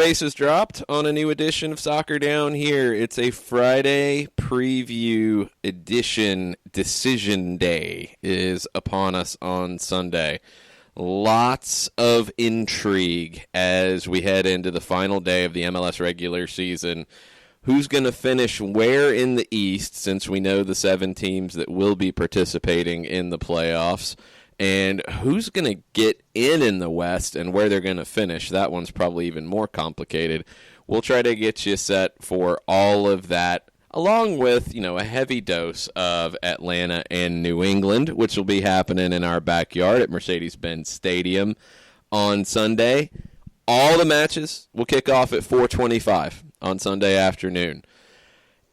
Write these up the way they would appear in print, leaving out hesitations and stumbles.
bases dropped on a new edition of Soccer Down here. It's a Friday preview edition. Decision Day is upon us on Sunday. Lots of intrigue as we head into the final day of the MLS regular season. Who's going to finish where in the East, since we know the 7 teams that will be participating in the playoffs? And who's going to get in the West and where they're going to finish? That one's probably even more complicated. We'll try to get you set for all of that, along with, a heavy dose of Atlanta and New England, which will be happening in our backyard at Mercedes-Benz Stadium on Sunday. All the matches will kick off at 4:25 on Sunday afternoon.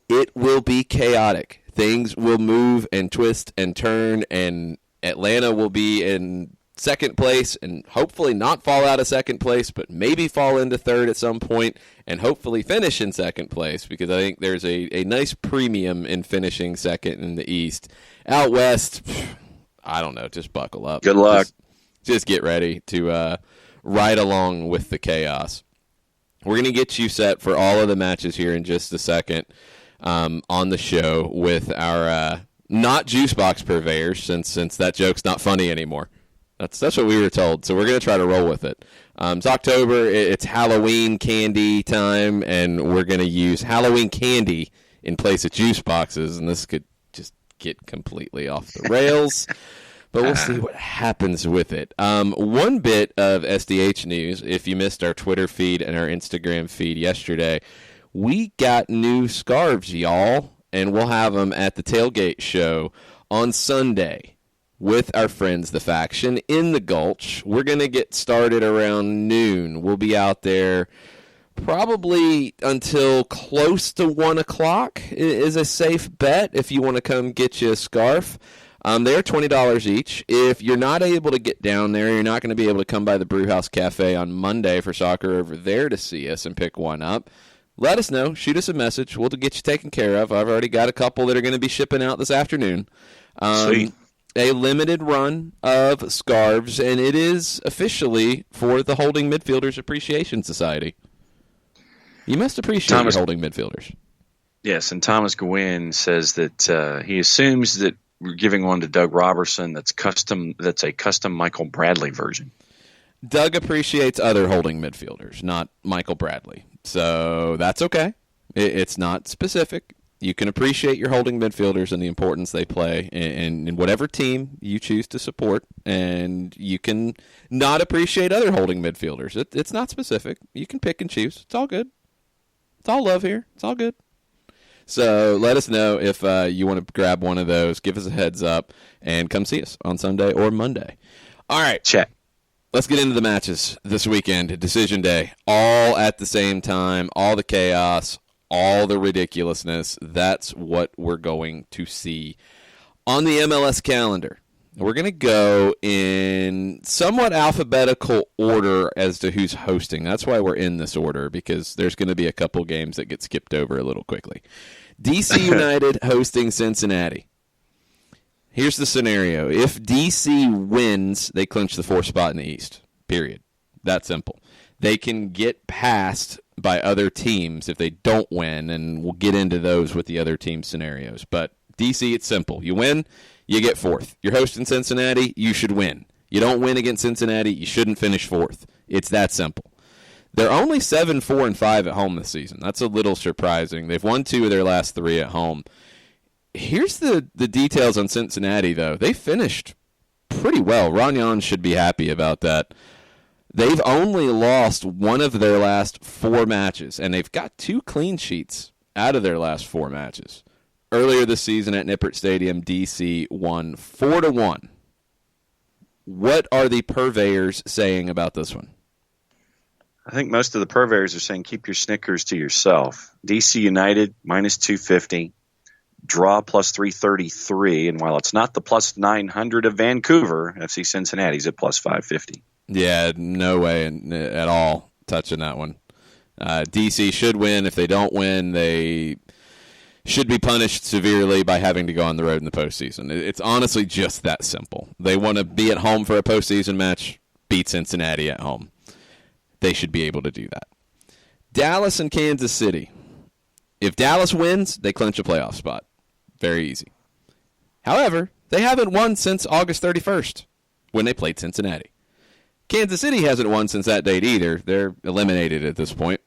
It will be chaotic. Things will move and twist and turn, and Atlanta will be in second place and hopefully not fall out of second place, but maybe fall into third at some point and hopefully finish in second place, because I think there's a nice premium in finishing second in the East. Out West, I don't know, just buckle up. Good luck. Just get ready to ride along with the chaos. We're going to get you set for all of the matches here in just a second on the show with our not juice box purveyors, since that joke's not funny anymore. That's what we were told, so we're going to try to roll with it. It's October, it's Halloween candy time, and we're going to use Halloween candy in place of juice boxes, and this could just get completely off the rails, but we'll see what happens with it. One bit of SDH news, if you missed our Twitter feed and our Instagram feed yesterday, we got new scarves, y'all. And we'll have them at the tailgate show on Sunday with our friends, The Faction, in the Gulch. We're going to get started around noon. We'll be out there probably until close to 1 o'clock is a safe bet if you want to come get you a scarf. They're $20 each. If you're not able to get down there, you're not going to be able to come by the Brewhouse Cafe on Monday for soccer over there to see us and pick one up. Let us know. Shoot us a message. We'll get you taken care of. I've already got a couple that are going to be shipping out this afternoon. Sweet. A limited run of scarves, and it is officially for the Holding Midfielders Appreciation Society. You must appreciate your holding midfielders. Yes, and Thomas Gwynn says that he assumes that we're giving one to Doug Roberson that's a custom Michael Bradley version. Doug appreciates other holding midfielders, not Michael Bradley. So that's okay. It's not specific. You can appreciate your holding midfielders and the importance they play in whatever team you choose to support, and you can not appreciate other holding midfielders. It's not specific. You can pick and choose. It's all good. It's all love here. It's all good. So let us know if you want to grab one of those. Give us a heads up and come see us on Sunday or Monday. All right. Check. Let's get into the matches this weekend. Decision Day. All at the same time. All the chaos. All the ridiculousness. That's what we're going to see on the MLS calendar. We're going to go in somewhat alphabetical order as to who's hosting. That's why we're in this order, because there's going to be a couple games that get skipped over a little quickly. DC United hosting Cincinnati. Here's the scenario. If DC wins, they clinch the 4th spot in the East. Period. That simple. They can get passed by other teams if they don't win, and we'll get into those with the other team scenarios. But DC, it's simple. You win, you get 4th. You're hosting Cincinnati, you should win. You don't win against Cincinnati, you shouldn't finish 4th. It's that simple. They're only 7-4-5 at home this season. That's a little surprising. They've won 2 of their last 3 at home. Here's the details on Cincinnati, though. They finished pretty well. Ron Jans should be happy about that. They've only lost 1 of their last 4 matches, and they've got 2 clean sheets out of their last 4 matches. Earlier this season at Nippert Stadium, DC won 4-1. What are the purveyors saying about this one? I think most of the purveyors are saying keep your Snickers to yourself. DC United, minus 250. Draw plus 333, and while it's not the plus 900 of Vancouver, FC Cincinnati's at plus 550. Yeah, no way at all touching that one. DC should win. If they don't win, they should be punished severely by having to go on the road in the postseason. It's honestly just that simple. They want to be at home for a postseason match, beat Cincinnati at home. They should be able to do that. Dallas and Kansas City. If Dallas wins, they clinch a playoff spot. Very easy. However, they haven't won since August 31st when they played Cincinnati. Kansas City hasn't won since that date either. They're eliminated at this point.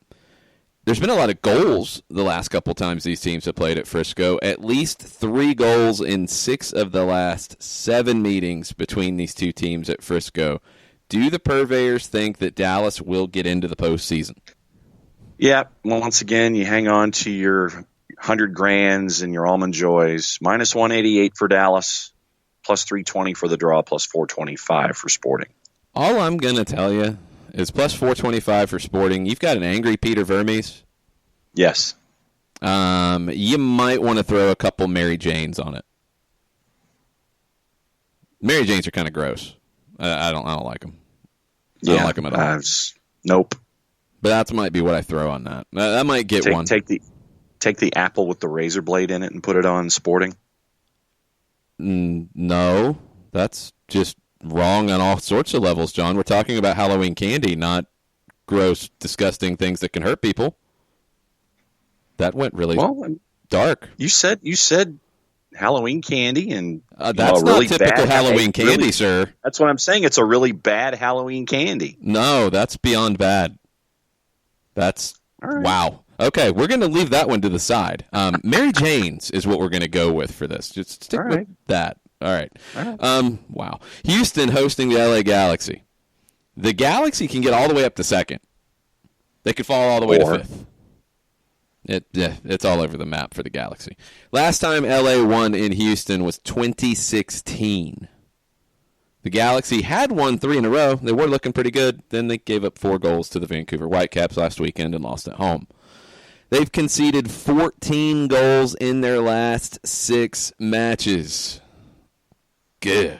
There's been a lot of goals the last couple times these teams have played at Frisco. At least 3 goals in 6 of the last 7 meetings between these two teams at Frisco. Do the purveyors think that Dallas will get into the postseason? Yeah, once again, you hang on to your 100 grands and your almond joys. Minus 188 for Dallas, plus 320 for the draw, plus 425 for Sporting. All I'm going to tell you is plus 425 for Sporting. You've got an angry Peter Vermes. Yes. You might want to throw a couple Mary Janes on it. Mary Janes are kind of gross. I don't like them. I don't like them at all. Nope. But that might be what I throw on that. That might get one. Take the apple with the razor blade in it and put it on Sporting. No, that's just wrong on all sorts of levels, John. We're talking about Halloween candy, not gross, disgusting things that can hurt people. That went really dark. You said Halloween candy, and that's not really typical Halloween candy, really, sir. That's what I'm saying. It's a really bad Halloween candy. No, that's beyond bad. That's right. Wow. Okay, we're going to leave that one to the side. Mary Jane's is what we're going to go with for this. Just stick with that. All right. Wow. Houston hosting the LA Galaxy. The Galaxy can get all the way up to second. They could fall all the way to fifth. It's all over the map for the Galaxy. Last time LA won in Houston was 2016. The Galaxy had won 3 in a row. They were looking pretty good. Then they gave up 4 goals to the Vancouver Whitecaps last weekend and lost at home. They've conceded 14 goals in their last 6 matches. Good.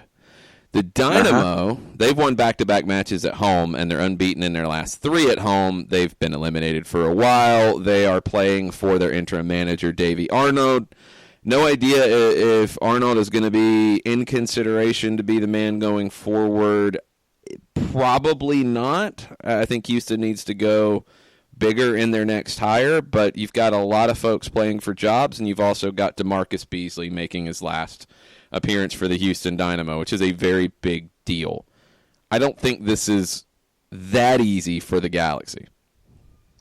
The Dynamo, they've won back-to-back matches at home, and they're unbeaten in their last 3 at home. They've been eliminated for a while. They are playing for their interim manager, Davey Arnold. No idea if Arnold is going to be in consideration to be the man going forward. Probably not. I think Houston needs to go bigger in their next hire, but you've got a lot of folks playing for jobs, and you've also got DeMarcus Beasley making his last appearance for the Houston Dynamo, which is a very big deal. I don't think this is that easy for the Galaxy.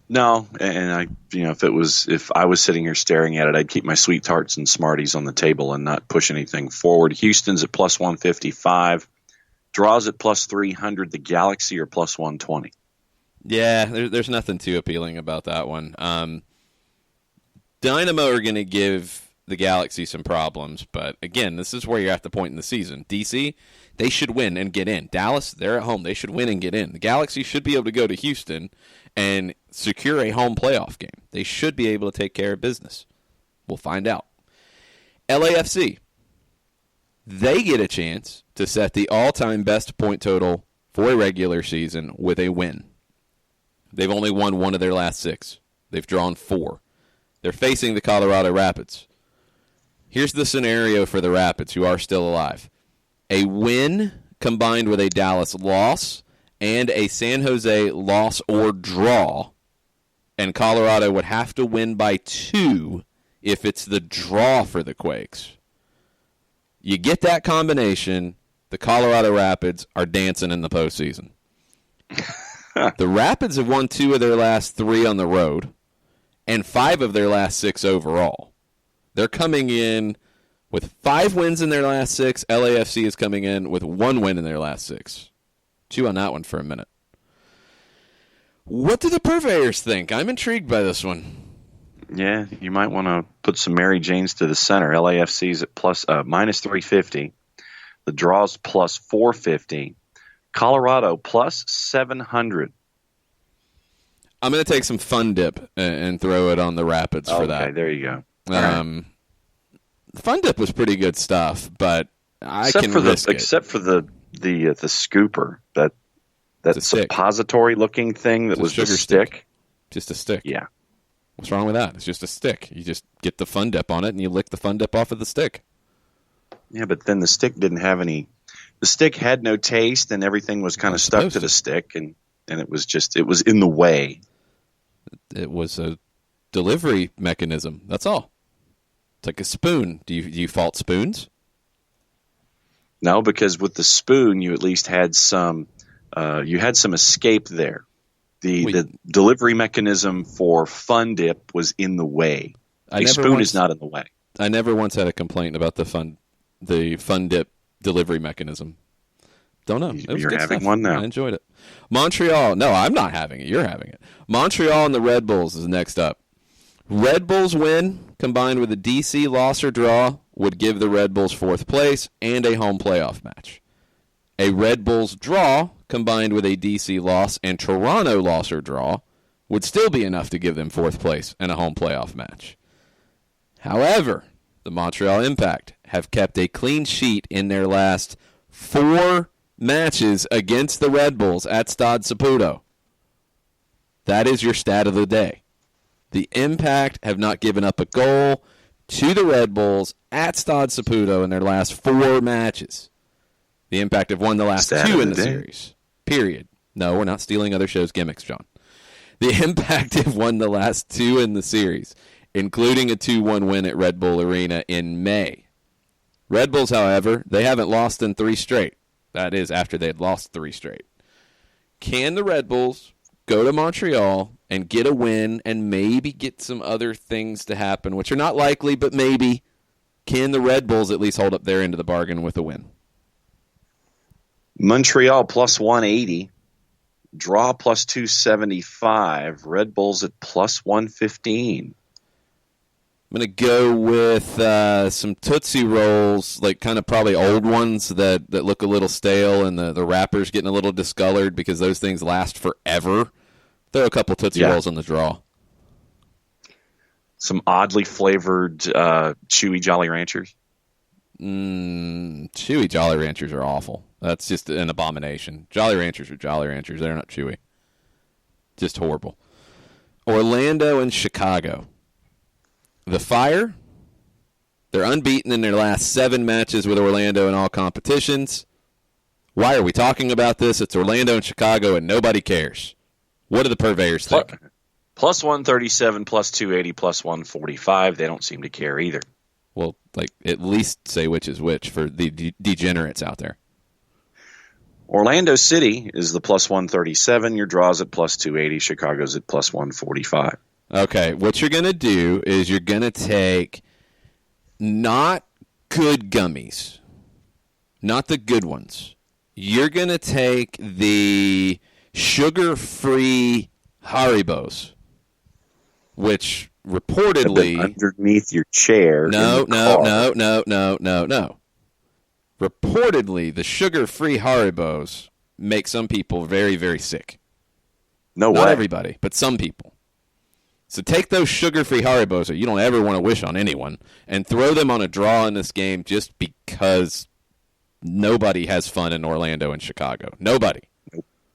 No, and if I was sitting here staring at it, I'd keep my sweet tarts and Smarties on the table and not push anything forward. Houston's at plus 155, draws at plus 300. The Galaxy are plus 120. Yeah, there's nothing too appealing about that one. Dynamo are going to give the Galaxy some problems, but again, this is where you're at the point in the season. DC, they should win and get in. Dallas, they're at home. They should win and get in. The Galaxy should be able to go to Houston and secure a home playoff game. They should be able to take care of business. We'll find out. LAFC, they get a chance to set the all-time best point total for a regular season with a win. They've only won 1 of their last 6. They've drawn 4. They're facing the Colorado Rapids. Here's the scenario for the Rapids, who are still alive. A win combined with a Dallas loss and a San Jose loss or draw, and Colorado would have to win by 2 if it's the draw for the Quakes. You get that combination, the Colorado Rapids are dancing in the postseason. The Rapids have won 2 of their last 3 on the road and 5 of their last 6 overall. They're coming in with 5 wins in their last 6. LAFC is coming in with 1 win in their last 6. Chew on that one for a minute. What do the purveyors think? I'm intrigued by this one. Yeah, you might want to put some Mary Janes to the center. LAFC's at minus 350. The draw's plus 450. Colorado plus 700. I'm going to take some Fun Dip and throw it on the Rapids for that. Okay, there you go. Fun Dip was pretty good stuff, but risk it. Except for the scooper, that suppository looking thing that was the stick. Just a stick. Yeah. What's wrong with that? It's just a stick. You just get the Fun Dip on it and you lick the Fun Dip off of the stick. Yeah, but then the stick didn't have any. The stick had no taste, and everything was kind of stuck to the stick, and it was in the way. It was a delivery mechanism. That's all. It's like a spoon. Do you fault spoons? No, because with the spoon, you at least had some escape there. The delivery mechanism for Fun Dip was in the way. A spoon is not in the way. I never once had a complaint about the Fun Dip delivery mechanism. Don't know. You're having one now. I enjoyed it. Montreal. No, I'm not having it. You're having it. Montreal and the Red Bulls is next up. Red Bulls win combined with a DC loss or draw would give the Red Bulls fourth place and a home playoff match. A Red Bulls draw combined with a DC loss and Toronto loss or draw would still be enough to give them fourth place and a home playoff match. However, the Montreal Impact have kept a clean sheet in their last 4 matches against the Red Bulls at Stade Saputo. That is your stat of the day. The Impact have not given up a goal to the Red Bulls at Stade Saputo in their last 4 matches. The Impact have won the last 2 in the series. Period. No, we're not stealing other shows' gimmicks, John. The Impact have won the last 2 in the series, including a 2-1 win at Red Bull Arena in May. Red Bulls, however, they haven't lost in 3 straight. That is after they had lost 3 straight. Can the Red Bulls go to Montreal and get a win and maybe get some other things to happen, which are not likely, but maybe? Can the Red Bulls at least hold up their end of the bargain with a win? Montreal plus 180. Draw plus 275. Red Bulls at plus 115. I'm going to go with some Tootsie Rolls, like kind of probably old ones that look a little stale and the wrapper's getting a little discolored because those things last forever. Throw a couple Tootsie Rolls on the draw. Some oddly flavored Chewy Jolly Ranchers. Chewy Jolly Ranchers are awful. That's just an abomination. Jolly Ranchers are Jolly Ranchers. They're not chewy. Just horrible. Orlando and Chicago. The Fire, they're unbeaten in their last 7 matches with Orlando in all competitions. Why are we talking about this? It's Orlando and Chicago, and nobody cares. What do the purveyors think? Plus 137, plus 280, plus 145. They don't seem to care either. Well, at least say which is which for the degenerates out there. Orlando City is the plus 137. Your draw's at plus 280. Chicago's at plus 145. Okay, what you're going to do is you're going to take not good gummies, not the good ones. You're going to take the sugar-free Haribos, which reportedly... underneath your chair. No. Reportedly, the sugar-free Haribos make some people very, very sick. No way. Not everybody, but some people. So take those sugar-free Haribos that you don't ever want to wish on anyone and throw them on a draw in this game just because nobody has fun in Orlando and Chicago. Nobody.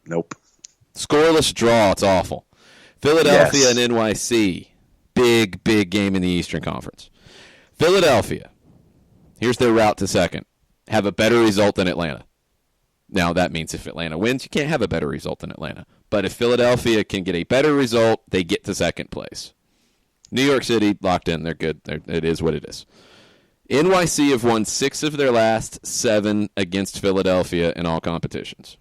Nope. Scoreless draw. It's awful. Philadelphia and NYC. Big, big game in the Eastern Conference. Philadelphia. Here's their route to second. Have a better result than Atlanta. Now, that means if Atlanta wins, you can't have a better result than Atlanta. But if Philadelphia can get a better result, they get to second place. New York City, locked in. They're good. It is what it is. NYC have won 6 of their last 7 against Philadelphia in all competitions.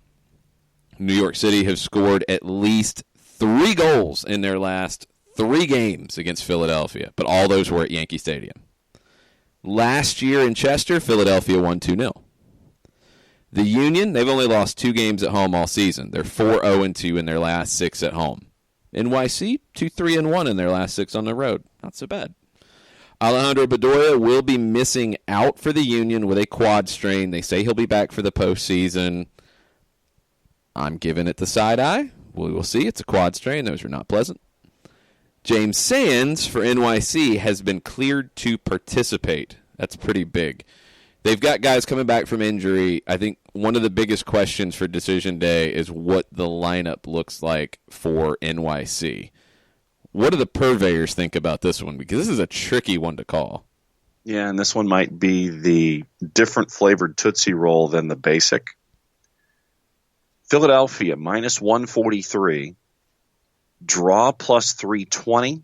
New York City have scored at least 3 goals in their last 3 games against Philadelphia, but all those were at Yankee Stadium. Last year in Chester, Philadelphia won 2-0. The Union, they've only lost 2 games at home all season. They're 4-0-2 in their last 6 at home. NYC, 2-3-1 in their last 6 on the road. Not so bad. Alejandro Bedoya will be missing out for the Union with a quad strain. They say he'll be back for the postseason. I'm giving it the side eye. We will see. It's a quad strain. Those are not pleasant. James Sands for NYC has been cleared to participate. That's pretty big. They've got guys coming back from injury. I think one of the biggest questions for Decision Day is what the lineup looks like for NYC. What do the purveyors think about this one? Because this is a tricky one to call. Yeah, and this one might be the different flavored Tootsie Roll than the basic. Philadelphia, minus 143. Draw plus 320.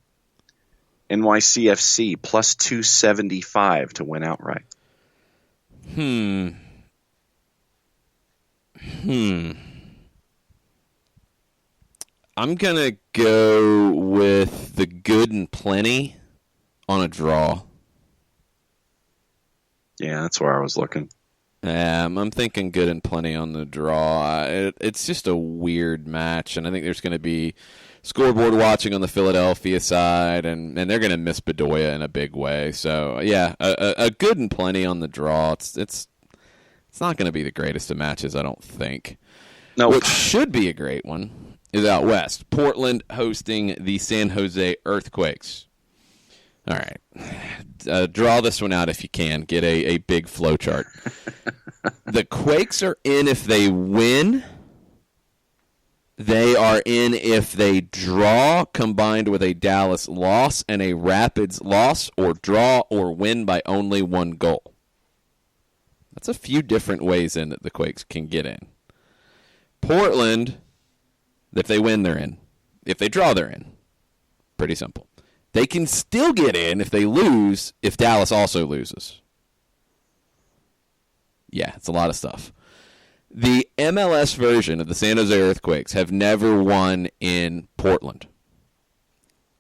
NYCFC plus 275 to win outright. I'm going to go with the good and plenty on a draw. Yeah, that's where I was looking. I'm thinking good and plenty on the draw. It's just a weird match, and I think there's going to be scoreboard watching on the Philadelphia side, and they're going to miss Bedoya in a big way. So, yeah, a good and plenty on the draw. It's not going to be the greatest of matches, I don't think. No. What should be a great one is out west. Portland hosting the San Jose Earthquakes. All right. Draw this one out if you can. Get a big flow chart. The Quakes are in if they win. They are in if they draw, combined with a Dallas loss and a Rapids loss, or draw or win by only one goal. That's a few different ways in that the Quakes can get in. Portland, if they win, they're in. If they draw, they're in. Pretty simple. They can still get in if they lose, if Dallas also loses. Yeah, it's a lot of stuff. The MLS version of the San Jose Earthquakes have never won in Portland.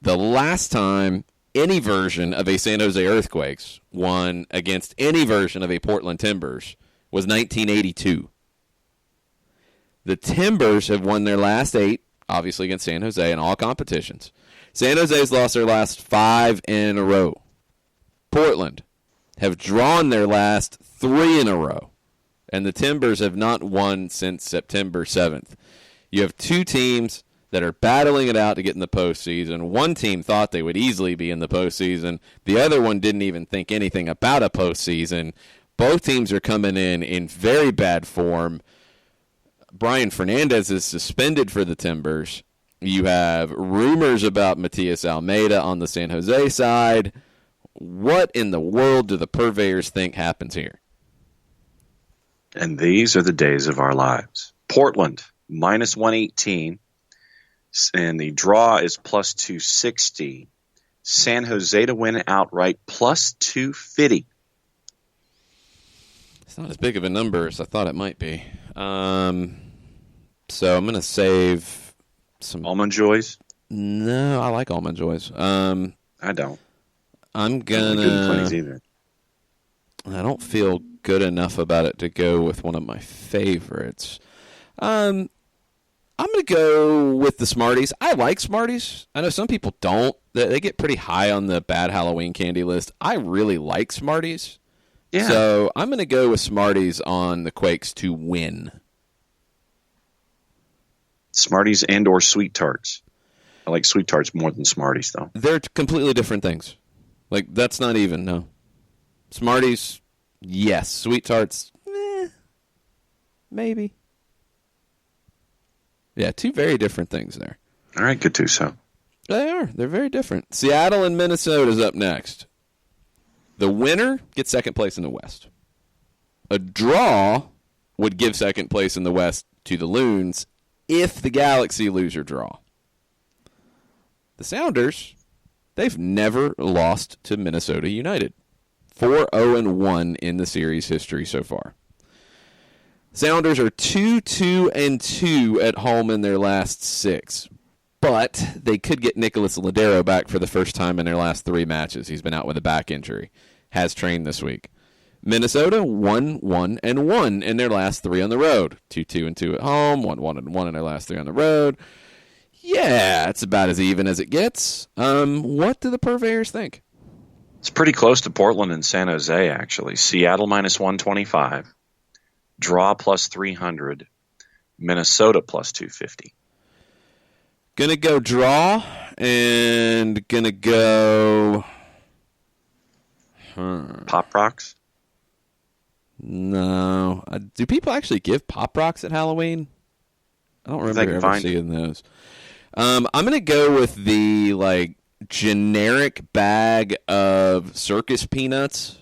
The last time any version of a San Jose Earthquakes won against any version of a Portland Timbers was 1982. The Timbers have won their last 8, obviously against San Jose in all competitions. San Jose's lost their last 5 in a row. Portland have drawn their last 3 in a row. And the Timbers have not won since September 7th. You have 2 teams that are battling it out to get in the postseason. One team thought they would easily be in the postseason. The other one didn't even think anything about a postseason. Both teams are coming in very bad form. Brian Fernandez is suspended for the Timbers. You have rumors about Matias Almeida on the San Jose side. What in the world do the purveyors think happens here? And these are the days of our lives. Portland, minus 118. And the draw is plus 260. San Jose to win outright, plus 250. It's not as big of a number as I thought it might be. So I'm going to save some Almond Joys? No, I like Almond Joys. I don't. I'm going to... I don't feel good enough about it to go with one of my favorites. I'm going to go with the Smarties. I like Smarties. I know some people don't. They get pretty high on the bad Halloween candy list. I really like Smarties. Yeah. So I'm going to go with Smarties on the Quakes to win. Smarties and or Sweet Tarts. I like Sweet Tarts more than Smarties, though. They're completely different things. Like, that's not even, no. Smarties, yes. Sweet Tarts, maybe. Yeah, 2 very different things there. All right, good too, so. They are. They're very different. Seattle and Minnesota's up next. The winner gets second place in the West. A draw would give second place in the West to the Loons if the Galaxy lose or draw. The Sounders, they've never lost to Minnesota United. 4-0-1 in the series history so far. Sounders are 2-2-2 at home in their last 6. But they could get Nicholas Ladero back for the first time in their last 3 matches. He's been out with a back injury. Has trained this week. Minnesota 1-1-1 in their last 3 on the road. 2-2-2 at home, 1-1-1 in their last 3 on the road. Yeah, it's about as even as it gets. What do the purveyors think? It's pretty close to Portland and San Jose, actually. Seattle minus 125. Draw plus 300. Minnesota plus 250. Gonna go draw and gonna go... Pop Rocks? No. Do people actually give Pop Rocks at Halloween? I don't remember ever seeing those. I'm going to go with the generic bag of circus peanuts.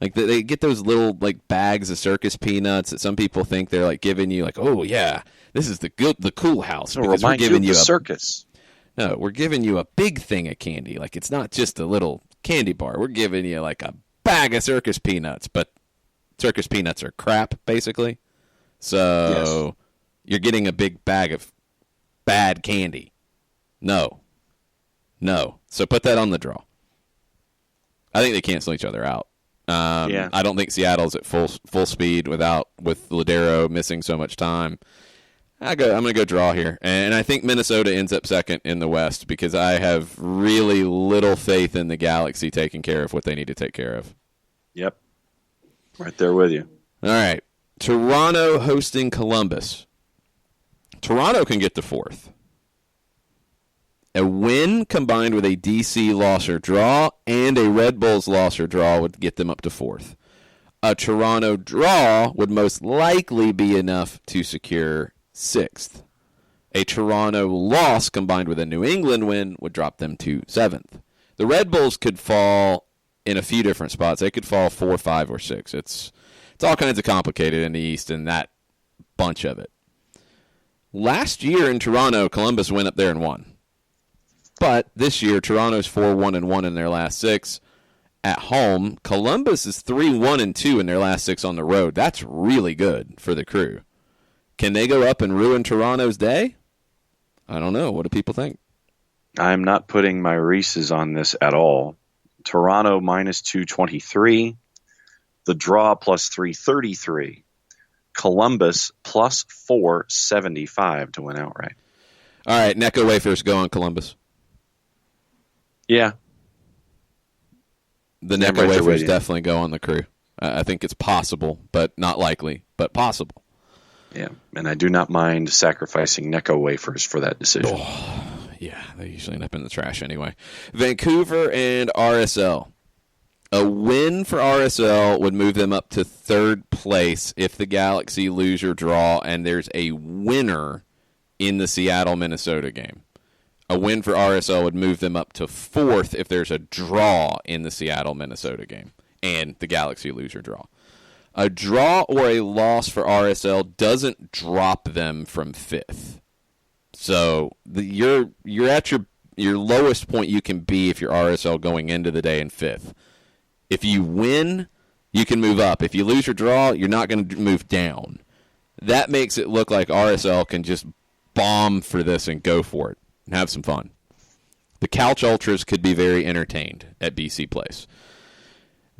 Like they get those little like bags of circus peanuts that some people think they're like giving you, like, oh yeah, this is the cool house because we're giving you a circus. No, we're giving you a big thing of candy. Like it's not just a little candy bar. We're giving you like a bag of circus peanuts, but circus peanuts are crap basically. So you're getting a big bag of bad candy. No. So put that on the draw. I think they cancel each other out. I don't think Seattle's at full speed with Ladero missing so much time. I'm going to go draw here. And I think Minnesota ends up second in the West because I have really little faith in the Galaxy taking care of what they need to take care of. Yep. Right there with you. All right. Toronto hosting Columbus. Toronto can get to fourth. A win combined with a DC loss or draw and a Red Bulls loss or draw would get them up to fourth. A Toronto draw would most likely be enough to secure sixth. A Toronto loss combined with a New England win would drop them to seventh. The Red Bulls could fall in a few different spots. They could fall 4, 5, or 6. It's all kinds of complicated in the East and that bunch of it. Last year in Toronto, Columbus went up there and won. But this year, Toronto's 4-1-1 in their last 6 at home. Columbus is 3-1-2 in their last 6 on the road. That's really good for the Crew. Can they go up and ruin Toronto's day? I don't know. What do people think? I'm not putting my Reese's on this at all. Toronto minus 223. The draw plus 333. Columbus plus 475 to win outright. All right, Necco Wafers go on Columbus. Yeah. The Necco Wafers definitely go on the Crew. I think it's possible, but not likely, but possible. Yeah, and I do not mind sacrificing Necco Wafers for that decision. Oh, yeah, they usually end up in the trash anyway. Vancouver and RSL. A win for RSL would move them up to third place if the Galaxy lose or draw and there's a winner in the Seattle-Minnesota game. A win for RSL would move them up to fourth if there's a draw in the Seattle-Minnesota game and the Galaxy lose or draw. A draw or a loss for RSL doesn't drop them from fifth. So you're at your lowest point you can be if you're RSL going into the day in fifth. If you win, you can move up. If you lose or draw, you're not going to move down. That makes it look like RSL can just bomb for this and go for it and have some fun. The Couch Ultras could be very entertained at BC Place.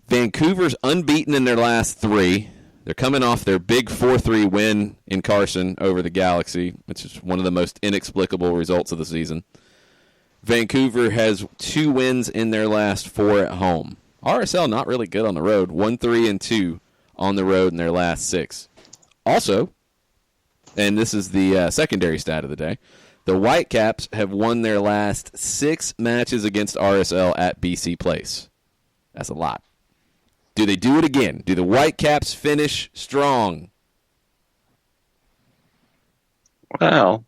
Vancouver's unbeaten in their last 3. They're coming off their big 4-3 win in Carson over the Galaxy, which is one of the most inexplicable results of the season. Vancouver has 2 wins in their last 4 at home. RSL not really good on the road, 1-3-2 on the road in their last 6. Also, and this is the secondary stat of the day, the Whitecaps have won their last 6 matches against RSL at BC Place. That's a lot. Do they do it again? Do the Whitecaps finish strong? Well,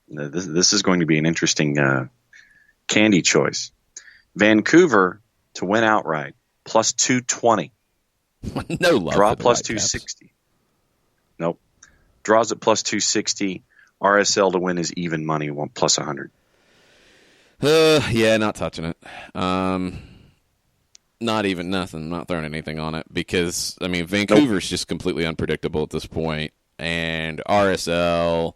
this is going to be an interesting candy choice. Vancouver to win outright, plus 220. No love. Draw for the plus Whitecaps. 260. Nope. Draws at plus 260. RSL to win is even money, plus 100. Yeah, not touching it. Not even nothing. Not throwing anything on it because, I mean, Vancouver's just completely unpredictable at this point. And RSL,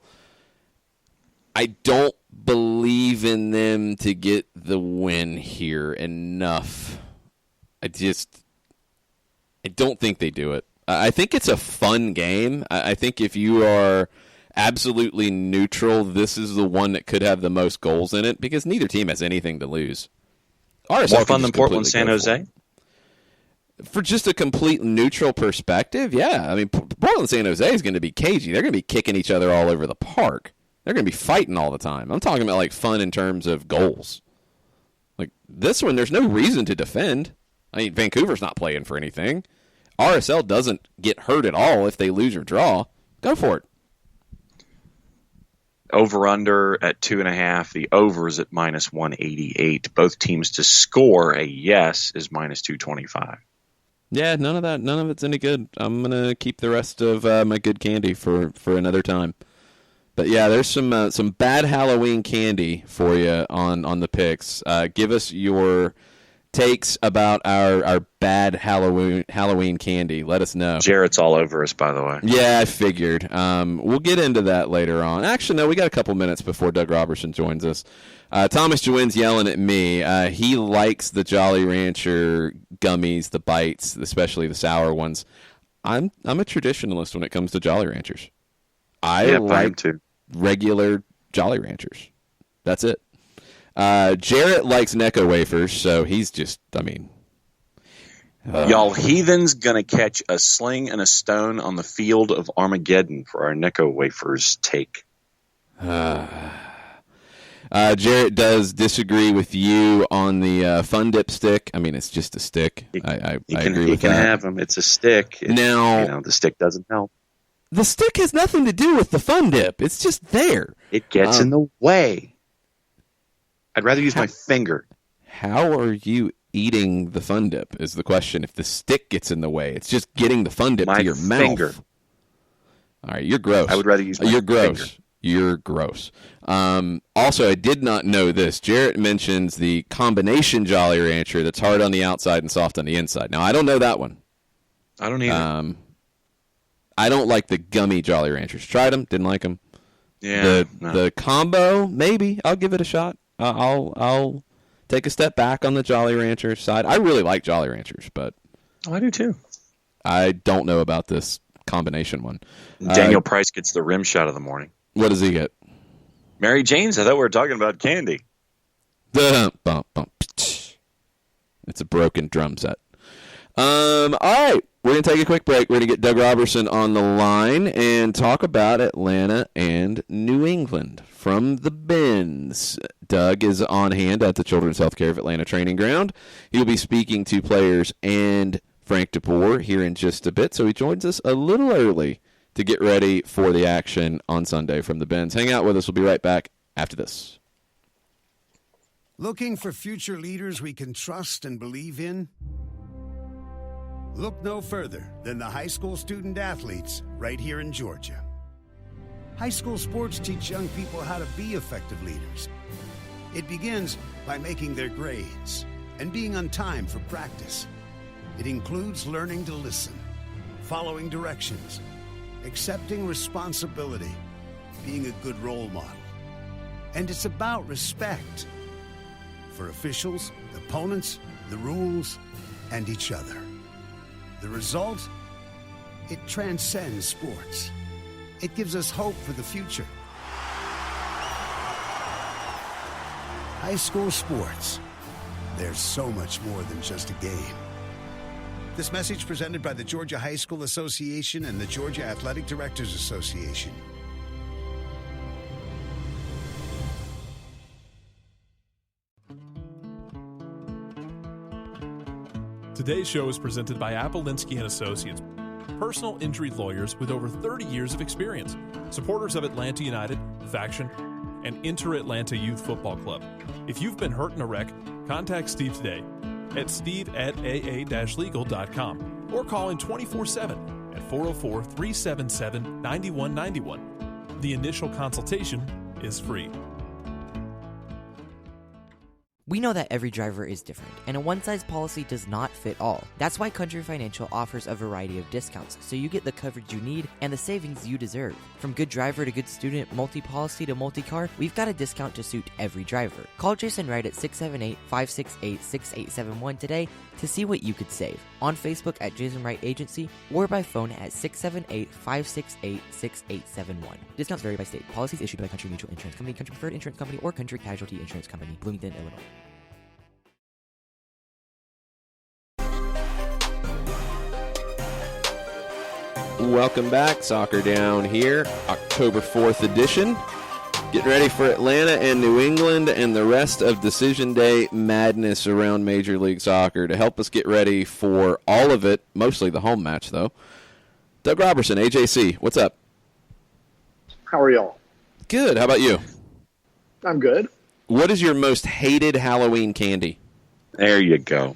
I don't believe in them to get the win here enough. I don't think they do it. I think it's a fun game. I think if you are absolutely neutral, this is the one that could have the most goals in it because neither team has anything to lose. RSL More fun than Portland, San Jose? For just a complete neutral perspective, yeah. I mean, Portland, San Jose is going to be cagey. They're going to be kicking each other all over the park. They're going to be fighting all the time. I'm talking about like fun in terms of goals. Like this one, there's no reason to defend. I mean, Vancouver's not playing for anything. RSL doesn't get hurt at all if they lose or draw. Go for it. Over-under at 2.5. The over is at minus 188. Both teams to score a yes is minus 225. Yeah, none of it's any good. I'm gonna keep the rest of my good candy for another time. But yeah, there's some bad Halloween candy for you on the picks. Give us your takes about our bad Halloween candy. Let us know. Jarrett's all over us, by the way. Yeah, I figured. We'll get into that later on. Actually, no, we got a couple minutes before Doug Roberson joins us. Thomas Jewin's yelling at me. He likes the Jolly Rancher gummies, the bites, especially the sour ones. I'm a traditionalist when it comes to Jolly Ranchers. I like regular Jolly Ranchers. That's it. Jarrett likes Necco wafers, so he's just, y'all heathens gonna catch a sling and a stone on the field of Armageddon for our Necco wafers take. Jarrett does disagree with you on the Fun Dip stick. It's just a stick. I agree with that. You can have them. It's a stick. Now, the stick doesn't help. The stick has nothing to do with the Fun Dip. It's just there. It gets in the way. I'd rather use my finger. How are you eating the Fun Dip is the question. If the stick gets in the way, it's just getting the Fun Dip to your finger. mouth. All right, you're gross. I would rather use my You're gross. finger. You're gross. Also, I did not know this. Jarrett mentions the combination Jolly Rancher that's hard on the outside and soft on the inside. Now, I don't know that one. I don't either. I don't like the gummy Jolly Ranchers. Tried them, didn't like them. Yeah. The combo, maybe. I'll give it a shot. I'll take a step back on the Jolly Rancher side. I really like Jolly Ranchers, but I do too. I don't know about this combination one. Daniel Price gets the rim shot of the morning. What does he get? Mary Jane's. I thought we were talking about candy. It's a broken drum set. All right. We're going to take a quick break. We're going to get Doug Roberson on the line and talk about Atlanta and New England from the Bins. Doug is on hand at the Children's Healthcare of Atlanta Training Ground. He'll be speaking to players and Frank DeBoer here in just a bit, so he joins us a little early to get ready for the action on Sunday from the Bins. Hang out with us. We'll be right back after this. Looking for future leaders we can trust and believe in? Look no further than the high school student athletes right here in Georgia. High school sports teach young people how to be effective leaders. It begins by making their grades and being on time for practice. It includes learning to listen, following directions, accepting responsibility, being a good role model. And it's about respect for officials, opponents, the rules, and each other. The result? It transcends sports. It gives us hope for the future. High school sports. There's so much more than just a game. This message presented by the Georgia High School Association and the Georgia Athletic Directors Association. Today's show is presented by Appolinsky & Associates, personal injury lawyers with over 30 years of experience, supporters of Atlanta United, Faction, and Inter-Atlanta Youth Football Club. If you've been hurt in a wreck, contact Steve today at steve@aa-legal.com or call in 24/7 at 404-377-9191. The initial consultation is free. We know that every driver is different, and a one-size policy does not fit all. That's why Country Financial offers a variety of discounts, so you get the coverage you need and the savings you deserve. From good driver to good student, multi-policy to multi-car, we've got a discount to suit every driver. Call Jason Wright at 678-568-6871 today to see what you could save. On Facebook at Jason Wright Agency or by phone at 678-568-6871. Discounts vary by state. Policies issued by Country Mutual Insurance Company, Country Preferred Insurance Company, or Country Casualty Insurance Company, Bloomington, Illinois. Welcome back. Soccer Down here, October 4th edition. Getting ready for Atlanta and New England and the rest of Decision Day madness around Major League Soccer. To help us get ready for all of it, mostly the home match, though, Doug Roberson, AJC. What's up? How are y'all? Good. How about you? I'm good. What is your most hated Halloween candy? There you go.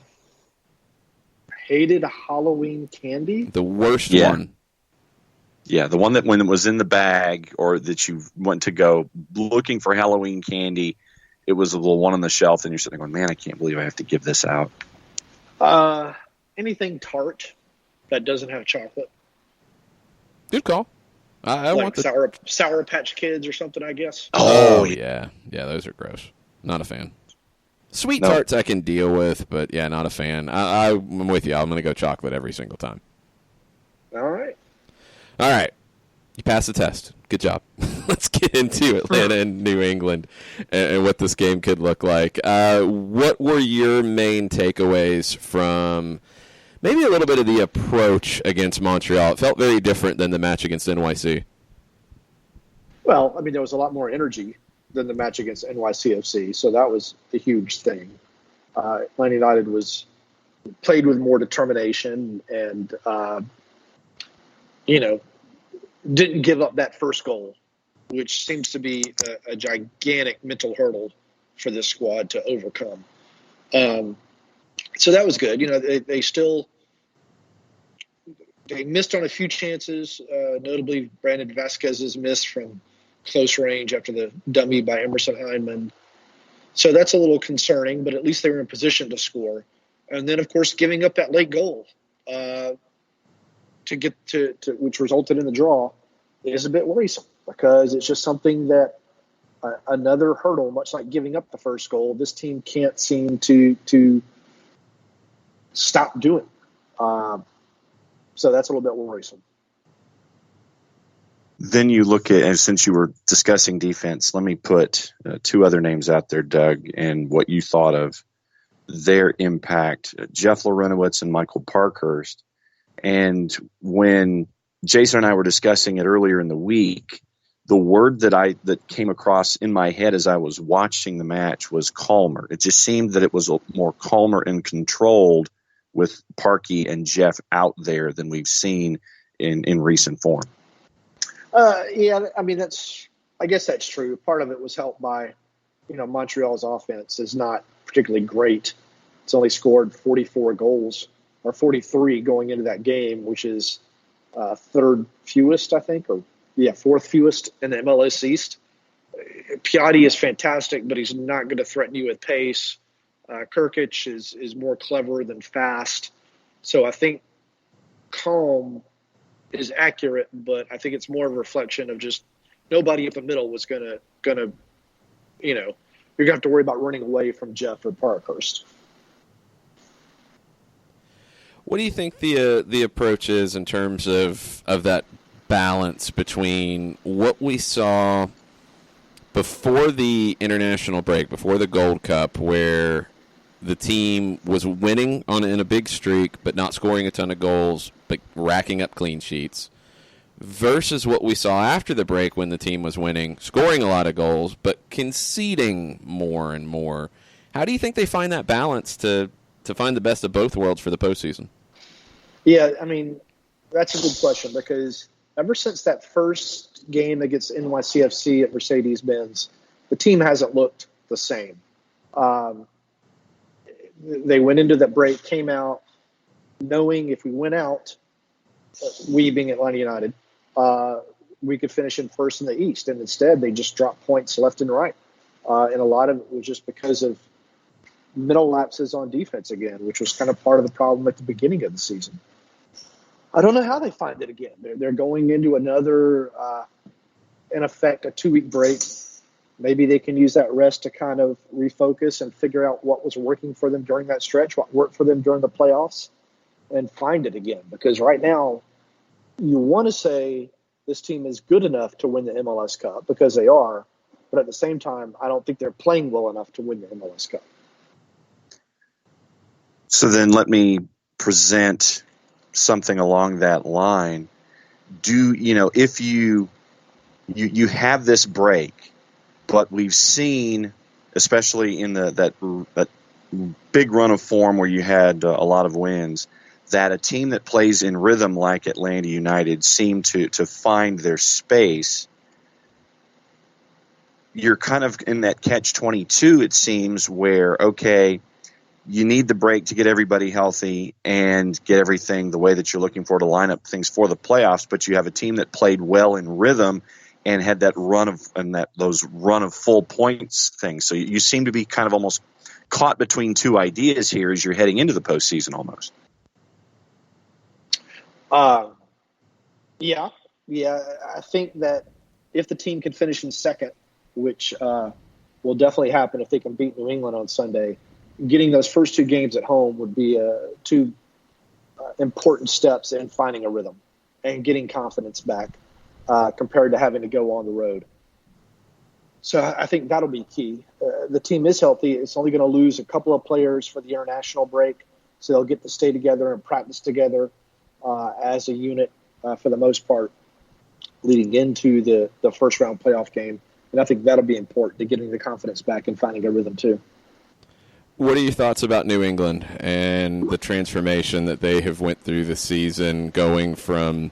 hated Halloween candy. The worst Yeah. one. Yeah, the one that when it was in the bag or that you went to go looking for Halloween candy, it was the one on the shelf, and you're sitting there going, man, I can't believe I have to give this out. Anything tart that doesn't have chocolate. Good call. I Like want the Sour Patch Kids or something, I guess. Oh, yeah. Yeah, those are gross. Not a fan. Sweet Nope. tarts I can deal with, but yeah, not a fan. I'm with you. I'm going to go chocolate every single time. All right. All right. You passed the test. Good job. Let's get into Atlanta and New England and what this game could look like. What were your main takeaways from maybe a little bit of the approach against Montreal? It felt very different than the match against NYC. Well, I mean, there was a lot more energy than the match against NYCFC, so that was the huge thing. Atlanta United played with more determination and, didn't give up that first goal, which seems to be a gigantic mental hurdle for this squad to overcome. So that was good. They missed on a few chances, notably Brandon Vasquez's miss from close range after the dummy by Emerson Hyndman. So that's a little concerning, but at least they were in position to score. And then, of course, giving up that late goal to get to which resulted in the draw is a bit worrisome because it's just something that another hurdle, much like giving up the first goal, this team can't seem to stop doing. So that's a little bit worrisome. Then you look at, and since you were discussing defense, let me put two other names out there, Doug, and what you thought of their impact, Jeff Lorenowitz and Michael Parkhurst. And when Jason and I were discussing it earlier in the week, the word that came across in my head as I was watching the match was calmer. It just seemed that it was more calmer and controlled with Parky and Jeff out there than we've seen in recent form. Yeah, I mean, I guess that's true. Part of it was helped by, Montreal's offense is not particularly great. It's only scored 44 goals or 43 going into that game, which is third fewest, I think, fourth fewest in the MLS East. Piatti is fantastic, but he's not going to threaten you with pace. Kirkic is more clever than fast. So I think calm is accurate, but I think it's more of a reflection of just nobody up the middle was gonna you're gonna have to worry about running away from Jeff or Parkhurst. What do you think the approach is in terms of that balance between what we saw before the international break, before the Gold Cup, where the team was winning in a big streak but not scoring a ton of goals but racking up clean sheets, versus what we saw after the break when the team was winning, scoring a lot of goals but conceding more and more? How do you think they find that balance to find the best of both worlds for the postseason? Yeah, I mean, that's a good question because ever since that first game against NYCFC at Mercedes-Benz, the team hasn't looked the same. They went into that break, came out, knowing if we went out, we being Atlanta United, we could finish in first in the East. And instead, they just dropped points left and right. And a lot of it was just because of mental lapses on defense again, which was kind of part of the problem at the beginning of the season. I don't know how they find it again. They're going into another, in effect, a 2-week break. Maybe they can use that rest to kind of refocus and figure out what was working for them during that stretch, what worked for them during the playoffs, and find it again. Because right now, you want to say this team is good enough to win the MLS Cup because they are, but at the same time, I don't think they're playing well enough to win the MLS Cup. So then let me present something along that line. If you have this break, but we've seen, especially in that big run of form where you had a lot of wins, that a team that plays in rhythm like Atlanta United seem to find their space. You're kind of in that catch-22, it seems, where, okay, you need the break to get everybody healthy and get everything the way that you're looking for to line up things for the playoffs. But you have a team that played well in rhythm and had that those run of full points things. So you seem to be kind of almost caught between two ideas here as you're heading into the postseason almost. Yeah. I think that if the team can finish in second, which will definitely happen if they can beat New England on Sunday, getting those first two games at home would be two important steps in finding a rhythm and getting confidence back compared to having to go on the road. So I think that'll be key. The team is healthy. It's only going to lose a couple of players for the international break, so they'll get to stay together and practice together as a unit for the most part leading into the first round playoff game. And I think that'll be important to getting the confidence back and finding a rhythm too. What are your thoughts about New England and the transformation that they have went through this season, going from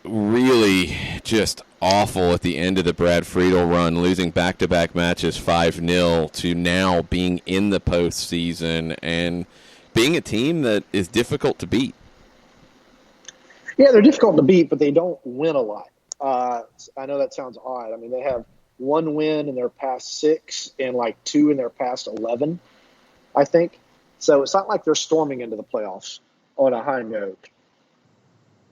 really just awful at the end of the Brad Friedel run, losing back-to-back matches 5-0, to now being in the postseason and being a team that is difficult to beat? Yeah, they're difficult to beat, but they don't win a lot. I know that sounds odd. I mean, they have one win in their past 6 and like 2 in their past 11. I think. So it's not like they're storming into the playoffs on a high note.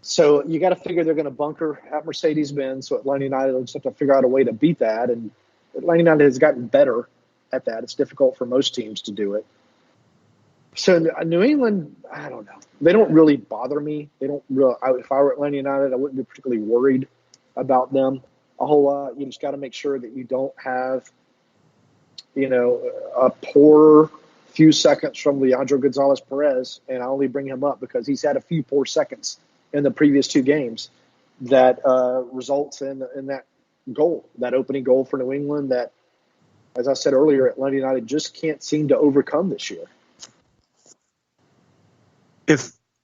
So you got to figure they're going to bunker at Mercedes-Benz. So Atlanta United will just have to figure out a way to beat that. And Atlanta United has gotten better at that. It's difficult for most teams to do it. So New England, I don't know. They don't really bother me. They don't really. If I were Atlanta United, I wouldn't be particularly worried about them a whole lot. You just got to make sure that you don't have, a poor few seconds from Leandro Gonzalez Perez, and I only bring him up because he's had a few poor seconds in the previous 2 games that results in that goal, that opening goal for New England that, as I said earlier, Atlanta United just can't seem to overcome this year.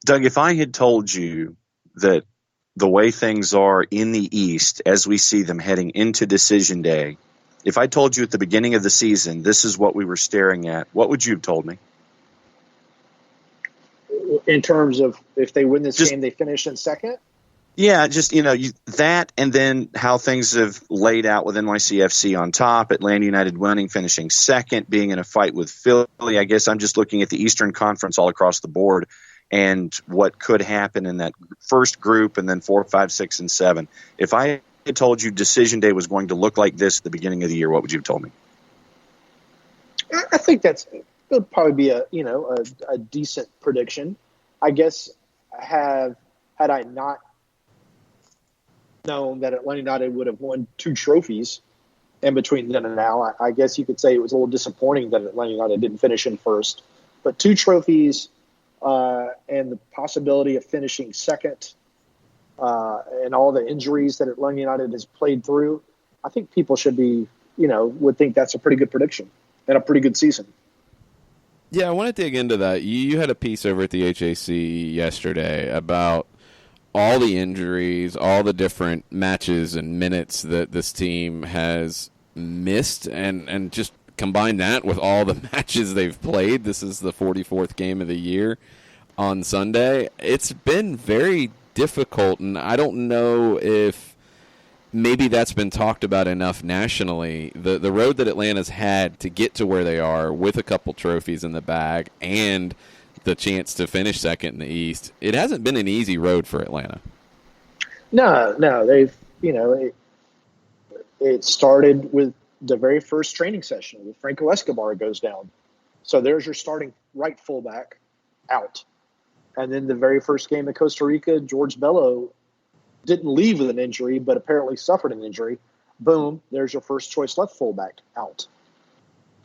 Doug, if I had told you that the way things are in the East as we see them heading into decision day, if I told you at the beginning of the season this is what we were staring at, what would you have told me? In terms of if they win this game, they finish in second? Yeah, just, that, and then how things have laid out with NYCFC on top, Atlanta United winning, finishing second, being in a fight with Philly. I guess I'm just looking at the Eastern Conference all across the board and what could happen in that first group and then 4, 5, 6, and 7. If I had told you decision day was going to look like this at the beginning of the year, what would you have told me? I think it'll probably be a decent prediction. I guess had I not known that Atlanta United would have won 2 trophies in between then and now, I guess you could say it was a little disappointing that Atlanta United didn't finish in first. But 2 trophies and the possibility of finishing second and all the injuries that Atlanta United has played through, I think people should be, would think that's a pretty good prediction and a pretty good season. Yeah, I want to dig into that. You had a piece over at the HAC yesterday about all the injuries, all the different matches and minutes that this team has missed, and just combine that with all the matches they've played. This is the 44th game of the year on Sunday. It's been very difficult, and I don't know if maybe that's been talked about enough nationally. The road that Atlanta's had to get to where they are with a couple trophies in the bag and the chance to finish second in the East, it hasn't been an easy road for Atlanta. No, they've, it started with the very first training session with Franco Escobar goes down. So there's your starting right fullback out. And then the very first game in Costa Rica, George Bello didn't leave with an injury, but apparently suffered an injury. Boom, there's your first choice left fullback out.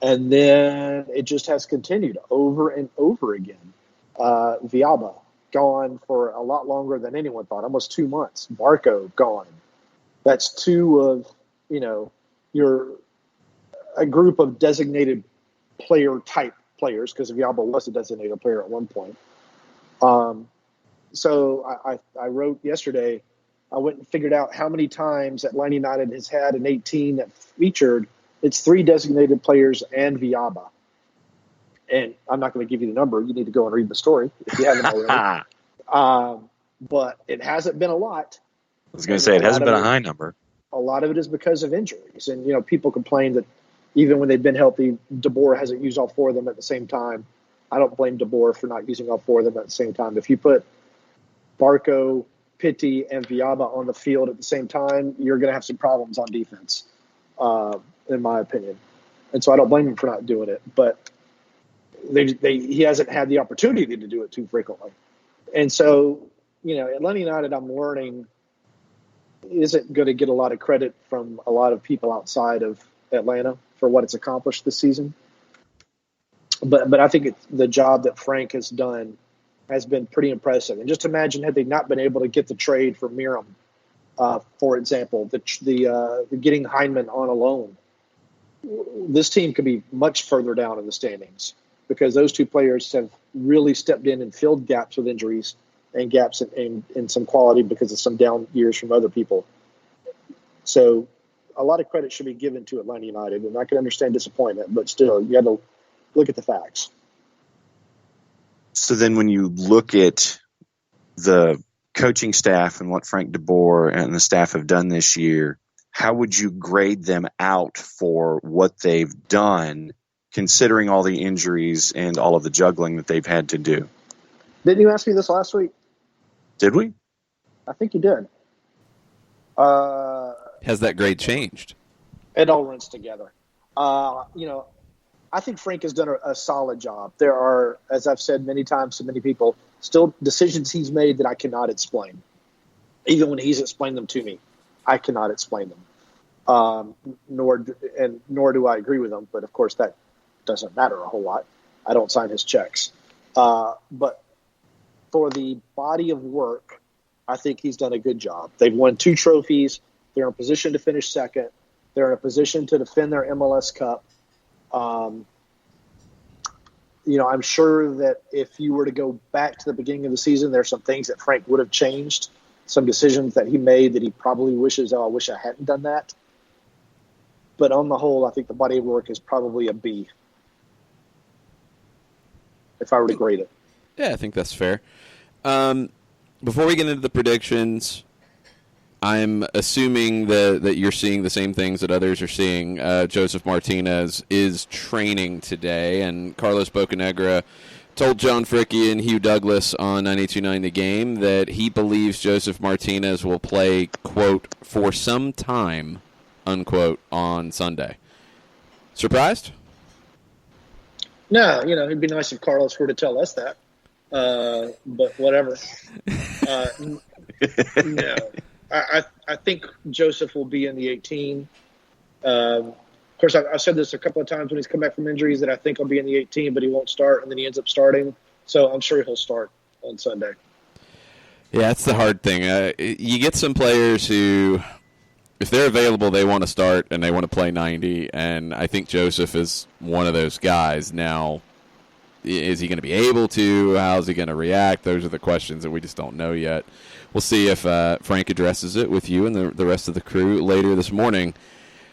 And then it just has continued over and over again. Viaba, gone for a lot longer than anyone thought, almost 2 months. Barco, gone. That's 2 of, a group of designated player-type players, because Viaba was a designated player at one point. So I wrote yesterday, I went and figured out how many times Atlanta United has had an 18 that featured. It's 3 designated players and Viaba. And I'm not going to give you the number. You need to go and read the story if you haven't already. But it hasn't been a lot. I was going to say, it hasn't been a high number. A lot of it is because of injuries. And, people complain that even when they've been healthy, DeBoer hasn't used all 4 of them at the same time. I don't blame DeBoer for not using all 4 of them at the same time. If you put Barco, Pitti, and Villalba on the field at the same time, you're going to have some problems on defense, in my opinion. And so I don't blame him for not doing it. But he hasn't had the opportunity to do it too frequently. And so, Atlanta United, I'm learning, isn't going to get a lot of credit from a lot of people outside of Atlanta for what it's accomplished this season. But I think the job that Frank has done has been pretty impressive. And just imagine had they not been able to get the trade for Miram, for example, the getting Heineman on a loan, this team could be much further down in the standings because those 2 players have really stepped in and filled gaps with injuries and gaps in some quality because of some down years from other people. So a lot of credit should be given to Atlanta United, and I can understand disappointment, but still, you got to look at the facts. So then when you look at the coaching staff and what Frank DeBoer and the staff have done this year, how would you grade them out for what they've done, considering all the injuries and all of the juggling that they've had to do? Didn't you ask me this last week? Did we? I think you did. Has that grade changed? It all runs together. I think Frank has done a solid job. There are, as I've said many times to many people, still decisions he's made that I cannot explain. Even when he's explained them to me, I cannot explain them. Nor do I agree with them. But, of course, that doesn't matter a whole lot. I don't sign his checks. But for the body of work, I think he's done a good job. They've won 2 trophies. They're in a position to finish second. They're in a position to defend their MLS Cup. I'm sure that if you were to go back to the beginning of the season, there's some things that Frank would have changed, some decisions that he made that he probably wishes, I wish I hadn't done that. But on the whole, I think the body of work is probably a B, if I were to grade it. Yeah, I think that's fair. Before we get into the predictions, I'm assuming that you're seeing the same things that others are seeing. Joseph Martinez is training today, and Carlos Bocanegra told John Fricke and Hugh Douglas on 92.9 The Game that he believes Joseph Martinez will play, quote, for some time, unquote, on Sunday. Surprised? No, it'd be nice if Carlos were to tell us that. But whatever. No. I think Joseph will be in the 18. Of course, I've said this a couple of times when he's come back from injuries that I think he'll be in the 18, but he won't start, and then he ends up starting. So I'm sure he'll start on Sunday. Yeah, that's the hard thing. You get some players who, if they're available, they want to start and they want to play 90, and I think Joseph is one of those guys. Now, is he going to be able to? How's he going to react? Those are the questions that we just don't know yet. We'll see if Frank addresses it with you and the rest of the crew later this morning.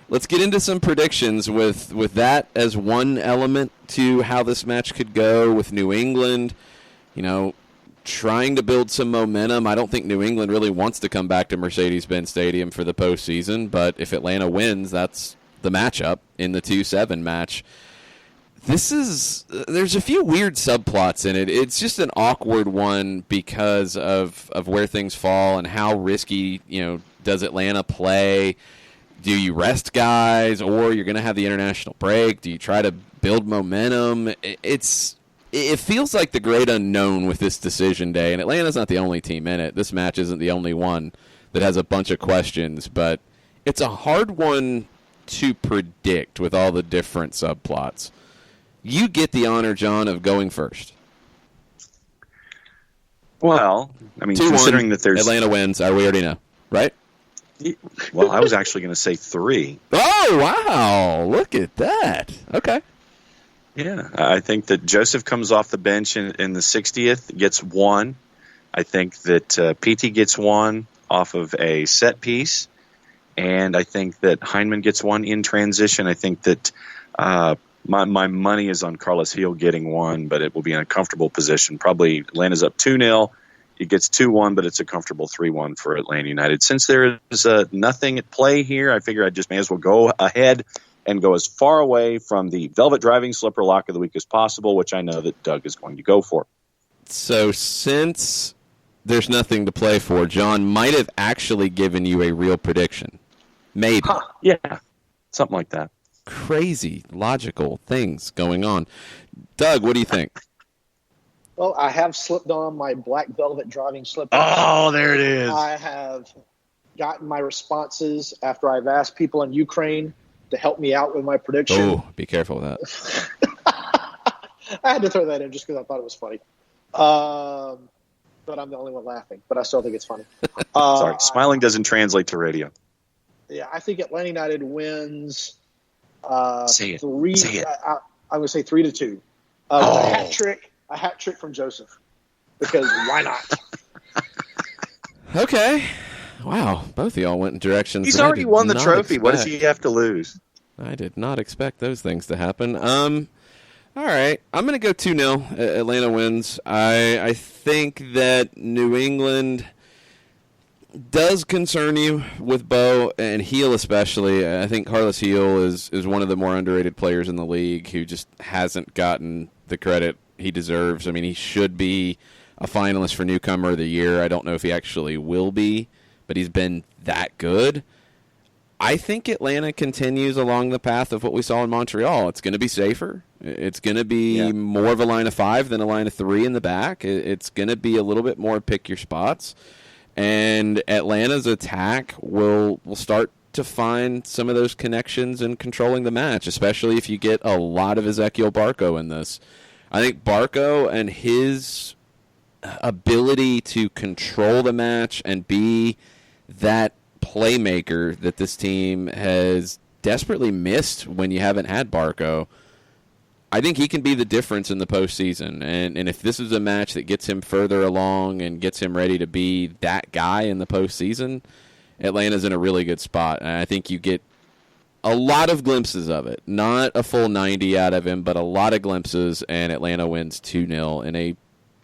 Let's get into some predictions with that as one element to how this match could go with New England. Trying to build some momentum. I don't think New England really wants to come back to Mercedes-Benz Stadium for the postseason, but if Atlanta wins, that's the matchup in the 2-7 match. There's a few weird subplots in it. It's just an awkward one because of where things fall and how risky, does Atlanta play? Do you rest guys, or you're going to have the international break? Do you try to build momentum? It feels like the great unknown with this decision day, and Atlanta's not the only team in it. This match isn't the only one that has a bunch of questions, but it's a hard one to predict with all the different subplots. You get the honor, John, of going first. Well, considering that there's Atlanta wins, we already know, right? Well, I was actually going to say 3. Oh, wow. Look at that. Okay. Yeah, I think that Joseph comes off the bench in the 60th, gets 1. I think that Pitti gets 1 off of a set piece, and I think that Heineman gets 1 in transition. I think that My money is on Carlos Heel getting one, but it will be in a comfortable position. Probably Atlanta's up 2-0. It gets 2-1, but it's a comfortable 3-1 for Atlanta United. Since there is nothing at play here, I figure I just may as well go ahead and go as far away from the Velvet Driving Slipper Lock of the Week as possible, which I know that Doug is going to go for. So since there's nothing to play for, John might have actually given you a real prediction. Maybe. Yeah, something like that. Crazy, logical things going on. Doug, what do you think? Well, I have slipped on my black velvet driving slippers. Oh, there it is. I have gotten my responses after I've asked people in Ukraine to help me out with my prediction. Oh, be careful with that. I had to throw that in just because I thought it was funny. But I'm the only one laughing. But I still think it's funny. Sorry, smiling doesn't translate to radio. Yeah, I think Atlanta United wins. Say it. I'm going to say 3-2. A hat trick from Joseph. Because why not? Okay. Wow, both of y'all went in directions. He's that I already did won the not trophy. What does expect. he have to lose? I did not expect those things to happen. All right, I'm going to go 2-0. Atlanta wins. I think that New England does concern you with Bo and Heel especially. I think Carlos Heel is one of the more underrated players in the league who just hasn't gotten the credit he deserves. I mean, he should be a finalist for Newcomer of the Year. I don't know if he actually will be, but he's been that good. I think Atlanta continues along the path of what we saw in Montreal. It's going to be safer. It's going to be more of a line of 5 than a line of 3 in the back. It's going to be a little bit more pick your spots. And Atlanta's attack will start to find some of those connections in controlling the match, especially if you get a lot of Ezequiel Barco in this. I think Barco and his ability to control the match and be that playmaker that this team has desperately missed when you haven't had Barco, I think he can be the difference in the postseason. And if this is a match that gets him further along and gets him ready to be that guy in the postseason, Atlanta's in a really good spot. And I think you get a lot of glimpses of it. Not a full 90 out of him, but a lot of glimpses, and Atlanta wins 2-0 in a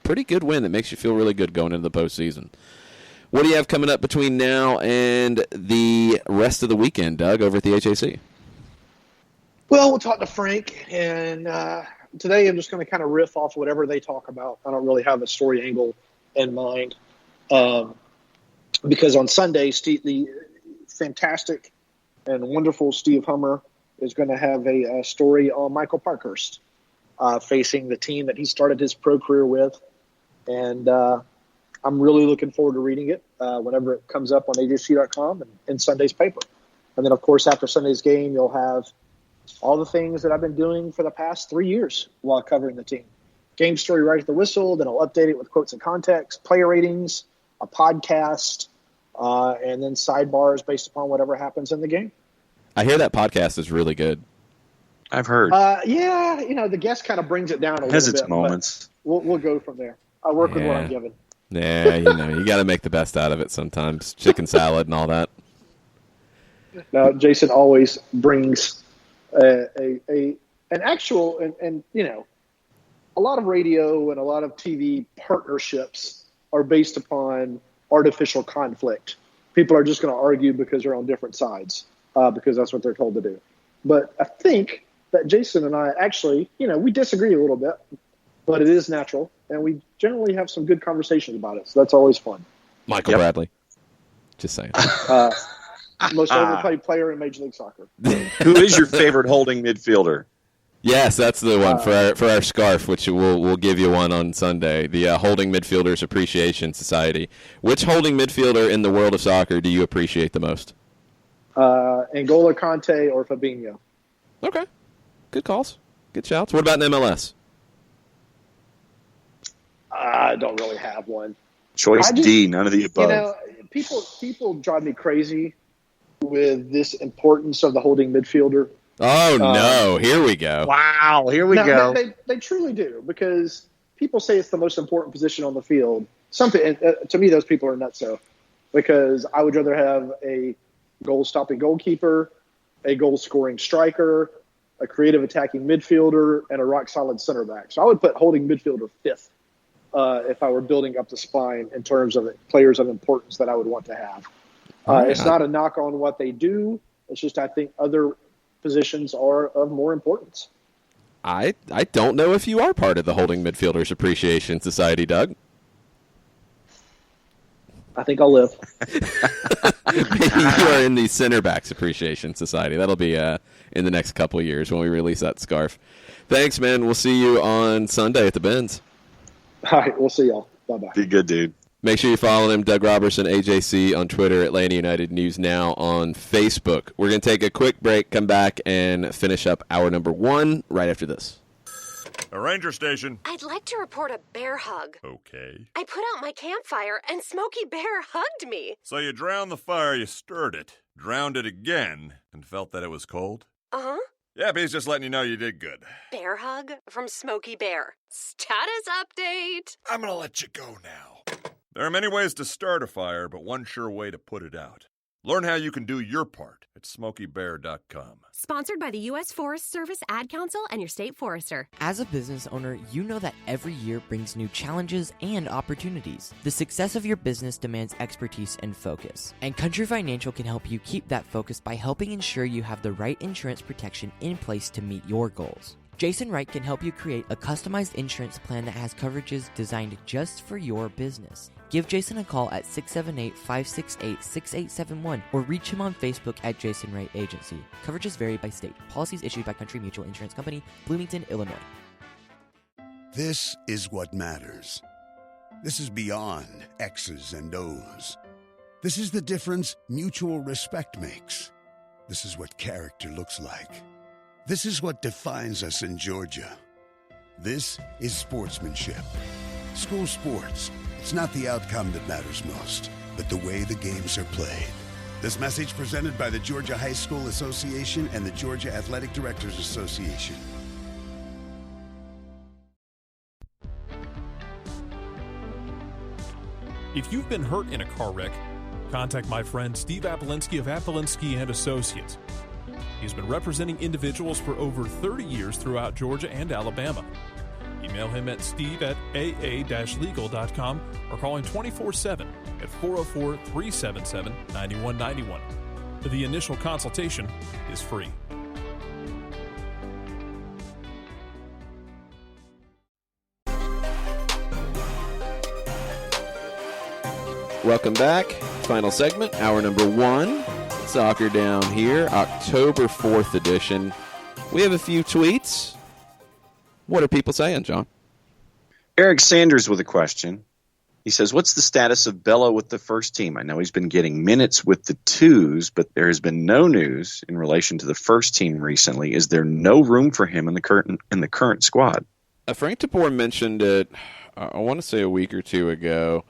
pretty good win that makes you feel really good going into the postseason. What do you have coming up between now and the rest of the weekend, Doug, over at the HAC? Well, we'll talk to Frank, and today I'm just going to kind of riff off whatever they talk about. I don't really have a story angle in mind because on Sunday, the fantastic and wonderful Steve Hummer is going to have a story on Michael Parkhurst facing the team that he started his pro career with, and I'm really looking forward to reading it whenever it comes up on AJC.com and in Sunday's paper. And then, of course, after Sunday's game, you'll have all the things that I've been doing for the past 3 years while covering the team. Game story right at the whistle, then I'll update it with quotes and context, player ratings, a podcast, and then sidebars based upon whatever happens in the game. I hear that podcast is really good. I've heard. Yeah, the guest kind of brings it down a Has little its bit. moments. We'll go from there. I work with what I'm given. Yeah, you got to make the best out of it sometimes. Chicken salad and all that. Now, Jason always brings an actual and a lot of radio and a lot of TV partnerships are based upon artificial conflict. People are just going to argue because they're on different sides because that's what they're told to do. But I think that Jason and I actually, we disagree a little bit, but it is natural, and we generally have some good conversations about it. So that's always fun. Michael Bradley. Just saying. Most overplayed player in Major League Soccer. Who is your favorite holding midfielder? Yes, that's the one for our scarf, which we'll give you one on Sunday. The Holding Midfielders Appreciation Society. Which holding midfielder in the world of soccer do you appreciate the most? N'Golo Conte or Fabinho. Okay, good calls, good shouts. What about in MLS? I don't really have one. Choice D, none of the above. People drive me crazy with this importance of the holding midfielder. Oh, no. Here we go. Wow, here we go. They truly do, because people say it's the most important position on the field. To me, those people are nutso, because I would rather have a goal-stopping goalkeeper, a goal-scoring striker, a creative attacking midfielder, and a rock-solid center back. So I would put holding midfielder fifth if I were building up the spine in terms of players of importance that I would want to have. It's not a knock on what they do. It's just I think other positions are of more importance. I don't know if you are part of the Holding Midfielders Appreciation Society, Doug. I think I'll live. Maybe you are in the Center Backs Appreciation Society. That'll be in the next couple of years when we release that scarf. Thanks, man. We'll see you on Sunday at the Benz. All right, we'll see y'all. Bye-bye. Be good, dude. Make sure you follow him, Doug Roberson, AJC, on Twitter, Atlanta United News Now on Facebook. We're going to take a quick break, come back, and finish up hour number 1 right after this. A ranger station. I'd like to report a bear hug. Okay. I put out my campfire and Smokey Bear hugged me. So you drowned the fire, you stirred it, drowned it again, and felt that it was cold? Uh-huh. Yeah, he's just letting you know you did good. Bear hug from Smokey Bear. Status update. I'm gonna let you go now. There are many ways to start a fire, but one sure way to put it out. Learn how you can do your part at SmokeyBear.com. Sponsored by the U.S. Forest Service, Ad Council, and your state forester. As a business owner, you know that every year brings new challenges and opportunities. The success of your business demands expertise and focus. And Country Financial can help you keep that focus by helping ensure you have the right insurance protection in place to meet your goals. Jason Wright can help you create a customized insurance plan that has coverages designed just for your business. Give Jason a call at 678-568-6871 or reach him on Facebook at Jason Wright Agency. Coverages vary by state. Policies issued by Country Mutual Insurance Company, Bloomington, Illinois. This is what matters. This is beyond X's and O's. This is the difference mutual respect makes. This is what character looks like. This is what defines us in Georgia. This is sportsmanship. School sports. It's not the outcome that matters most, but the way the games are played. This message presented by the Georgia High School Association and the Georgia Athletic Directors Association. If you've been hurt in a car wreck, contact my friend Steve Apolinsky of Apolinsky and Associates. He's been representing individuals for over 30 years throughout Georgia and Alabama. Email him at steve@aa-legal.com or call him 24/7 at 404-377-9191. The initial consultation is free. Welcome back. Final segment, hour number 1. Soccer Down here, October 4th edition. We have a few tweets. What are people saying, John? Eric Sanders with a question. He says, what's the status of Bello with the first team? I know he's been getting minutes with the twos, but there has been no news in relation to the first team recently. Is there no room for him in the current squad? Frank DeBoer mentioned it, I want to say a week or two ago,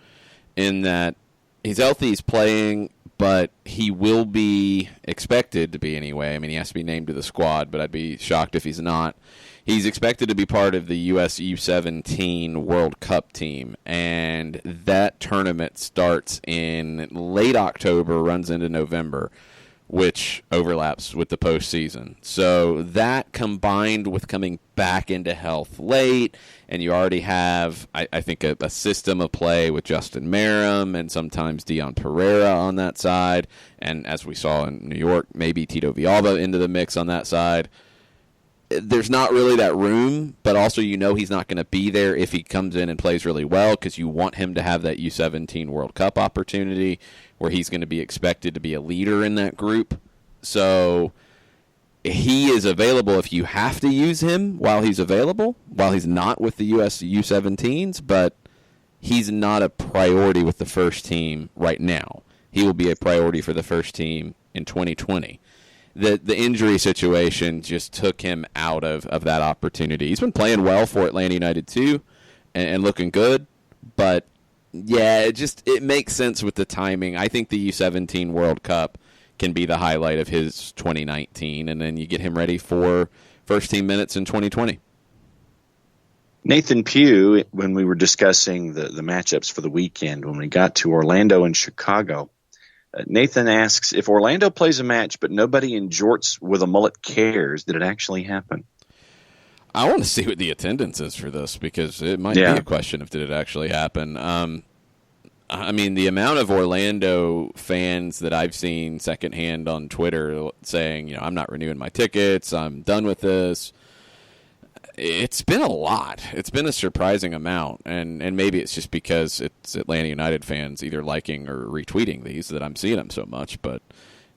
in that he's healthy, he's playing, but he will be expected to be anyway. I mean, he has to be named to the squad, but I'd be shocked if he's not. He's expected to be part of the U.S. U17 World Cup team, and that tournament starts in late October, runs into November, which overlaps with the postseason. So that combined with coming back into health late, and you already have, I think, a system of play with Justin Merrim and sometimes Dion Pereira on that side, and as we saw in New York, maybe Tito Villalba into the mix on that side. There's not really that room, but also you know he's not going to be there if he comes in and plays really well because you want him to have that U17 World Cup opportunity where he's going to be expected to be a leader in that group. So he is available if you have to use him while he's available, while he's not with the U.S. U17s, but he's not a priority with the first team right now. He will be a priority for the first team in 2020. The injury situation just took him out of that opportunity. He's been playing well for Atlanta United too, and looking good. But yeah, it makes sense with the timing. I think the U17 World Cup can be the highlight of his 2019, and then you get him ready for first team minutes in 2020. Nathan Pugh, when we were discussing the matchups for the weekend, when we got to Orlando and Chicago, Nathan asks, if Orlando plays a match but nobody in jorts with a mullet cares, did it actually happen? I want to see what the attendance is for this, because it might be a question of did it actually happen. I mean, the amount of Orlando fans that I've seen secondhand on Twitter saying, I'm not renewing my tickets, I'm done with this. It's been a lot. It's been a surprising amount, and maybe it's just because it's Atlanta United fans either liking or retweeting these that I'm seeing them so much, but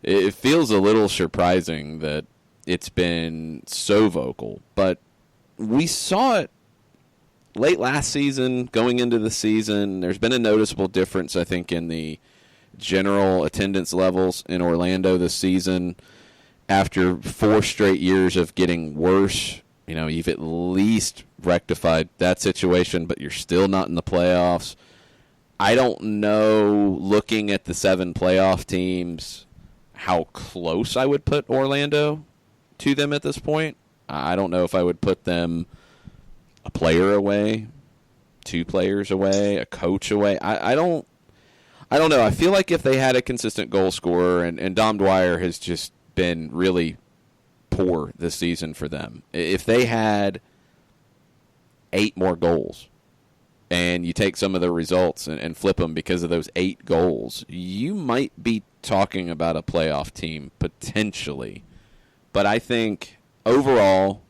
it feels a little surprising that it's been so vocal. But we saw it late last season, going into the season. There's been a noticeable difference, I think, in the general attendance levels in Orlando this season. After 4 straight years of getting worse, you've at least rectified that situation, but you're still not in the playoffs. I don't know, looking at the 7 playoff teams, how close I would put Orlando to them at this point. I don't know if I would put them a player away, 2 players away, a coach away. I don't know. I feel like if they had a consistent goal scorer, and Dom Dwyer has just been really poor this season for them. If they had 8 more goals and you take some of the results and flip them because of those 8 goals, you might be talking about a playoff team potentially. But I think overall,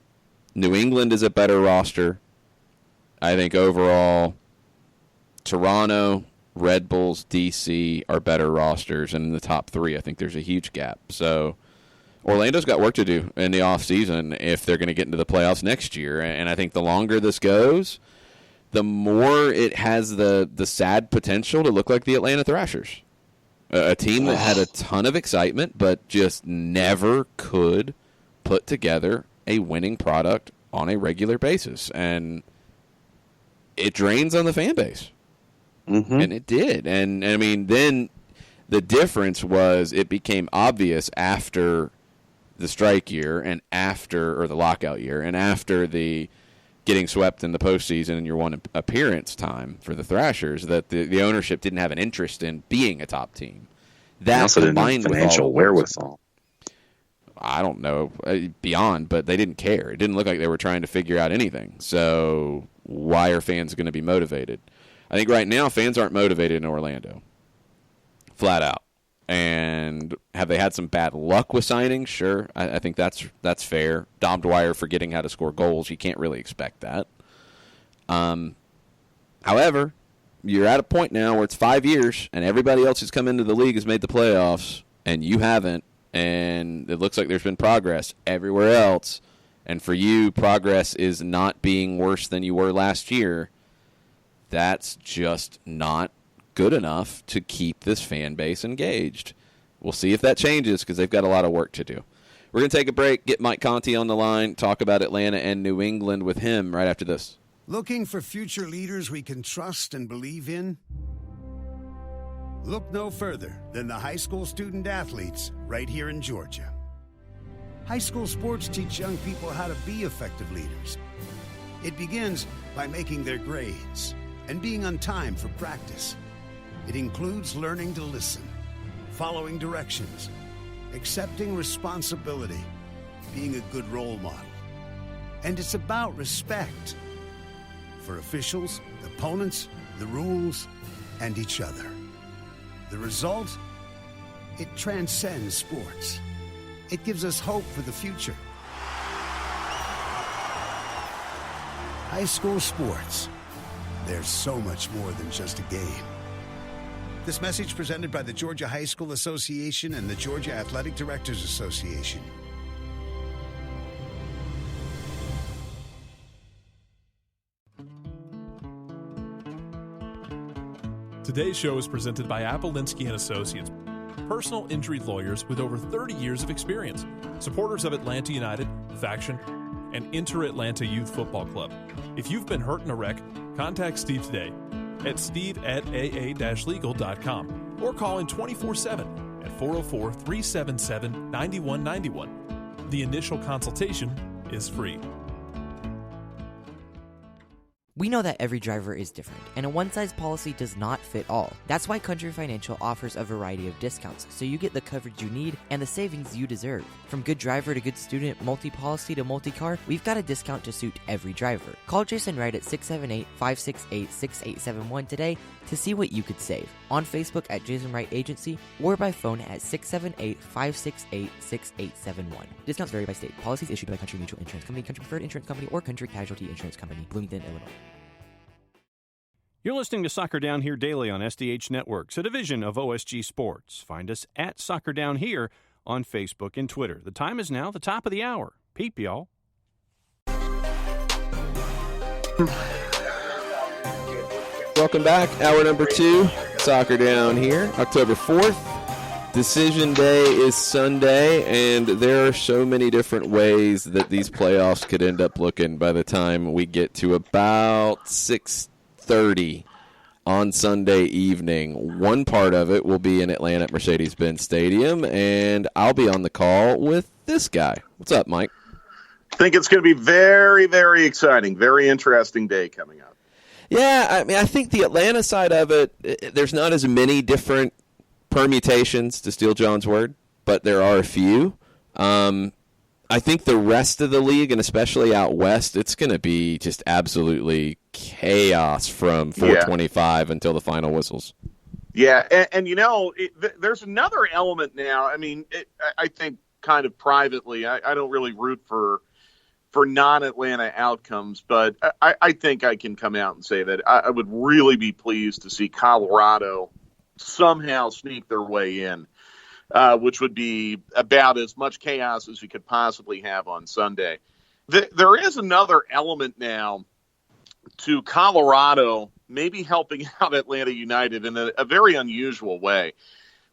New England is a better roster. I think overall, Toronto, Red Bulls, DC are better rosters. And in the top 3, I think there's a huge gap. So Orlando's got work to do in the offseason if they're going to get into the playoffs next year. And I think the longer this goes, the more it has the sad potential to look like the Atlanta Thrashers. A team that had a ton of excitement but just never could put together a winning product on a regular basis. And it drains on the fan base. Mm-hmm. And it did. And, I mean, then the difference was it became obvious after the strike year and or the lockout year, and after the getting swept in the postseason and your one appearance time for the Thrashers, that the ownership didn't have an interest in being a top team. That also combined with financial wherewithal. I don't know, beyond, but they didn't care. It didn't look like they were trying to figure out anything. So why are fans going to be motivated? I think right now fans aren't motivated in Orlando, flat out. And have they had some bad luck with signings? Sure, I think that's fair. Dom Dwyer forgetting how to score goals, you can't really expect that. However, you're at a point now where it's 5 years, and everybody else who's come into the league has made the playoffs, and you haven't, and it looks like there's been progress everywhere else. And for you, progress is not being worse than you were last year. That's just not good enough to keep this fan base engaged. We'll see if that changes, because they've got a lot of work to do. We're going to take a break, get Mike Conti on the line, talk about Atlanta and New England with him right after this. Looking for future leaders we can trust and believe in? Look no further than the high school student athletes right here in Georgia. High school sports teach young people how to be effective leaders. It begins by making their grades and being on time for practice. It includes learning to listen, following directions, accepting responsibility, being a good role model. And it's about respect for officials, opponents, the rules, and each other. The result? It transcends sports. It gives us hope for the future. High school sports. There's so much more than just a game. This message presented by the Georgia High School Association and the Georgia Athletic Directors Association. Today's show is presented by Appolinsky & Associates, personal injury lawyers with over 30 years of experience, supporters of Atlanta United, Faction, and Inter-Atlanta Youth Football Club. If you've been hurt in a wreck, contact Steve today at steve@aa-legal.com or call in 24/7 at 404-377-9191. The initial consultation is free. We know that every driver is different, and a one-size policy does not fit all. That's why Country Financial offers a variety of discounts, so you get the coverage you need and the savings you deserve. From good driver to good student, multi-policy to multi-car, we've got a discount to suit every driver. Call Jason Wright at 678-568-6871 today to see what you could save. On Facebook at Jason Wright Agency or by phone at 678-568-6871. Discounts vary by state. Policies issued by Country Mutual Insurance Company, Country Preferred Insurance Company, or Country Casualty Insurance Company, Bloomington, Illinois. You're listening to Soccer Down Here daily on SDH Networks, a division of OSG Sports. Find us at Soccer Down Here on Facebook and Twitter. The time is now the top of the hour. Peep, y'all. Welcome back. Hour number 2, Soccer Down Here, October 4th. Decision day is Sunday, and there are so many different ways that these playoffs could end up looking by the time we get to about 6:30 on Sunday evening. One part of it will be in Atlanta at Mercedes-Benz Stadium, and I'll be on the call with this guy. What's up, Mike? I think it's going to be very, very exciting, very interesting day coming up. Yeah, I mean, I think the Atlanta side of it, there's not as many different permutations, to steal John's word, but there are a few. I think the rest of the league, and especially out west, it's going to be just absolutely chaos from 4:25 until the final whistles. Yeah, and you know, there's another element now. I mean, I think kind of privately, I don't really root for non-Atlanta outcomes, but I think I can come out and say that I would really be pleased to see Colorado somehow sneak their way in, which would be about as much chaos as you could possibly have on Sunday. There is another element now to Colorado maybe helping out Atlanta United in a very unusual way.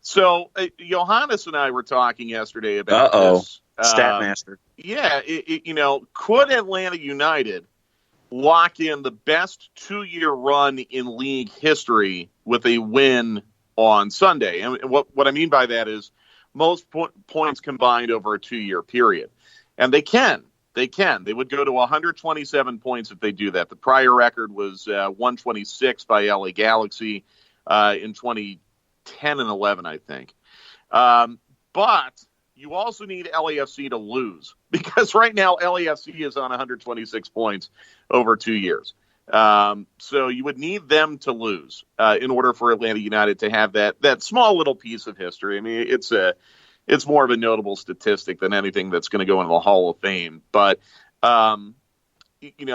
So Johannes and I were talking yesterday about this. Statmaster. Yeah, could Atlanta United lock in the best 2-year run in league history with a win on Sunday? And what I mean by that is most points combined over a 2-year period. And they can. They would go to 127 points if they do that. The prior record was 126 by LA Galaxy in 2010 and 11, I think. But you also need LAFC to lose, because right now LAFC is on 126 points over 2 years. So you would need them to lose in order for Atlanta United to have that small little piece of history. I mean, it's more of a notable statistic than anything that's going to go into the Hall of Fame. But you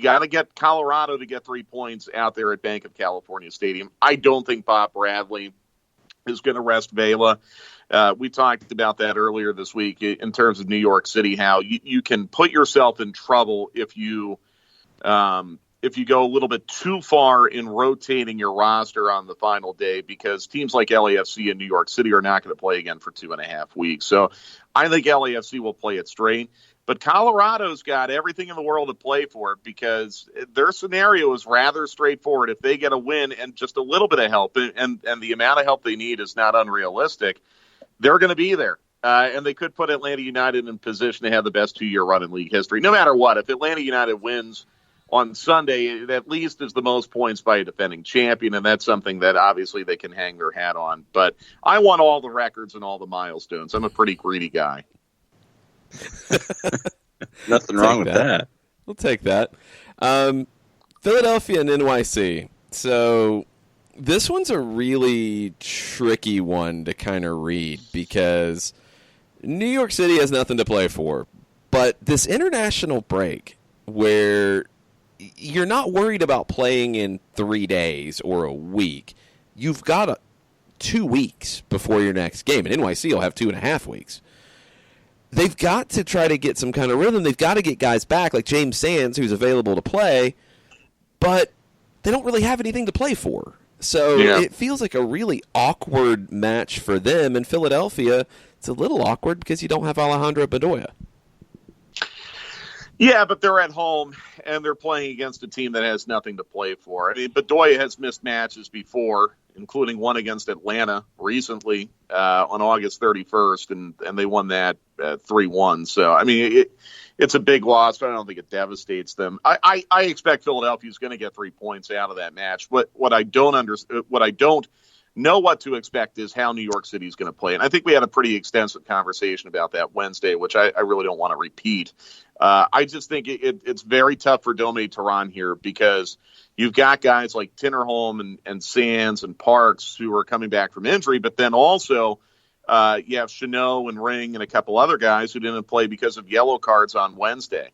got to get Colorado to get 3 points out there at Bank of California Stadium. I don't think Bob Bradley is going to rest Vela. We talked about that earlier this week in terms of New York City, how you can put yourself in trouble if you go a little bit too far in rotating your roster on the final day, because teams like LAFC and New York City are not going to play again for 2.5 weeks. So I think LAFC will play it straight. But Colorado's got everything in the world to play for, because their scenario is rather straightforward. If they get a win and just a little bit of help, and the amount of help they need is not unrealistic, they're going to be there. And they could put Atlanta United in position to have the best 2-year run in league history. No matter what, if Atlanta United wins on Sunday, it at least is the most points by a defending champion, and that's something that obviously they can hang their hat on. But I want all the records and all the milestones. I'm a pretty greedy guy. Nothing wrong with that. We'll take that. Philadelphia and NYC. So this one's a really tricky one to kind of read, because New York City has nothing to play for. But this international break where you're not worried about playing in 3 days or a week. You've got 2 weeks before your next game. And NYC will have 2.5 weeks. They've got to try to get some kind of rhythm. They've got to get guys back, like James Sands, who's available to play, but they don't really have anything to play for. So It feels like a really awkward match for them. In Philadelphia, it's a little awkward because you don't have Alejandro Bedoya. Yeah, but they're at home, and they're playing against a team that has nothing to play for. I mean, Bedoya has missed matches before, including one against Atlanta recently on August 31st, and they won that 3-1. So, I mean, it's a big loss, but I don't think it devastates them. I expect Philadelphia's going to get 3 points out of that match. What I don't know what to expect is how New York City is going to play. And I think we had a pretty extensive conversation about that Wednesday, which I really don't want to repeat. I just think it's very tough for Dominique Tehran here because you've got guys like Tinnerholm and Sands and Parks who are coming back from injury, but then also you have Chanot and Ring and a couple other guys who didn't play because of yellow cards on Wednesday.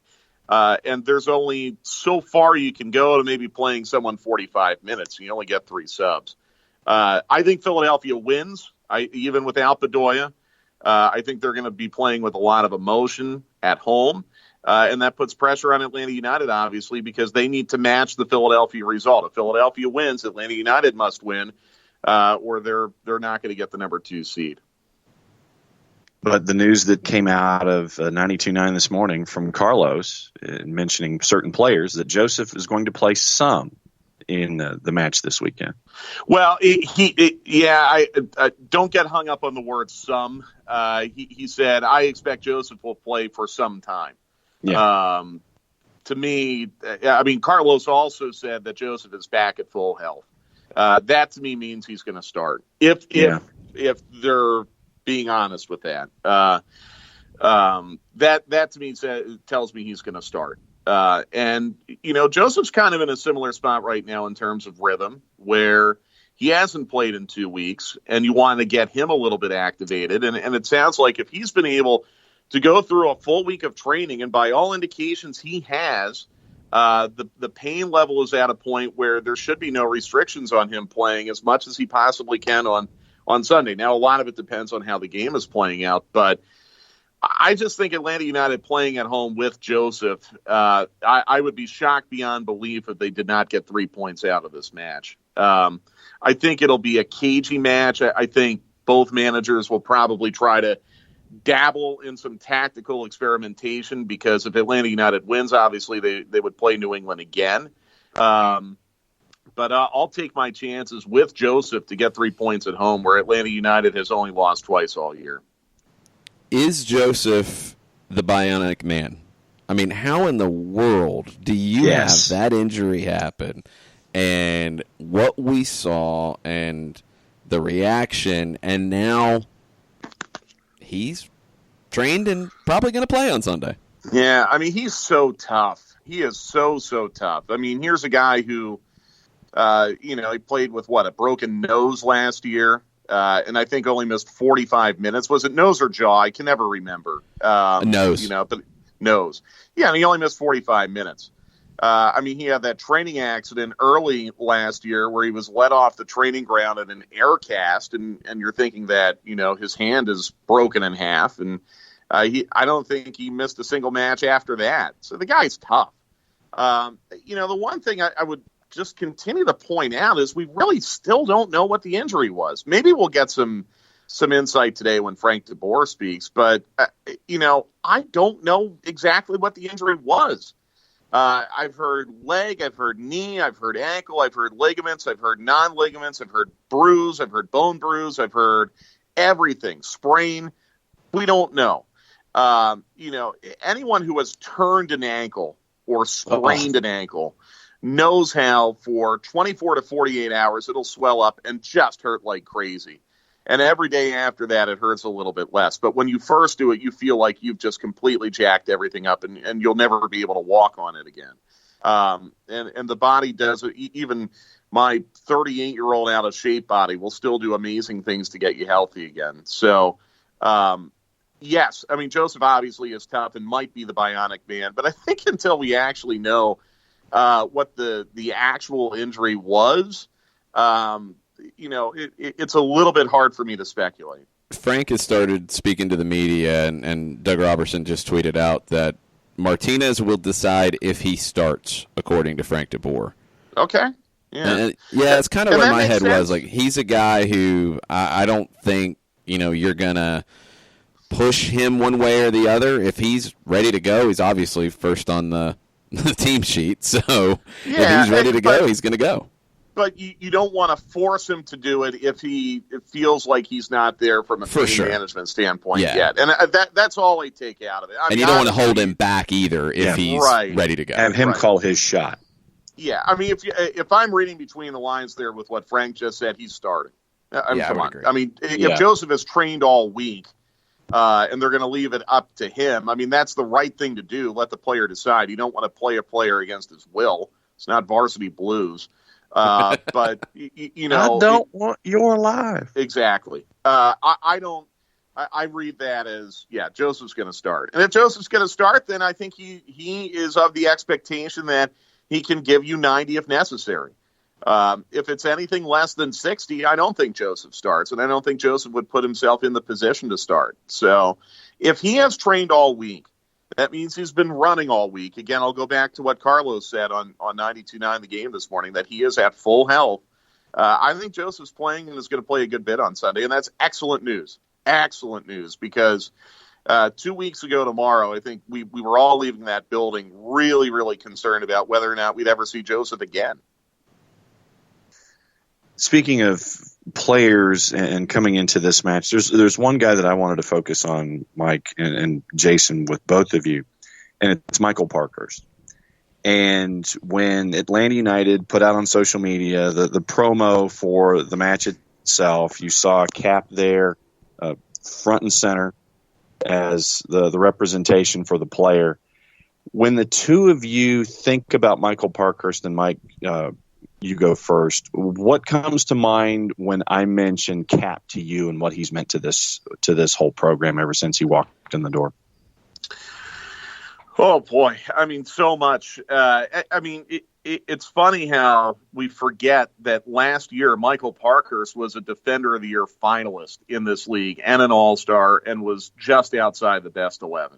And there's only so far you can go to maybe playing someone 45 minutes. You only get 3 subs. I think Philadelphia wins, even without Bedoya. I think they're going to be playing with a lot of emotion at home. And that puts pressure on Atlanta United, obviously, because they need to match the Philadelphia result. If Philadelphia wins, Atlanta United must win, or they're not going to get the number 2 seed. But the news that came out of 92.9 this morning from Carlos, mentioning certain players, that Joseph is going to play some in the match this weekend. Well, I don't get hung up on the word some. He said, I expect Joseph will play for some time. Yeah. To me, I mean, Carlos also said that Joseph is back at full health. That to me means he's going to start. If they're being honest with that, that to me tells me he's going to start. And, Joseph's kind of in a similar spot right now in terms of rhythm where he hasn't played in 2 weeks and you want to get him a little bit activated. And it sounds like if he's been able to go through a full week of training, and by all indications he has, the pain level is at a point where there should be no restrictions on him playing as much as he possibly can on Sunday. Now, a lot of it depends on how the game is playing out, but I just think Atlanta United playing at home with Joseph, I would be shocked beyond belief if they did not get 3 points out of this match. I think it'll be a cagey match. I think both managers will probably try to dabble in some tactical experimentation because if Atlanta United wins, obviously they would play New England again. But I'll take my chances with Joseph to get 3 points at home where Atlanta United has only lost twice all year. Is Joseph the bionic man? I mean, how in the world do you have that injury happen? And what we saw and the reaction, and now he's trained and probably going to play on Sunday. Yeah, I mean, he's so tough. He is so tough. I mean, here's a guy who, he played with, a broken nose last year. And I think only missed 45 minutes. Was it nose or jaw? I can never remember. Nose. But nose. Yeah, and he only missed 45 minutes. I mean, he had that training accident early last year where he was let off the training ground in an air cast, and you're thinking that, his hand is broken in half. And I don't think he missed a single match after that. So the guy's tough. The one thing I would just continue to point out is we really still don't know what the injury was. Maybe we'll get some insight today when Frank DeBoer speaks, but I don't know exactly what the injury was. I've heard leg, I've heard knee, I've heard ankle, I've heard ligaments, I've heard non-ligaments, I've heard bruise, I've heard bone bruise, I've heard everything, sprain. We don't know. Anyone who has turned an ankle or sprained an ankle knows how for 24 to 48 hours it'll swell up and just hurt like crazy. And every day after that, it hurts a little bit less. But when you first do it, you feel like you've just completely jacked everything up and you'll never be able to walk on it again. And the body does it. Even my 38-year-old out of shape body will still do amazing things to get you healthy again. So, yes, I mean, Joseph obviously is tough and might be the bionic man. But I think until we actually know what the actual injury was, it's a little bit hard for me to speculate. Frank has started speaking to the media, and Doug Roberson just tweeted out that Martinez will decide if he starts, according to Frank DeBoer. Okay. Yeah. That's kind of where my head was. Like, he's a guy who I don't think, you're going to push him one way or the other. If he's ready to go, he's obviously first on the team sheet. So if he's ready to go, he's going to go. But you don't want to force him to do it if it feels like he's not there from a team management standpoint yet. And that's all I take out of it. And you don't want to hold him back either if he's ready to go. Have him call his shot. Yeah, I mean, if I'm reading between the lines there with what Frank just said, he's starting. Come on. I mean, if Joseph has trained all week and they're going to leave it up to him, I mean, that's the right thing to do. Let the player decide. You don't want to play a player against his will. It's not varsity blues. But you know, I don't want your life. Exactly. I don't. I read that as Joseph's going to start, and if Joseph's going to start, then I think he is of the expectation that he can give you 90 if necessary. If it's anything less than 60, I don't think Joseph starts, and I don't think Joseph would put himself in the position to start. So, if he has trained all week, that means he's been running all week. Again, I'll go back to what Carlos said on 92.9 The Game this morning, that he is at full health. I think Joseph's playing and is going to play a good bit on Sunday, and that's excellent news. Excellent news, because 2 weeks ago tomorrow, I think we were all leaving that building really, really concerned about whether or not we'd ever see Joseph again. Speaking of players and coming into this match, there's one guy that I wanted to focus on, Mike and Jason, with both of you, and it's Michael Parkhurst. And when Atlanta United put out on social media the promo for the match itself, you saw Cap there front and center as the representation for the player. When the two of you think about Michael Parkhurst, and Mike, you go first, what comes to mind when I mention Cap to you and what he's meant to this whole program ever since he walked in the door? Oh boy, I mean, so much. It's funny how we forget that last year Michael Parkhurst was a Defender of the Year finalist in this league and an All-Star, and was just outside the best 11.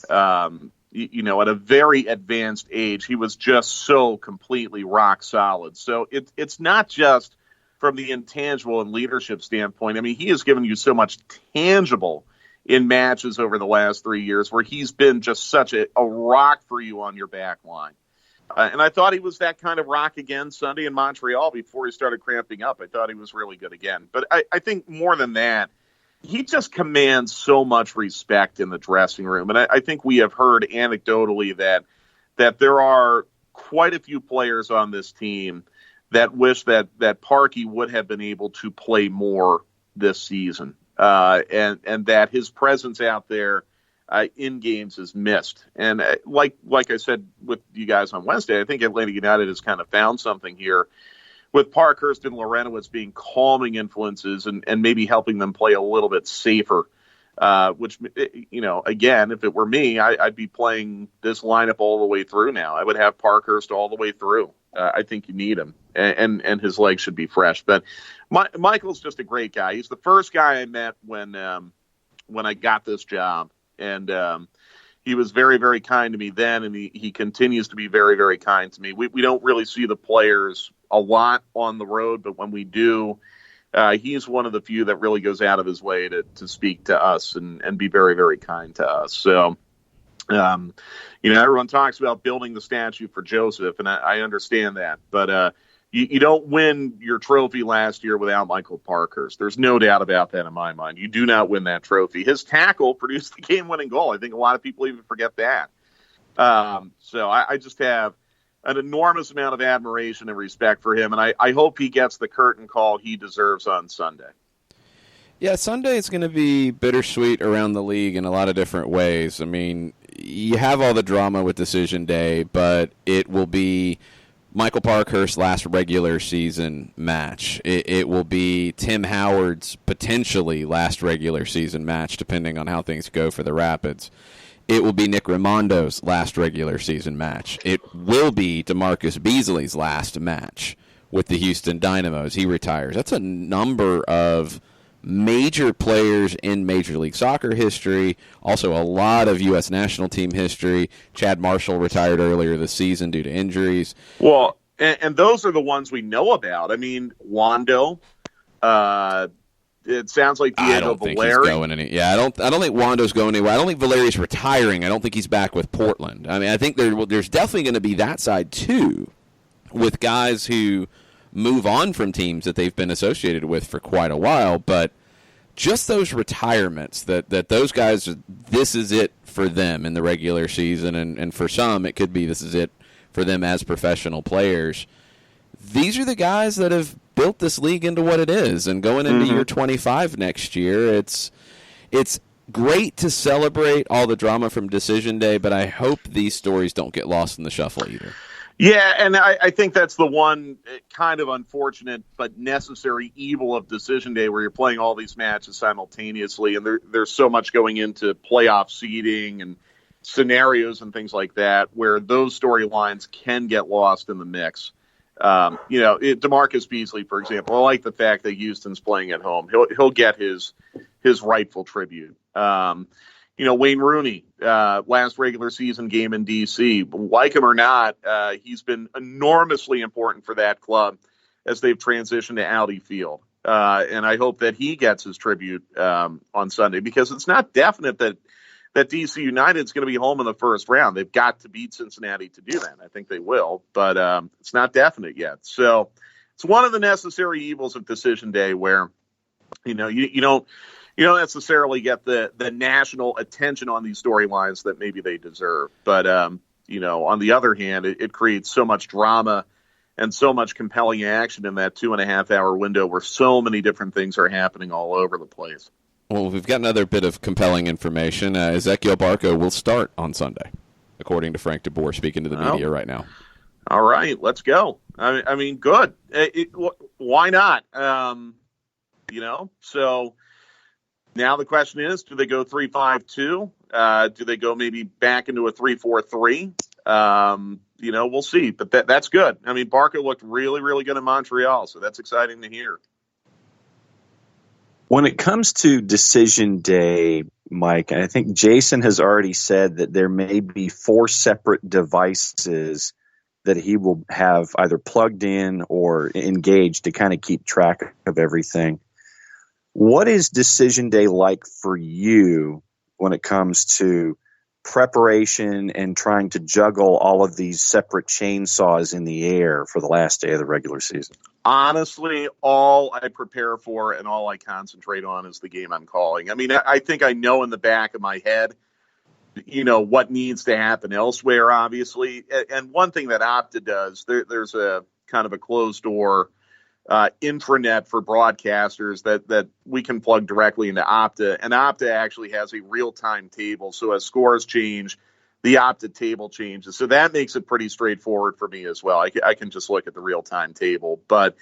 At a very advanced age, he was just so completely rock solid. So it's not just from the intangible and leadership standpoint. I mean, he has given you so much tangible in matches over the last 3 years where he's been just such a rock for you on your back line. And I thought he was that kind of rock again Sunday in Montreal before he started cramping up. I thought he was really good again. But I think more than that, he just commands so much respect in the dressing room. And I think we have heard anecdotally that there are quite a few players on this team that wish that Parky would have been able to play more this season. And that his presence out there in games is missed. And like I said with you guys on Wednesday, I think Atlanta United has kind of found something here with Parkhurst and Lorenowitz being calming influences and maybe helping them play a little bit safer, which, again, if it were me, I'd be playing this lineup all the way through now. I would have Parkhurst all the way through. I think you need him, and his legs should be fresh. But Michael's just a great guy. He's the first guy I met when I got this job, and he was very, very kind to me then, and he continues to be very, very kind to me. We don't really see the players a lot on the road, but when we do, he's one of the few that really goes out of his way to speak to us and be very, very kind to us. So, everyone talks about building the statue for Joseph, and I understand that, but you don't win your trophy last year without Michael Parkhurst. There's no doubt about that in my mind. You do not win that trophy. His tackle produced the game-winning goal. I think a lot of people even forget that. So I just have an enormous amount of admiration and respect for him, and I hope he gets the curtain call he deserves on Sunday. Yeah, Sunday is going to be bittersweet around the league in a lot of different ways. I mean, you have all the drama with Decision Day, but it will be Michael Parkhurst's last regular season match. It will be Tim Howard's potentially last regular season match, depending on how things go for the Rapids. It will be Nick Raimondo's last regular season match. It will be DeMarcus Beasley's last match with the Houston Dynamos. He retires. That's a number of major players in Major League Soccer history, also a lot of U.S. national team history. Chad Marshall retired earlier this season due to injuries. Well, and those are the ones we know about. I mean, Wando, It sounds like Diego I don't think Valeri. he's going any. Yeah, I don't think Wando's going anywhere. I don't think Valeri's retiring. I don't think he's back with Portland. I mean, I think there's definitely going to be that side too, with guys who move on from teams that they've been associated with for quite a while. But just those retirements that those guys, this is it for them in the regular season, and for some it could be this is it for them as professional players. These are the guys that have built this league into what it is, and going into year 25 next year, it's great to celebrate all the drama from Decision Day, but I hope these stories don't get lost in the shuffle either. Yeah, and I think that's the one kind of unfortunate but necessary evil of Decision Day, where you're playing all these matches simultaneously, and there's so much going into playoff seeding and scenarios and things like that, where those storylines can get lost in the mix. DeMarcus Beasley, for example, I like the fact that Houston's playing at home. He'll get his rightful tribute. Wayne Rooney, last regular season game in D.C., like him or not, he's been enormously important for that club as they've transitioned to Audi Field. And I hope that he gets his tribute on Sunday, because it's not definite that DC United is going to be home in the first round. They've got to beat Cincinnati to do that. I think they will, but it's not definite yet. So it's one of the necessary evils of Decision Day, where you don't necessarily get the national attention on these storylines that maybe they deserve. But on the other hand, it creates so much drama and so much compelling action in that 2.5 hour window, where so many different things are happening all over the place. Well, we've got another bit of compelling information. Ezequiel Barco will start on Sunday, according to Frank DeBoer, speaking to the media right now. All right, let's go. I mean, good. Why not? So now the question is, do they go 3-5-2? Do they go maybe back into a 3-4-3? We'll see. But that's good. I mean, Barco looked really, really good in Montreal, so that's exciting to hear. When it comes to Decision Day, Mike, I think Jason has already said that there may be 4 separate devices that he will have either plugged in or engaged to kind of keep track of everything. What is Decision Day like for you when it comes to preparation and trying to juggle all of these separate chainsaws in the air for the last day of the regular season? Honestly, all I prepare for and all I concentrate on is the game I'm calling. I mean, I think I know in the back of my head, what needs to happen elsewhere, obviously. And one thing that Opta does, there's a kind of a closed door intranet for broadcasters that we can plug directly into Opta. And Opta actually has a real-time table. So as scores change, the Opta table changes. So that makes it pretty straightforward for me as well. I can just look at the real-time table. But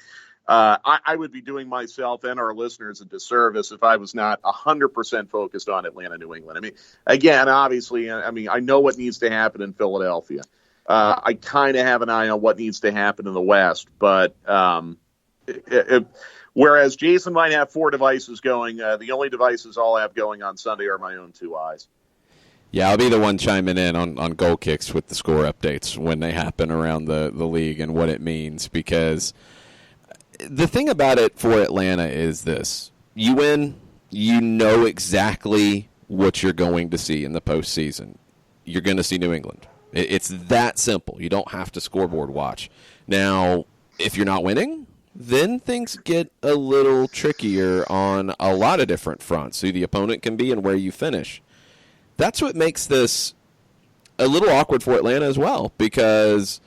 I would be doing myself and our listeners a disservice if I was not 100% focused on Atlanta, New England. I mean, again, obviously, I know what needs to happen in Philadelphia. I kind of have an eye on what needs to happen in the West. But whereas Jason might have 4 devices going, the only devices I'll have going on Sunday are my own 2 eyes. Yeah, I'll be the one chiming in on goal kicks with the score updates when they happen around the league and what it means, because the thing about it for Atlanta is this. You win, you know exactly what you're going to see in the postseason. You're going to see New England. It's that simple. You don't have to scoreboard watch. Now, if you're not winning, then things get a little trickier on a lot of different fronts, who the opponent can be and where you finish. That's what makes this a little awkward for Atlanta as well, because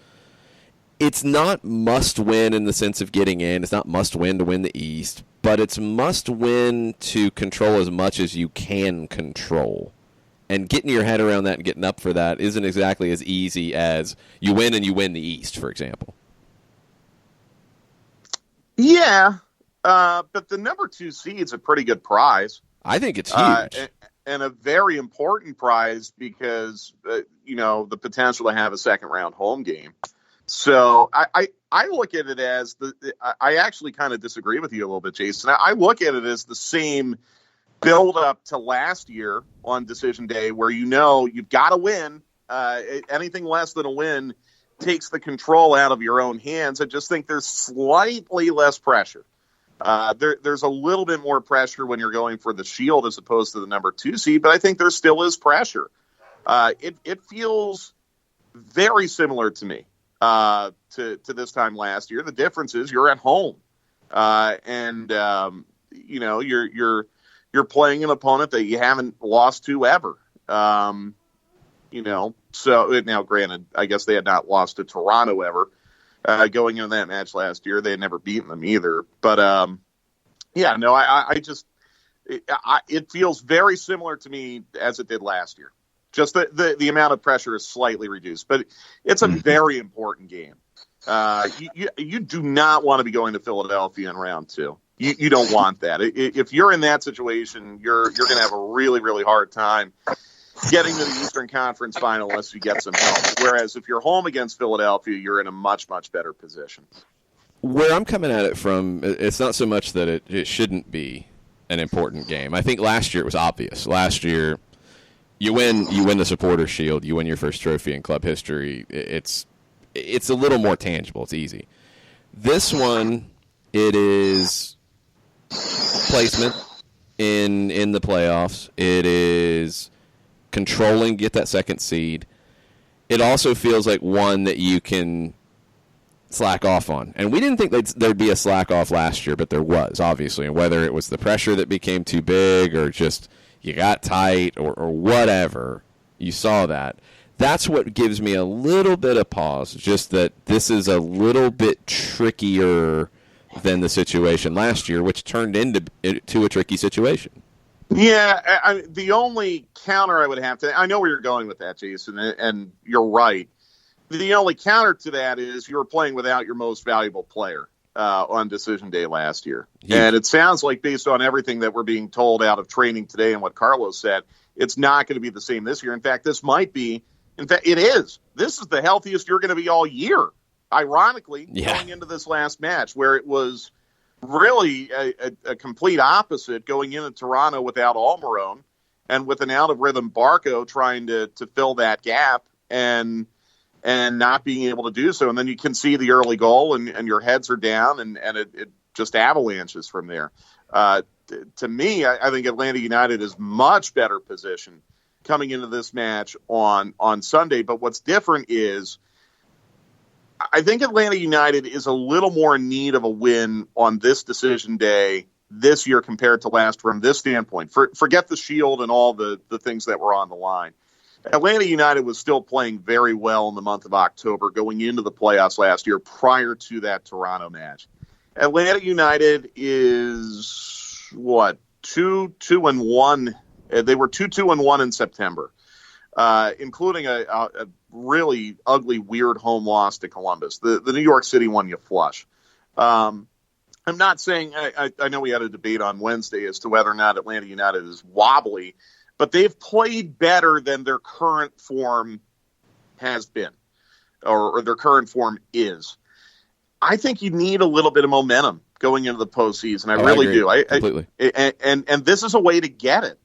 it's not must-win in the sense of getting in. It's not must-win to win the East, but it's must-win to control as much as you can control. And getting your head around that and getting up for that isn't exactly as easy as you win and you win the East, for example. Yeah, but the number 2 seed's a pretty good prize. I think it's huge. And a very important prize because, the potential to have a second-round home game. So I look at it as I actually kind of disagree with you a little bit, Jason. I look at it as the same build-up to last year on Decision Day, where you've got to win. Anything less than a win takes the control out of your own hands. I just think there's slightly less pressure. There's a little bit more pressure when you're going for the Shield as opposed to the number 2 seed, but I think there still is pressure. It feels very similar to me to this time last year. The difference is you're at home, and you're playing an opponent that you haven't lost to ever. So now granted, I guess they had not lost to Toronto ever going into that match last year. They had never beaten them either. But it feels very similar to me as it did last year. Just the amount of pressure is slightly reduced, but it's a very important game. You do not want to be going to Philadelphia in round 2. You don't want that. If you're in that situation, you're going to have a really, really hard time getting to the Eastern Conference final unless you get some help. Whereas if you're home against Philadelphia, you're in a much, much better position. Where I'm coming at it from, it's not so much that it shouldn't be an important game. I think last year it was obvious. Last year, you win the Supporters' Shield, you win your first trophy in club history. It's a little more tangible. It's easy. This one, it is placement in the playoffs. It is controlling, get that second seed. It also feels like one that you can slack off on. And we didn't think there'd be a slack off last year, but there was, obviously. And whether it was the pressure that became too big or just you got tight or whatever, you saw that. That's what gives me a little bit of pause, just that this is a little bit trickier than the situation last year, which turned into a tricky situation. Yeah, the only counter I would have to – I know where you're going with that, Jason, and you're right. The only counter to that is you were playing without your most valuable player on decision day last year. Yeah. And it sounds like based on everything that we're being told out of training today and what Carlos said, it's not going to be the same this year. In fact, this might be – in fact, it is. This is the healthiest you're going to be all year, ironically, going into this last match where it was – really a complete opposite going into Toronto without Almiron and with an out-of-rhythm Barco trying to fill that gap and not being able to do so. And then you can see the early goal and your heads are down and it just avalanches from there. To me, I think Atlanta United is much better positioned coming into this match on Sunday. But what's different is I think Atlanta United is a little more in need of a win on this decision day this year compared to last from this standpoint. Forget the Shield and all the things that were on the line. Atlanta United was still playing very well in the month of October going into the playoffs last year prior to that Toronto match. Atlanta United is, 2-1. They were 2-1 in September. Including a really ugly, weird home loss to Columbus. The New York City one you flush. I'm not saying I know we had a debate on Wednesday as to whether or not Atlanta United is wobbly, but they've played better than their current form has been, or their current form is. I think you need a little bit of momentum going into the postseason. I really do. Completely. And this is a way to get it.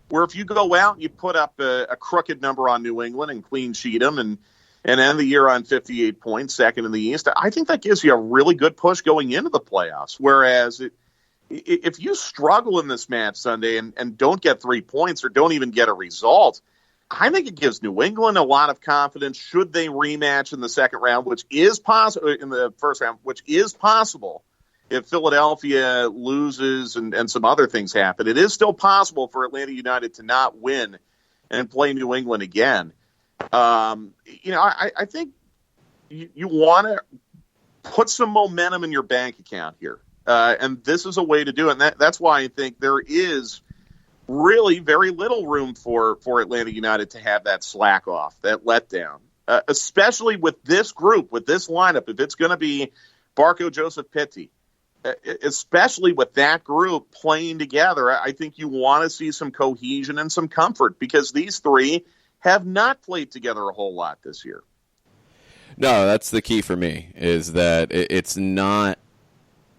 Where if you go out and you put up a crooked number on New England and clean sheet them and end the year on 58 points, second in the East, I think that gives you a really good push going into the playoffs. Whereas if you struggle in this match Sunday and don't get 3 points or don't even get a result, I think it gives New England a lot of confidence should they rematch in the second round, which is possible in the first round, which is possible. If Philadelphia loses and some other things happen, it is still possible for Atlanta United to not win and play New England again. I think you want to put some momentum in your bank account here. And this is a way to do it. And that's why I think there is really very little room for Atlanta United to have that slack off, that letdown, especially with this group, with this lineup. If it's going to be Barco, Joseph Pitti, especially with that group playing together, I think you want to see some cohesion and some comfort because these three have not played together a whole lot this year. No, that's the key for me, is that it's not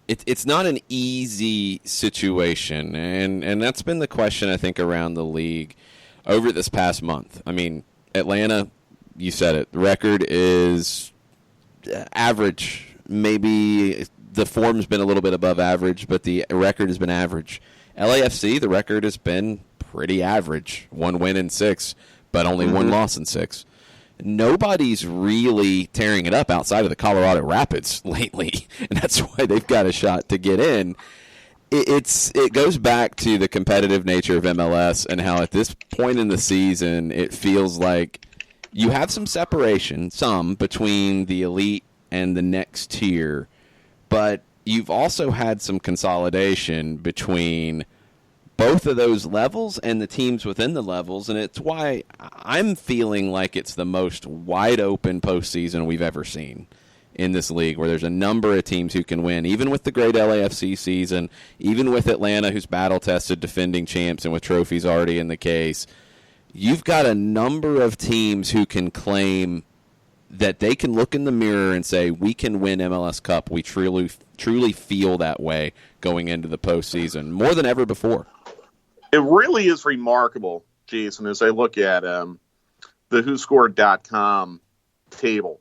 an easy situation, and that's been the question, I think, around the league over this past month. I mean, Atlanta, you said it, the record is average, maybe the form's been a little bit above average, but the record has been average. LAFC, the record has been pretty average. 1 win in 6, but only 1 loss in 6. Nobody's really tearing it up outside of the Colorado Rapids lately, and that's why they've got a shot to get in. It goes back to the competitive nature of MLS and how at this point in the season it feels like you have some separation, between the elite and the next tier, but you've also had some consolidation between both of those levels and the teams within the levels, and it's why I'm feeling like it's the most wide-open postseason we've ever seen in this league, where there's a number of teams who can win, even with the great LAFC season, even with Atlanta, who's battle-tested defending champs and with trophies already in the case. You've got a number of teams who can claim that they can look in the mirror and say, we can win MLS Cup. We truly feel that way going into the postseason, more than ever before. It really is remarkable, Jason, as I look at the WhoScored.com table.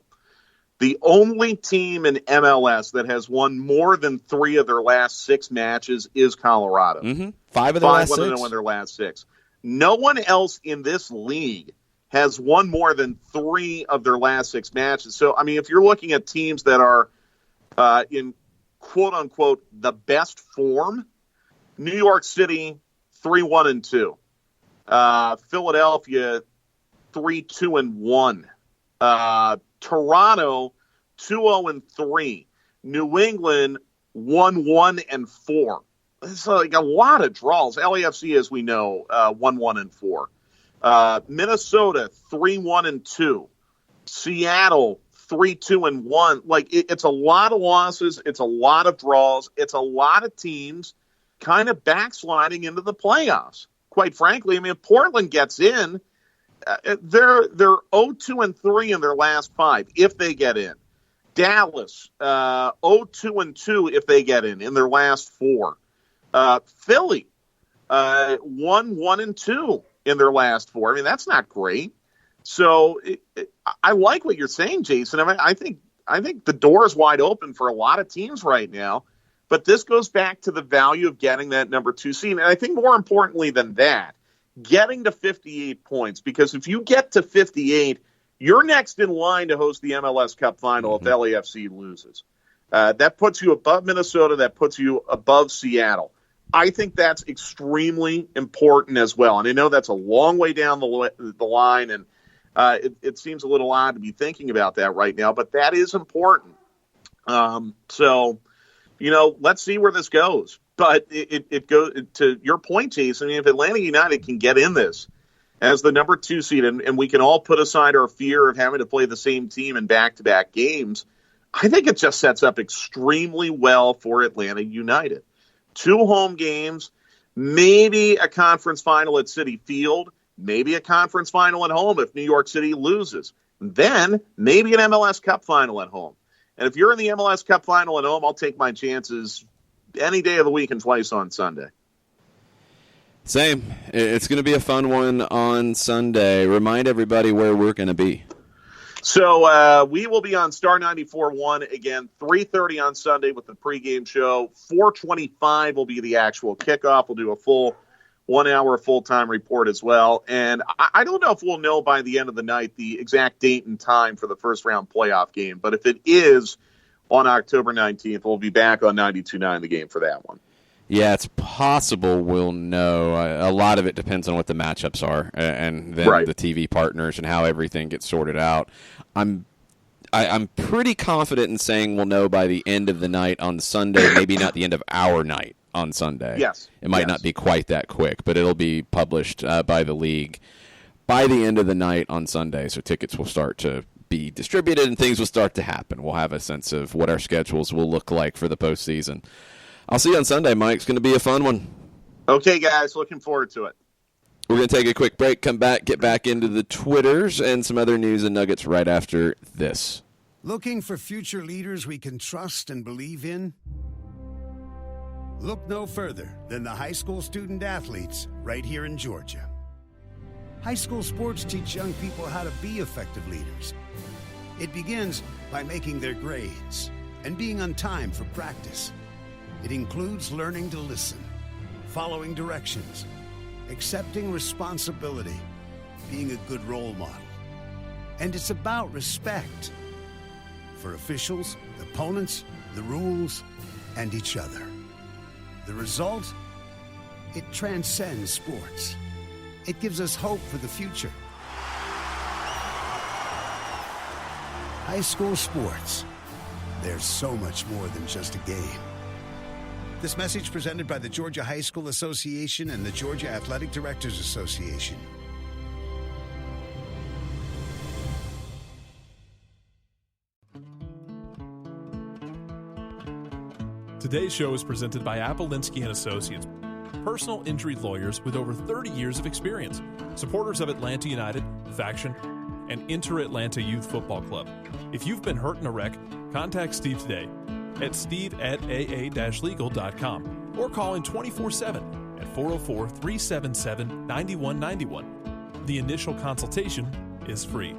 The only team in MLS that has won more than 3 of their last 6 matches is Colorado. Mm-hmm. 5 of their last 6. 5 won their last 6. No one else in this league has won more than 3 of their last 6 matches. So, I mean, if you're looking at teams that are in quote-unquote the best form, New York City, 3-1-2. Philadelphia, 3-2-1. Toronto, 2-0-3. New England, 1-1-4. It's like a lot of draws. LAFC, as we know, 1-1-4. Minnesota, 3-1-2. Seattle, 3-2-1. Like it's a lot of losses. It's a lot of draws. It's a lot of teams kind of backsliding into the playoffs. Quite frankly, I mean, if Portland gets in, they're 0-2-3 in their last 5 if they get in. Dallas 0-2-2 if they get in their last 4. Philly 1-1-2 in their last 4. I mean, that's not great. So I like what you're saying, Jason. I mean, I think the door is wide open for a lot of teams right now. But this goes back to the value of getting that number 2 seed. And I think more importantly than that, getting to 58 points. Because if you get to 58, you're next in line to host the MLS Cup final if LAFC loses. That puts you above Minnesota. That puts you above Seattle. I think that's extremely important as well. And I know that's a long way down the line, and it seems a little odd to be thinking about that right now, but that is important. So, let's see where this goes. But it goes to your point, Jason. I mean, if Atlanta United can get in this as the number 2 seed, and we can all put aside our fear of having to play the same team in back-to-back games, I think it just sets up extremely well for Atlanta United. 2 home games, maybe a conference final at Citi Field, maybe a conference final at home if New York City loses. Then maybe an MLS Cup final at home. And if you're in the MLS Cup final at home, I'll take my chances any day of the week and twice on Sunday. Same. It's going to be a fun one on Sunday. Remind everybody where we're going to be. So we will be on Star 94.1 again, 3:30 on Sunday with the pregame show. 4:25 will be the actual kickoff. We'll do a full 1-hour full-time report as well. And I don't know if we'll know by the end of the night the exact date and time for the first-round playoff game. But if it is on October 19th, we'll be back on 92.9 The Game for that one. Yeah, it's possible we'll know. A lot of it depends on what the matchups are and then the TV partners and how everything gets sorted out. I'm pretty confident in saying we'll know by the end of the night on Sunday, maybe not the end of our night on Sunday. Yes. It might not be quite that quick, but it'll be published by the league by the end of the night on Sunday, so tickets will start to be distributed and things will start to happen. We'll have a sense of what our schedules will look like for the postseason. I'll see you on Sunday, Mike. It's going to be a fun one. Okay, guys. Looking forward to it. We're going to take a quick break, come back, get back into the Twitters and some other news and nuggets right after this. Looking for future leaders we can trust and believe in? Look no further than the high school student athletes right here in Georgia. High school sports teach young people how to be effective leaders. It begins by making their grades, and being on time for practice. It includes learning to listen, following directions, accepting responsibility, being a good role model. And it's about respect for officials, opponents, the rules, and each other. The result? It transcends sports. It gives us hope for the future. High school sports. There's so much more than just a game. This message presented by the Georgia High School Association and the Georgia Athletic Directors Association. Today's show is presented by Appolinsky & Associates, personal injury lawyers with over 30 years of experience, supporters of Atlanta United, Faction, and Inter-Atlanta Youth Football Club. If you've been hurt in a wreck, contact Steve today at steve@aa-legal.com or call in 24/7 at 404-377-9191. The initial consultation is free.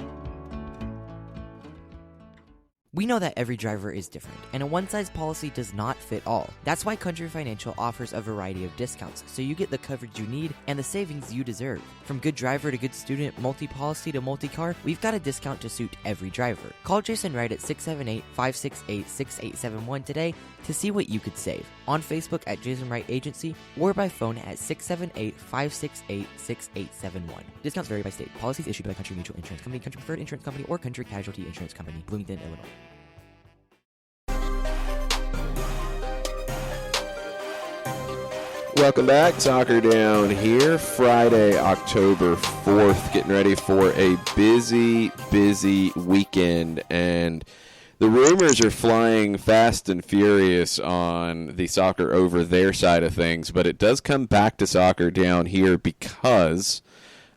We know that every driver is different, and a one-size policy does not fit all. That's why Country Financial offers a variety of discounts, so you get the coverage you need and the savings you deserve. From good driver to good student, multi-policy to multi-car, we've got a discount to suit every driver. Call Jason Wright at 678-568-6871 today to see what you could save. On Facebook at Jason Wright Agency or by phone at 678-568-6871. Discounts vary by state. Policies issued by Country Mutual Insurance Company, Country Preferred Insurance Company, or Country Casualty Insurance Company, Bloomington, Illinois. Welcome back. Soccer Down here. Friday, October 4th. Getting ready for a busy weekend. And the rumors are flying fast and furious on the Soccer Over There side of things. But it does come back to Soccer Down here because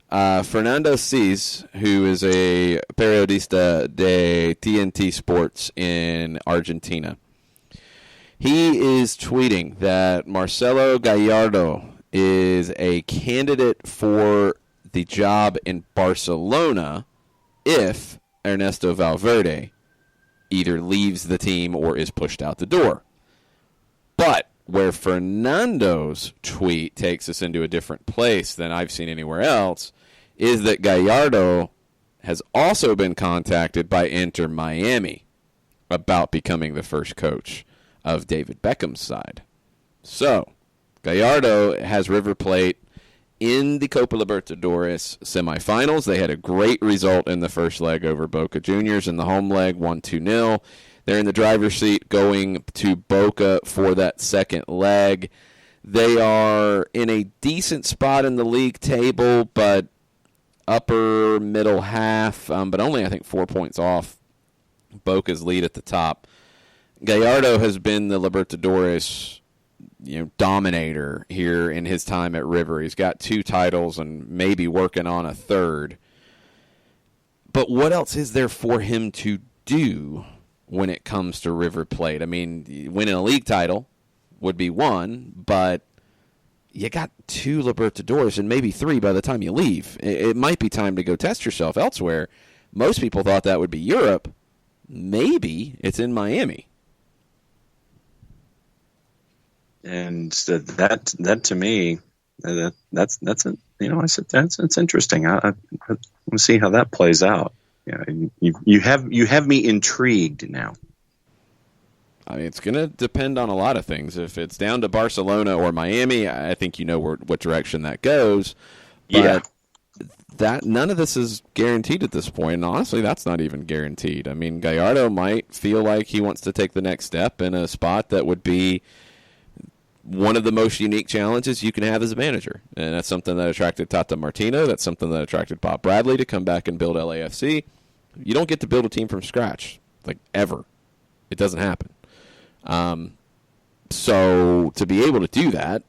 Fernando Cis, who is a periodista de TNT Sports in Argentina, he is tweeting that Marcelo Gallardo is a candidate for the job in Barcelona if Ernesto Valverde either leaves the team or is pushed out the door. But where Fernando's tweet takes us into a different place than I've seen anywhere else is that Gallardo has also been contacted by Inter Miami about becoming the first coach of David Beckham's side. So, Gallardo has River Plate in the Copa Libertadores semifinals. They had a great result in the first leg over Boca Juniors. In the home leg, won 2-0. They're in the driver's seat going to Boca for that second leg. They are in a decent spot in the league table, but upper middle half, but only, I think, 4 points off Boca's lead at the top. Gallardo has been the Libertadores, dominator here in his time at River. He's got 2 titles and maybe working on a third. But what else is there for him to do when it comes to River Plate? I mean, winning a league title would be one, but you got 2 Libertadores and maybe 3 by the time you leave. It might be time to go test yourself elsewhere. Most people thought that would be Europe. Maybe it's in Miami. And that to me, that's it's interesting. I want to see how that plays out. You have me intrigued now. I mean, it's going to depend on a lot of things. If it's down to Barcelona or Miami, I think what direction that goes. But none of this is guaranteed at this point. And honestly, that's not even guaranteed. I mean, Gallardo might feel like he wants to take the next step in a spot that would be one of the most unique challenges you can have as a manager. And that's something that attracted Tata Martino. That's something that attracted Bob Bradley to come back and build LAFC. You don't get to build a team from scratch, ever. It doesn't happen. So to be able to do that,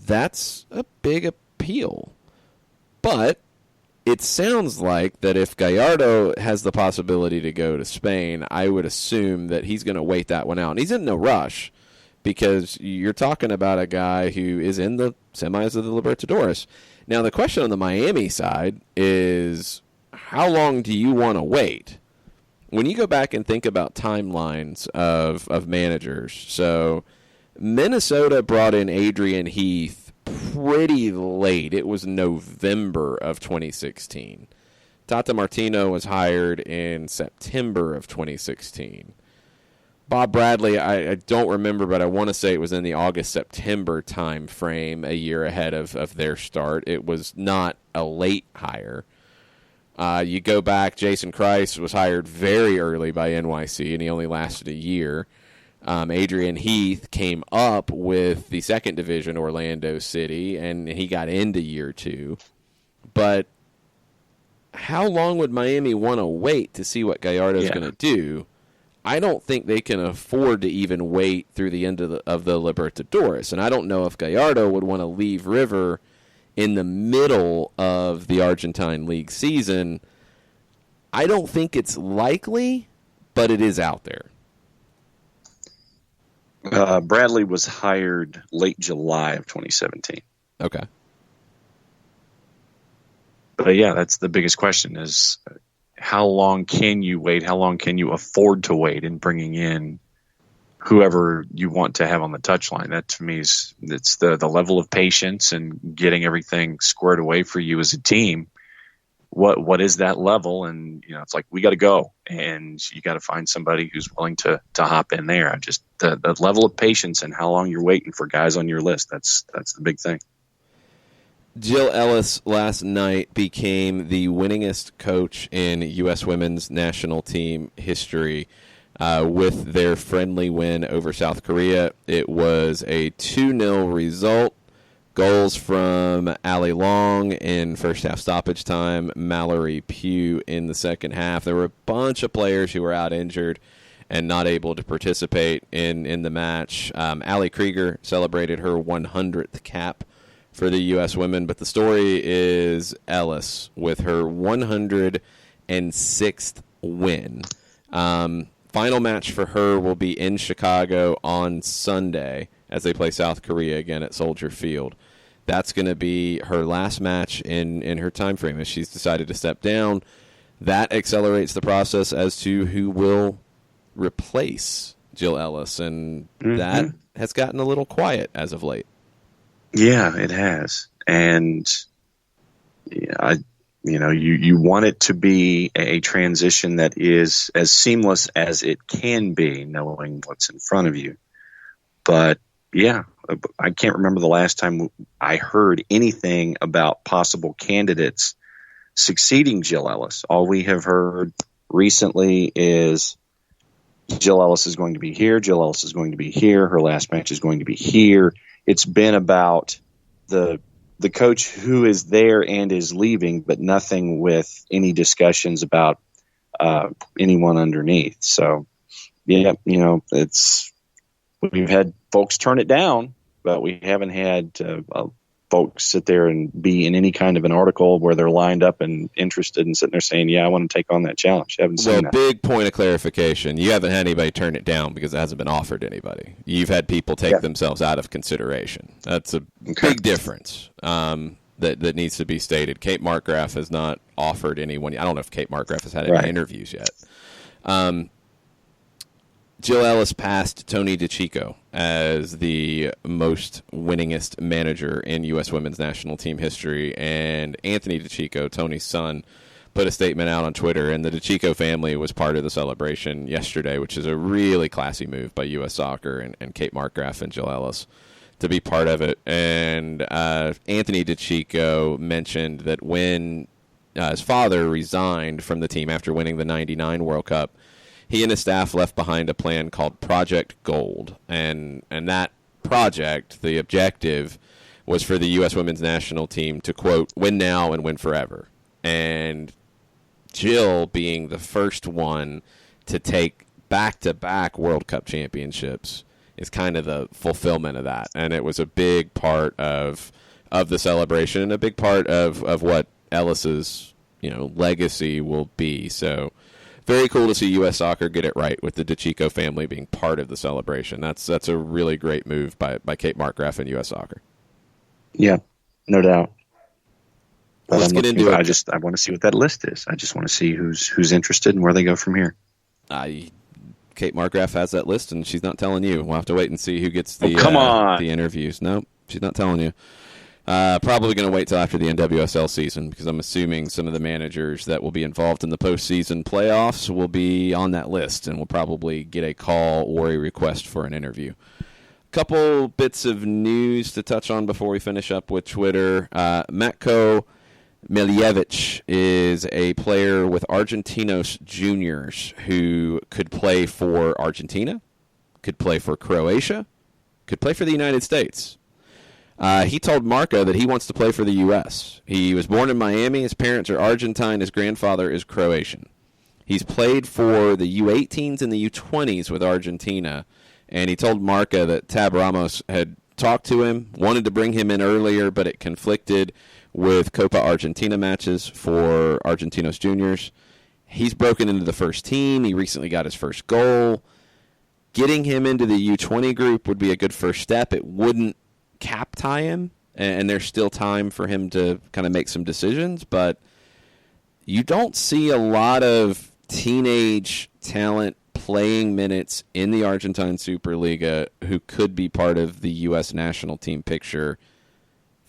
that's a big appeal. But it sounds like that if Gallardo has the possibility to go to Spain, I would assume that he's going to wait that one out. And he's in no rush, because you're talking about a guy who is in the semis of the Libertadores. Now, the question on the Miami side is, how long do you want to wait? when you go back and think about timelines of managers, so Minnesota brought in Adrian Heath pretty late. It was November of 2016. Tata Martino was hired in September of 2016. Bob Bradley, I don't remember, but I want to say it was in the August-September time frame, a year ahead of their start. It was not a late hire. You go back, Jason Kreis was hired very early by NYC, and he only lasted a year. Adrian Heath came up with the second division, Orlando City, and he got into year 2. But how long would Miami want to wait to see what Gallardo's going to do? I don't think they can afford to even wait through the end of the Libertadores, and I don't know if Gallardo would want to leave River in the middle of the Argentine League season. I don't think it's likely, but it is out there. Bradley was hired late July of 2017. Okay. But yeah, that's the biggest question is how long can you wait? How long can you afford to wait in bringing in whoever you want to have on the touchline? That to me is it's the level of patience and getting everything squared away for you as a team. What is that level? And it's like we got to go, and you got to find somebody who's willing to hop in there. Just the level of patience and how long you're waiting for guys on your list. That's the big thing. Jill Ellis last night became the winningest coach in U.S. women's national team history with their friendly win over South Korea. It was a 2-0 result. Goals from Allie Long in first half stoppage time, Mallory Pugh in the second half. There were a bunch of players who were out injured and not able to participate in the match. Allie Krieger celebrated her 100th cap for the U.S. women, but the story is Ellis with her 106th win. Final match for her will be in Chicago on Sunday as they play South Korea again at Soldier Field. That's going to be her last match in her time frame as she's decided to step down. That accelerates the process as to who will replace Jill Ellis, and that has gotten a little quiet as of late. Yeah, it has. And you want it to be a transition that is as seamless as it can be, knowing what's in front of you. But yeah, I can't remember the last time I heard anything about possible candidates succeeding Jill Ellis. All we have heard recently is Jill Ellis is going to be here, Jill Ellis is going to be here, her last match is going to be here. It's been about the coach who is there and is leaving, but nothing with any discussions about anyone underneath. So, yeah, we've had folks turn it down, but we haven't had folks sit there and be in any kind of an article where they're lined up and interested and sitting there saying, yeah, I want to take on that challenge. I haven't seen that. Big point of clarification. You haven't had anybody turn it down because it hasn't been offered to anybody. You've had people take themselves out of consideration. That's a big difference that needs to be stated. Kate Markgraf has not offered anyone. I don't know if Kate Markgraf has had any interviews yet. Jill Ellis passed Tony DeCicco as the most winningest manager in U.S. women's national team history, and Anthony DeCicco, Tony's son, put a statement out on Twitter, and the DeCicco family was part of the celebration yesterday, which is a really classy move by U.S. Soccer and Kate Markgraf and Jill Ellis to be part of it. And Anthony DeCicco mentioned that when his father resigned from the team after winning the 99 World Cup, he and his staff left behind a plan called Project Gold. And that project, the objective, was for the U.S. women's national team to, quote, win now and win forever. And Jill being the first one to take back-to-back World Cup championships is kind of the fulfillment of that. And it was a big part of the celebration and a big part of what Ellis's legacy will be. So very cool to see U.S. Soccer get it right with the DeCicco family being part of the celebration. That's a really great move by Kate Markgraf and U.S. Soccer. Yeah, no doubt. Let's get into it. I want to see what that list is. I just want to see who's interested and where they go from here. Kate Markgraf has that list, and she's not telling you. We'll have to wait and see who gets the the interviews. Nope, she's not telling you. Probably going to wait till after the NWSL season, because I'm assuming some of the managers that will be involved in the postseason playoffs will be on that list, and will probably get a call or a request for an interview. Couple bits of news to touch on before we finish up with Twitter. Matko Miljevic is a player with Argentinos Juniors who could play for Argentina, could play for Croatia, could play for the United States. He told Marca that he wants to play for the U.S. He was born in Miami. His parents are Argentine. His grandfather is Croatian. He's played for the U18s and the U20s with Argentina, and he told Marca that Tab Ramos had talked to him, wanted to bring him in earlier, but it conflicted with Copa Argentina matches for Argentinos Juniors. He's broken into the first team. He recently got his first goal. Getting him into the U20 group would be a good first step. It wouldn't cap tie him, and there's still time for him to kind of make some decisions, but you don't see a lot of teenage talent playing minutes in the Argentine Superliga who could be part of the U.S. national team picture.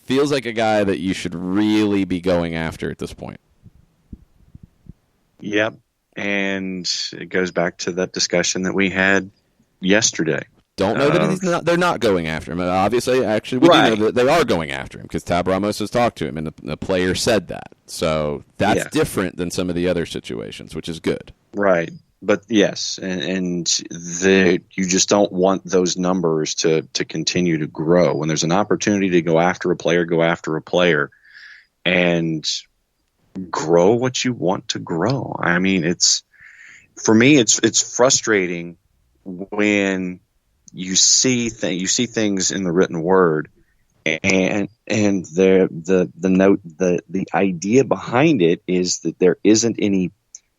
Feels like a guy that you should really be going after at this point. Yep, and it goes back to that discussion that we had yesterday. Don't know that they're not going after him. Obviously, actually, we do know that they are going after him because Tab Ramos has talked to him, and the player said that. So that's different than some of the other situations, which is good. Right. But yes, and you just don't want those numbers to continue to grow. When there's an opportunity to go after a player, and grow what you want to grow. I mean, for me, it's frustrating when you see things in the written word, and the idea behind it is that there isn't any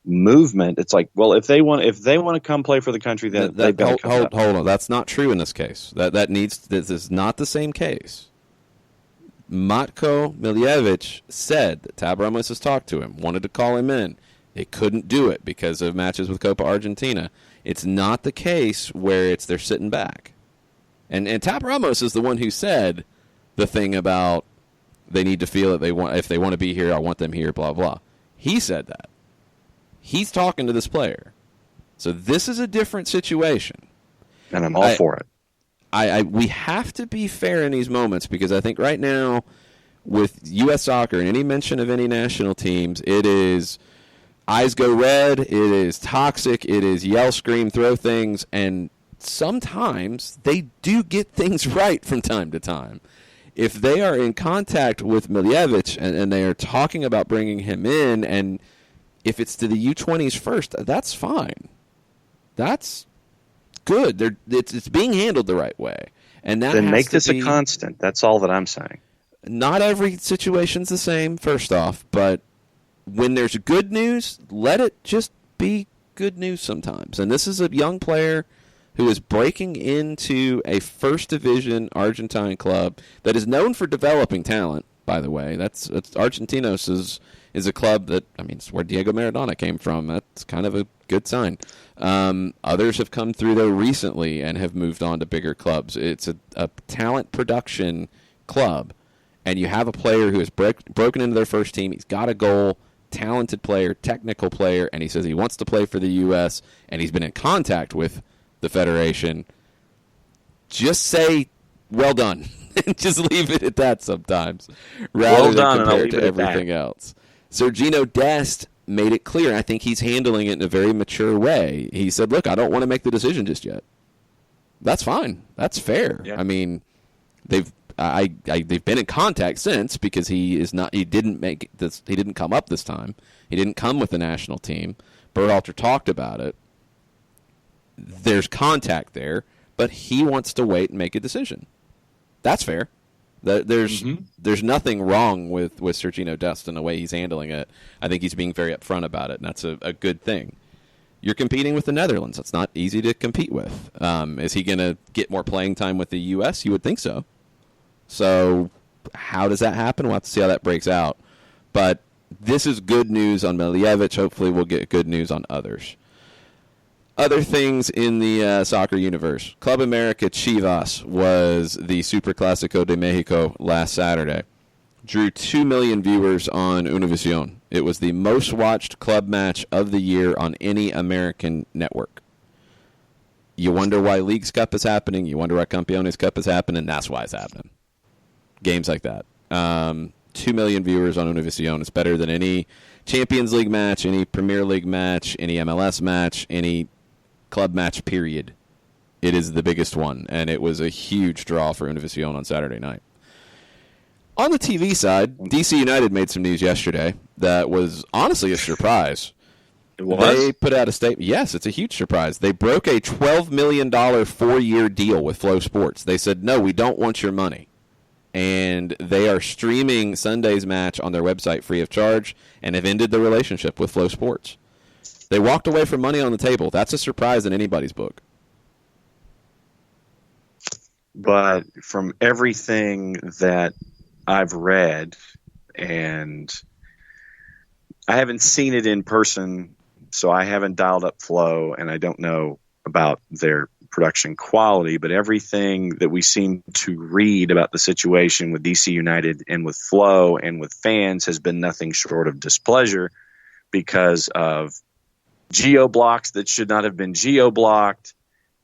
movement. It's like, well, if they want to come play for the country, then they've got to come. Hold on, that's not true in this case. This is not the same case. Matko Miljevic said that Tab Ramos has talked to him, wanted to call him in. They couldn't do it because of matches with Copa Argentina. It's not the case where they're sitting back. And Tab Ramos is the one who said the thing about they need to feel that if they want to be here, I want them here, blah, blah. He said that. He's talking to this player. So this is a different situation. And I'm all for it. We have to be fair in these moments, because I think right now with U.S. soccer and any mention of any national teams, it is eyes go red, it is toxic, it is yell, scream, throw things, and sometimes they do get things right from time to time. If they are in contact with Miljevic and they are talking about bringing him in, and if it's to the U20s first, that's fine. That's good. It's being handled the right way. And that then make this a constant. That's all that I'm saying. Not every situation's the same, first off, but when there's good news, let it just be good news sometimes. And this is a young player who is breaking into a first division Argentine club that is known for developing talent, by the way. That's Argentinos is a club that, I mean, it's where Diego Maradona came from. That's kind of a good sign. Others have come through there recently and have moved on to bigger clubs. It's a talent production club, and you have a player who has broken into their first team. He's got a goal, talented player, technical player, and he says he wants to play for the U.S., and he's been in contact with the Federation. Just say, well done, and just leave it at that sometimes, rather than compare it to everything else. Sergino Dest made it clear. I think he's handling it in a very mature way. He said, look, I don't want to make the decision just yet. That's fine. That's fair. Yeah. I mean, they've been in contact since, because he didn't come up this time. He didn't come with the national team. Berhalter talked about it. There's contact there, but he wants to wait and make a decision. That's fair. There's nothing wrong with Sergino Dest and the way he's handling it. I think he's being very upfront about it, and that's a good thing. You're competing with the Netherlands. It's not easy to compete with. Is he going to get more playing time with the U.S.? You would think so. So how does that happen? We'll have to see how that breaks out. But this is good news on Miljevic. Hopefully we'll get good news on others. Other things in the soccer universe. Club America Chivas was the Superclásico de Mexico last Saturday. Drew 2 million viewers on Univision. It was the most watched club match of the year on any American network. You wonder why Leagues Cup is happening. You wonder why Campeones Cup is happening. That's why it's happening. Games like that. 2 million viewers on Univision. It's better than any Champions League match, any Premier League match, any MLS match, any club match, period. It is the biggest one, and it was a huge draw for Univision on Saturday night. On the TV side, DC United made some news yesterday that was honestly a surprise. It was? They put out a statement. Yes, it's a huge surprise. They broke a $12 million 4-year deal with Flow Sports. They said, no, we don't want your money. And they are streaming Sunday's match on their website free of charge and have ended the relationship with Flow Sports. They walked away from money on the table. That's a surprise in anybody's book. But from everything that I've read, and I haven't seen it in person, so I haven't dialed up Flow, and I don't know about their production quality, but everything that we seem to read about the situation with DC United and with Flow and with fans has been nothing short of displeasure because of geo-blocks that should not have been geo-blocked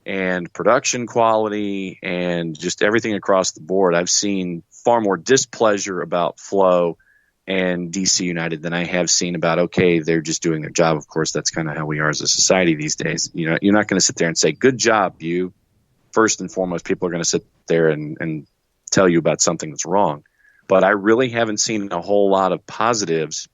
and production quality and just everything across the board. I've seen far more displeasure about Flow and DC United than I have seen about, okay, they're just doing their job. Of course, that's kind of how we are as a society these days. You know, you're not going to sit there and say, good job, you. First and foremost, people are going to sit there and tell you about something that's wrong. But I really haven't seen a whole lot of positives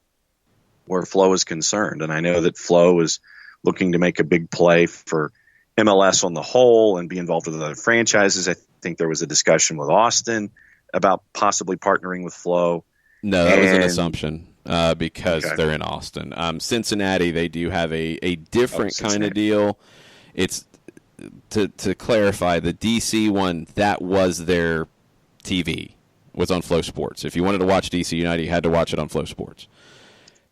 where Flow is concerned. And I know that Flow is looking to make a big play for MLS on the whole and be involved with other franchises. I think there was a discussion with Austin about possibly partnering with Flow. No, that was an assumption because they're in Austin. Cincinnati, they do have a different kind of deal. It's to clarify, the DC one, that was their TV, was on Flow Sports. If you wanted to watch DC United, you had to watch it on Flow Sports.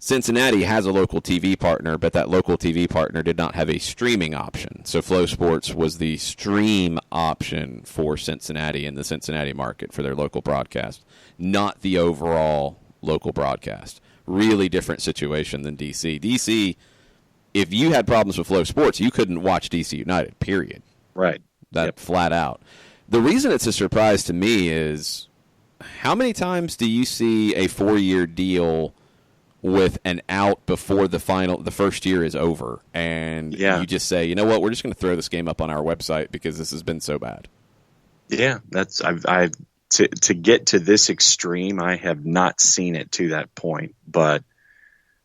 Cincinnati has a local TV partner, but that local TV partner did not have a streaming option. So Flow Sports was the stream option for Cincinnati in the Cincinnati market for their local broadcast, not the overall local broadcast. Really different situation than DC. DC, if you had problems with Flow Sports, you couldn't watch DC United, period. Right. That flat out. The reason it's a surprise to me is how many times do you see a 4-year deal with an out before the first year is over, and you just say, you know what, we're just going to throw this game up on our website because this has been so bad. Yeah, that's to get to this extreme, I have not seen it to that point. But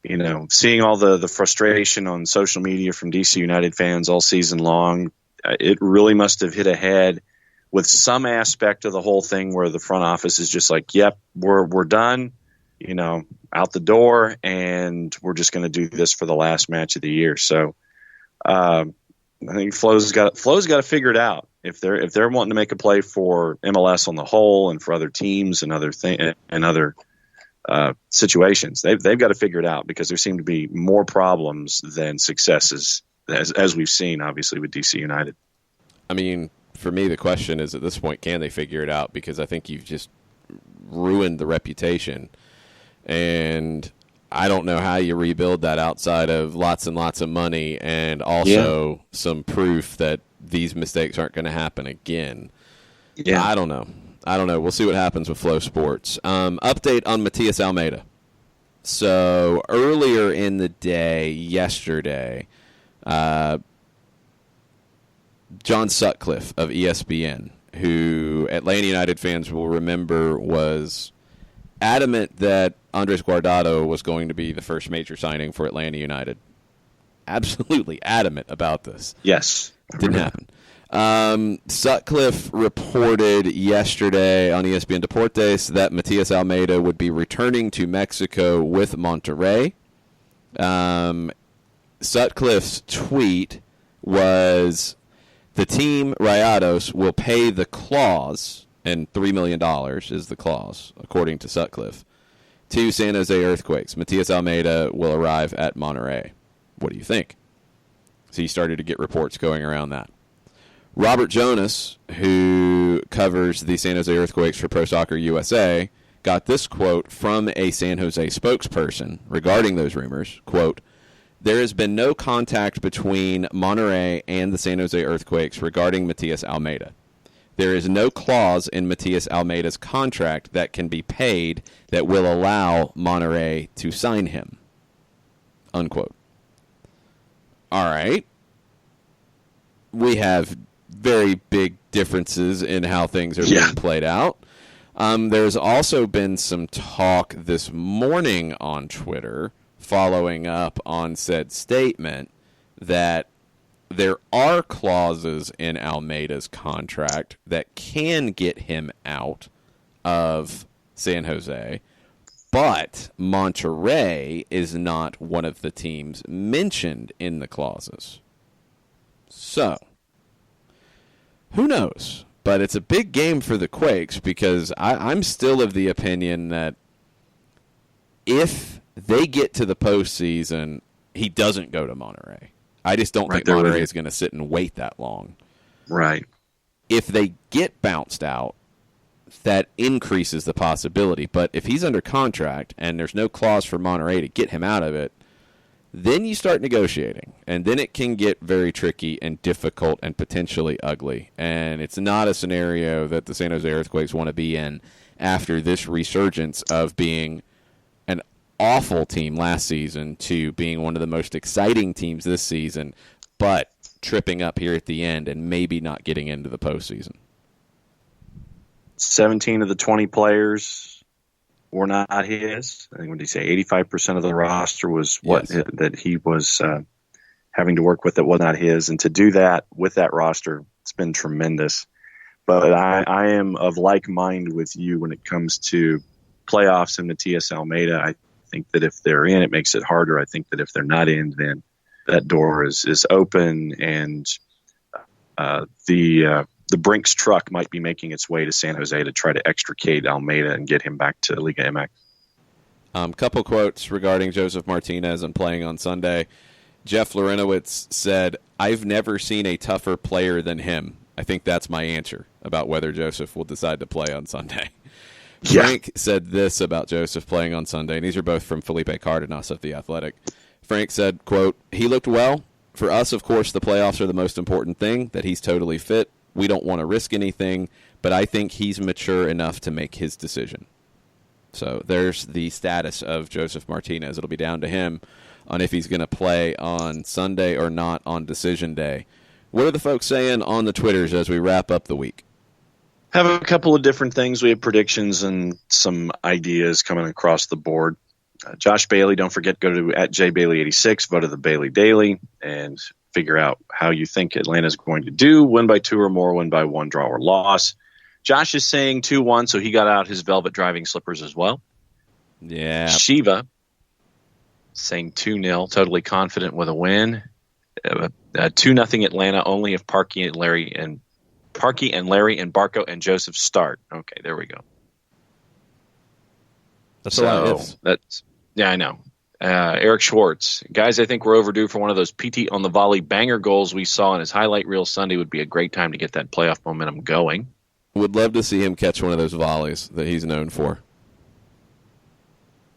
you know, seeing all the frustration on social media from DC United fans all season long, it really must have hit a head with some aspect of the whole thing where the front office is just like, yep, we're done. You know, out the door, and we're just going to do this for the last match of the year. So I think Flow's got to figure it out. If they're wanting to make a play for MLS on the whole and for other teams and other situations, they've got to figure it out because there seem to be more problems than successes as we've seen, obviously, with DC United. I mean, for me, the question is at this point, can they figure it out? Because I think you've just ruined the reputation. And I don't know how you rebuild that outside of lots and lots of money and also some proof that these mistakes aren't going to happen again. Yeah. I don't know. We'll see what happens with Flow Sports. Update on Matias Almeida. So earlier in the day, yesterday, John Sutcliffe of ESPN, who Atlanta United fans will remember was adamant that Andres Guardado was going to be the first major signing for Atlanta United. Absolutely adamant about this. Yes. Didn't happen. Sutcliffe reported yesterday on ESPN Deportes that Matias Almeida would be returning to Mexico with Monterrey. Sutcliffe's tweet was, the team, Rayados, will pay the clause, and $3 million is the clause, according to Sutcliffe, to San Jose Earthquakes. Matias Almeida will arrive at Monterrey. What do you think? So you started to get reports going around that. Robert Jonas, who covers the San Jose Earthquakes for Pro Soccer USA, got this quote from a San Jose spokesperson regarding those rumors. Quote, "There has been no contact between Monterrey and the San Jose Earthquakes regarding Matias Almeida. There is no clause in Matias Almeida's contract that can be paid that will allow Monterrey to sign him." Unquote. All right. We have very big differences in how things are being played out. There's also been some talk this morning on Twitter following up on said statement that there are clauses in Almeida's contract that can get him out of San Jose, but Monterrey is not one of the teams mentioned in the clauses. So, who knows? But it's a big game for the Quakes because I'm still of the opinion that if they get to the postseason, he doesn't go to Monterrey. I just don't think Monterrey is going to sit and wait that long. Right. If they get bounced out, that increases the possibility. But if he's under contract and there's no clause for Monterrey to get him out of it, then you start negotiating. And then it can get very tricky and difficult and potentially ugly. And it's not a scenario that the San Jose Earthquakes want to be in after this resurgence of being an awful team last season to being one of the most exciting teams this season, but tripping up here at the end and maybe not getting into the postseason. 17 of the 20 players were not his. I think, what did he say? 85% of the roster was that he was having to work with that was not his. And to do that with that roster, it's been tremendous. But I am of like mind with you when it comes to playoffs and Matias Almeida. I think that if they're in, it makes it harder. I think that if they're not in, then that door is open, and the Brinks truck might be making its way to San Jose to try to extricate Almeida and get him back to Liga MX. Couple quotes regarding Josef Martinez and playing on Sunday. Jeff Lorenowitz said, "I've never seen a tougher player than him." I think that's my answer about whether Josef will decide to play on Sunday. Yeah. Frank said this about Josef playing on Sunday, and these are both from Felipe Cardenas of The Athletic. Frank said, quote, "He looked well. For us, of course, the playoffs are the most important thing, that he's totally fit. We don't want to risk anything, but I think he's mature enough to make his decision." So there's the status of Josef Martinez. It'll be down to him on if he's going to play on Sunday or not on decision day. What are the folks saying on the Twitters as we wrap up the week? Have a couple of different things. We have predictions and some ideas coming across the board. Josh Bailey, don't forget, go to @JBailey86, vote of the Bailey Daily, and figure out how you think Atlanta's going to do. Win by 2 or more, win by 1, draw or loss. Josh is saying 2-1, so he got out his velvet driving slippers as well. Yeah. Shiva saying 2-0, totally confident with a win. 2-0 Atlanta, only if Parky and Larry and Barco and Joseph start. Okay, there we go. That's a lot of ifs. Yeah, I know. Eric Schwartz. Guys, I think we're overdue for one of those PT on the volley banger goals we saw in his highlight reel Sunday. Would be a great time to get that playoff momentum going. Would love to see him catch one of those volleys that he's known for.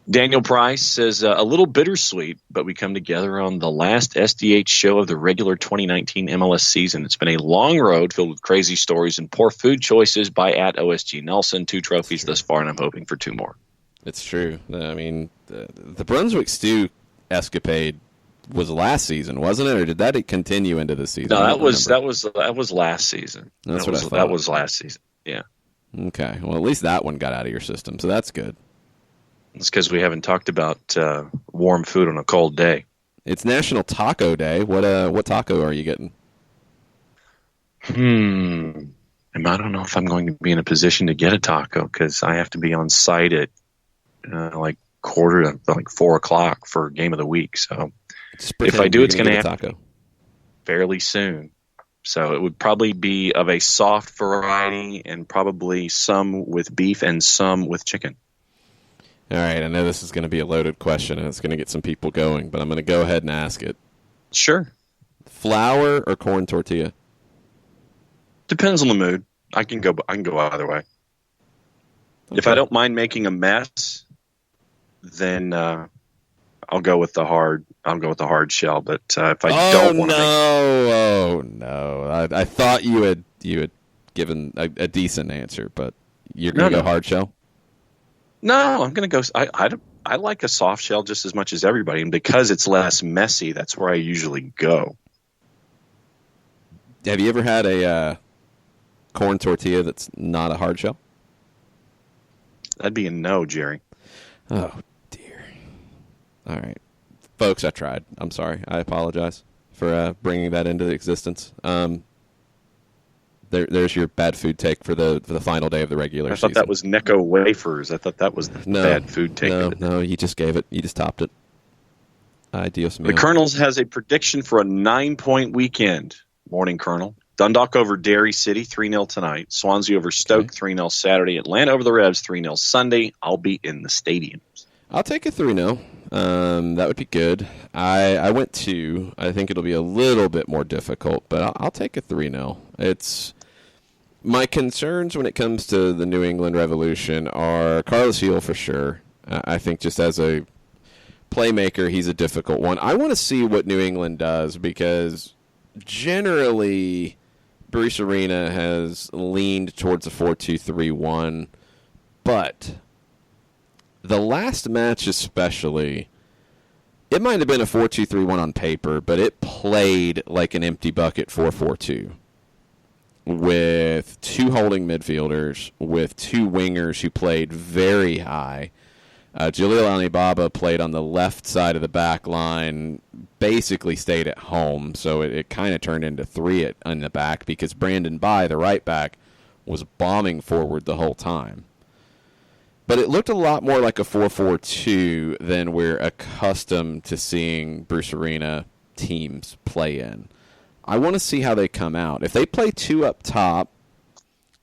Daniel Price says, a little bittersweet, but we come together on the last SDH show of the regular 2019 MLS season. It's been a long road filled with crazy stories and poor food choices by @OSG Nelson. 2 trophies thus far, and I'm hoping for 2 more. It's true. I mean, the Brunswick Stew escapade was last season, wasn't it, or did that continue into the season? No, that was last season. That's what I thought. That was last season. Yeah. Okay. Well, at least that one got out of your system, so that's good. It's because we haven't talked about warm food on a cold day. It's National Taco Day. What taco are you getting? I don't know if I'm going to be in a position to get a taco because I have to be on site at like 4 o'clock for game of the week. So if I do, it's going to have to be fairly soon. So it would probably be of a soft variety and probably some with beef and some with chicken. All right, I know this is going to be a loaded question and it's going to get some people going, but I'm going to go ahead and ask it. Sure. Flour or corn tortilla? Depends on the mood. I can go either way. Okay. If I don't mind making a mess, then I'll go with the hard. I'll go with the hard shell. But if I don't want to, I thought you had given a decent answer, but you're going to go hard shell. No, I'm going to go. I like a soft shell just as much as everybody, and because it's less messy, that's where I usually go. Have you ever had a corn tortilla that's not a hard shell? That'd be a no, Jerry. Oh, dear. All right. Folks, I tried. I'm sorry. I apologize for bringing that into existence. There's your bad food take for the final day of the regular season. I thought that was Necco wafers. I thought that was the bad food take. No, you just gave it. You just topped it. Adios, the Colonels has a prediction for a 9-point weekend. Morning, Colonel. Dundalk over Derry City, 3-0 tonight. Swansea over Stoke, 3-0 Saturday. Atlanta over the Revs, 3-0 Sunday. I'll be in the stadiums. I'll take a 3-0. That would be good. I went 2. I think it'll be a little bit more difficult, but I'll take a 3-0. It's my concerns when it comes to the New England Revolution are Carlos Heel for sure. I think just as a playmaker, he's a difficult one. I want to see what New England does because generally Bruce Arena has leaned towards a 4-2-3-1, but the last match especially, it might have been a 4-2-3-1 on paper, but it played like an empty bucket 4-4-2 with 2 holding midfielders, with 2 wingers who played very high. Jalil Alibaba played on the left side of the back line, basically stayed at home, so it kind of turned into 3 in the back because Brandon Bai, the right back, was bombing forward the whole time. But it looked a lot more like a 4-4-2 than we're accustomed to seeing Bruce Arena teams play in. I want to see how they come out. If they play 2 up top,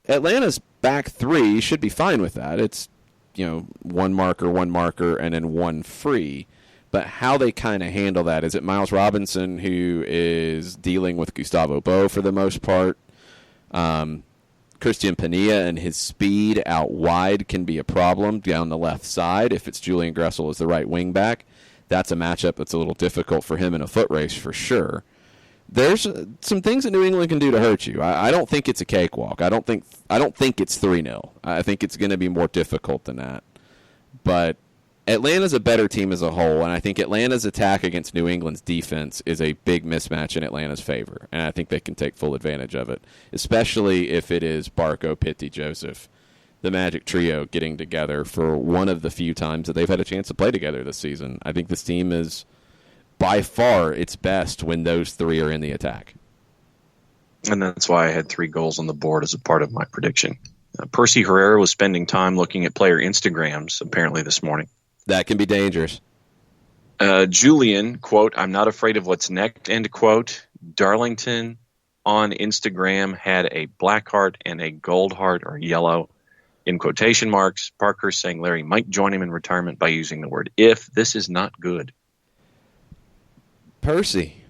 Atlanta's back 3 should be fine with that. It's, 1 marker, and then 1 free. But how they kind of handle that, is it Miles Robinson who is dealing with Gustavo Bo for the most part? Christian Pania and his speed out wide can be a problem down the left side. If it's Julian Gressel as the right wing back, that's a matchup that's a little difficult for him in a foot race for sure. There's some things that New England can do to hurt you. I don't think it's a cakewalk. I don't think it's 3-0. I think it's going to be more difficult than that. But Atlanta's a better team as a whole, and I think Atlanta's attack against New England's defense is a big mismatch in Atlanta's favor, and I think they can take full advantage of it, especially if it is Barco, Pitti, Joseph, the Magic Trio getting together for one of the few times that they've had a chance to play together this season. I think this team is by far its best when those 3 are in the attack. And that's why I had 3 goals on the board as a part of my prediction. Percy Herrera was spending time looking at player Instagrams apparently this morning. That can be dangerous. Julian, quote, "I'm not afraid of what's next," end quote. Darlington on Instagram had a black heart and a gold heart, or yellow, in quotation marks. Parker saying Larry might join him in retirement by using the word if. This is not good. Percy,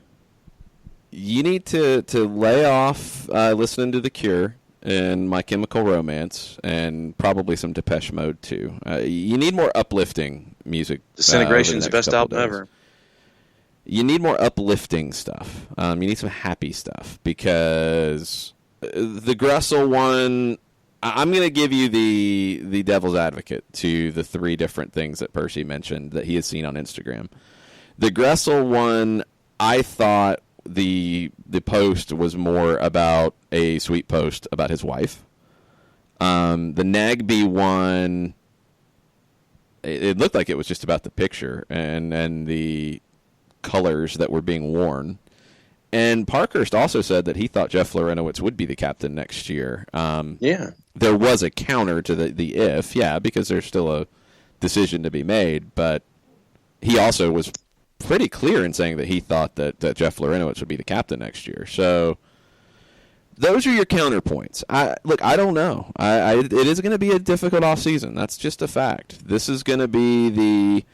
you need to lay off listening to The Cure and My Chemical Romance, and probably some Depeche Mode too. You need more uplifting music. Disintegration's the best album ever. You need more uplifting stuff. You need some happy stuff, because the Gressel one, I'm going to give you the devil's advocate to the 3 different things that Percy mentioned that he has seen on Instagram. The Gressel one, I thought the post was more about a sweet post about his wife. The Nagby one, it looked like it was just about the picture and the colors that were being worn. And Parkhurst also said that he thought Jeff Florenowitz would be the captain next year. Yeah. There was a counter to the if, because there's still a decision to be made, but he also was pretty clear in saying that he thought that Jeff Florenowitz would be the captain next year. So those are your counterpoints. I don't know. It is going to be a difficult offseason. That's just a fact. This is going to be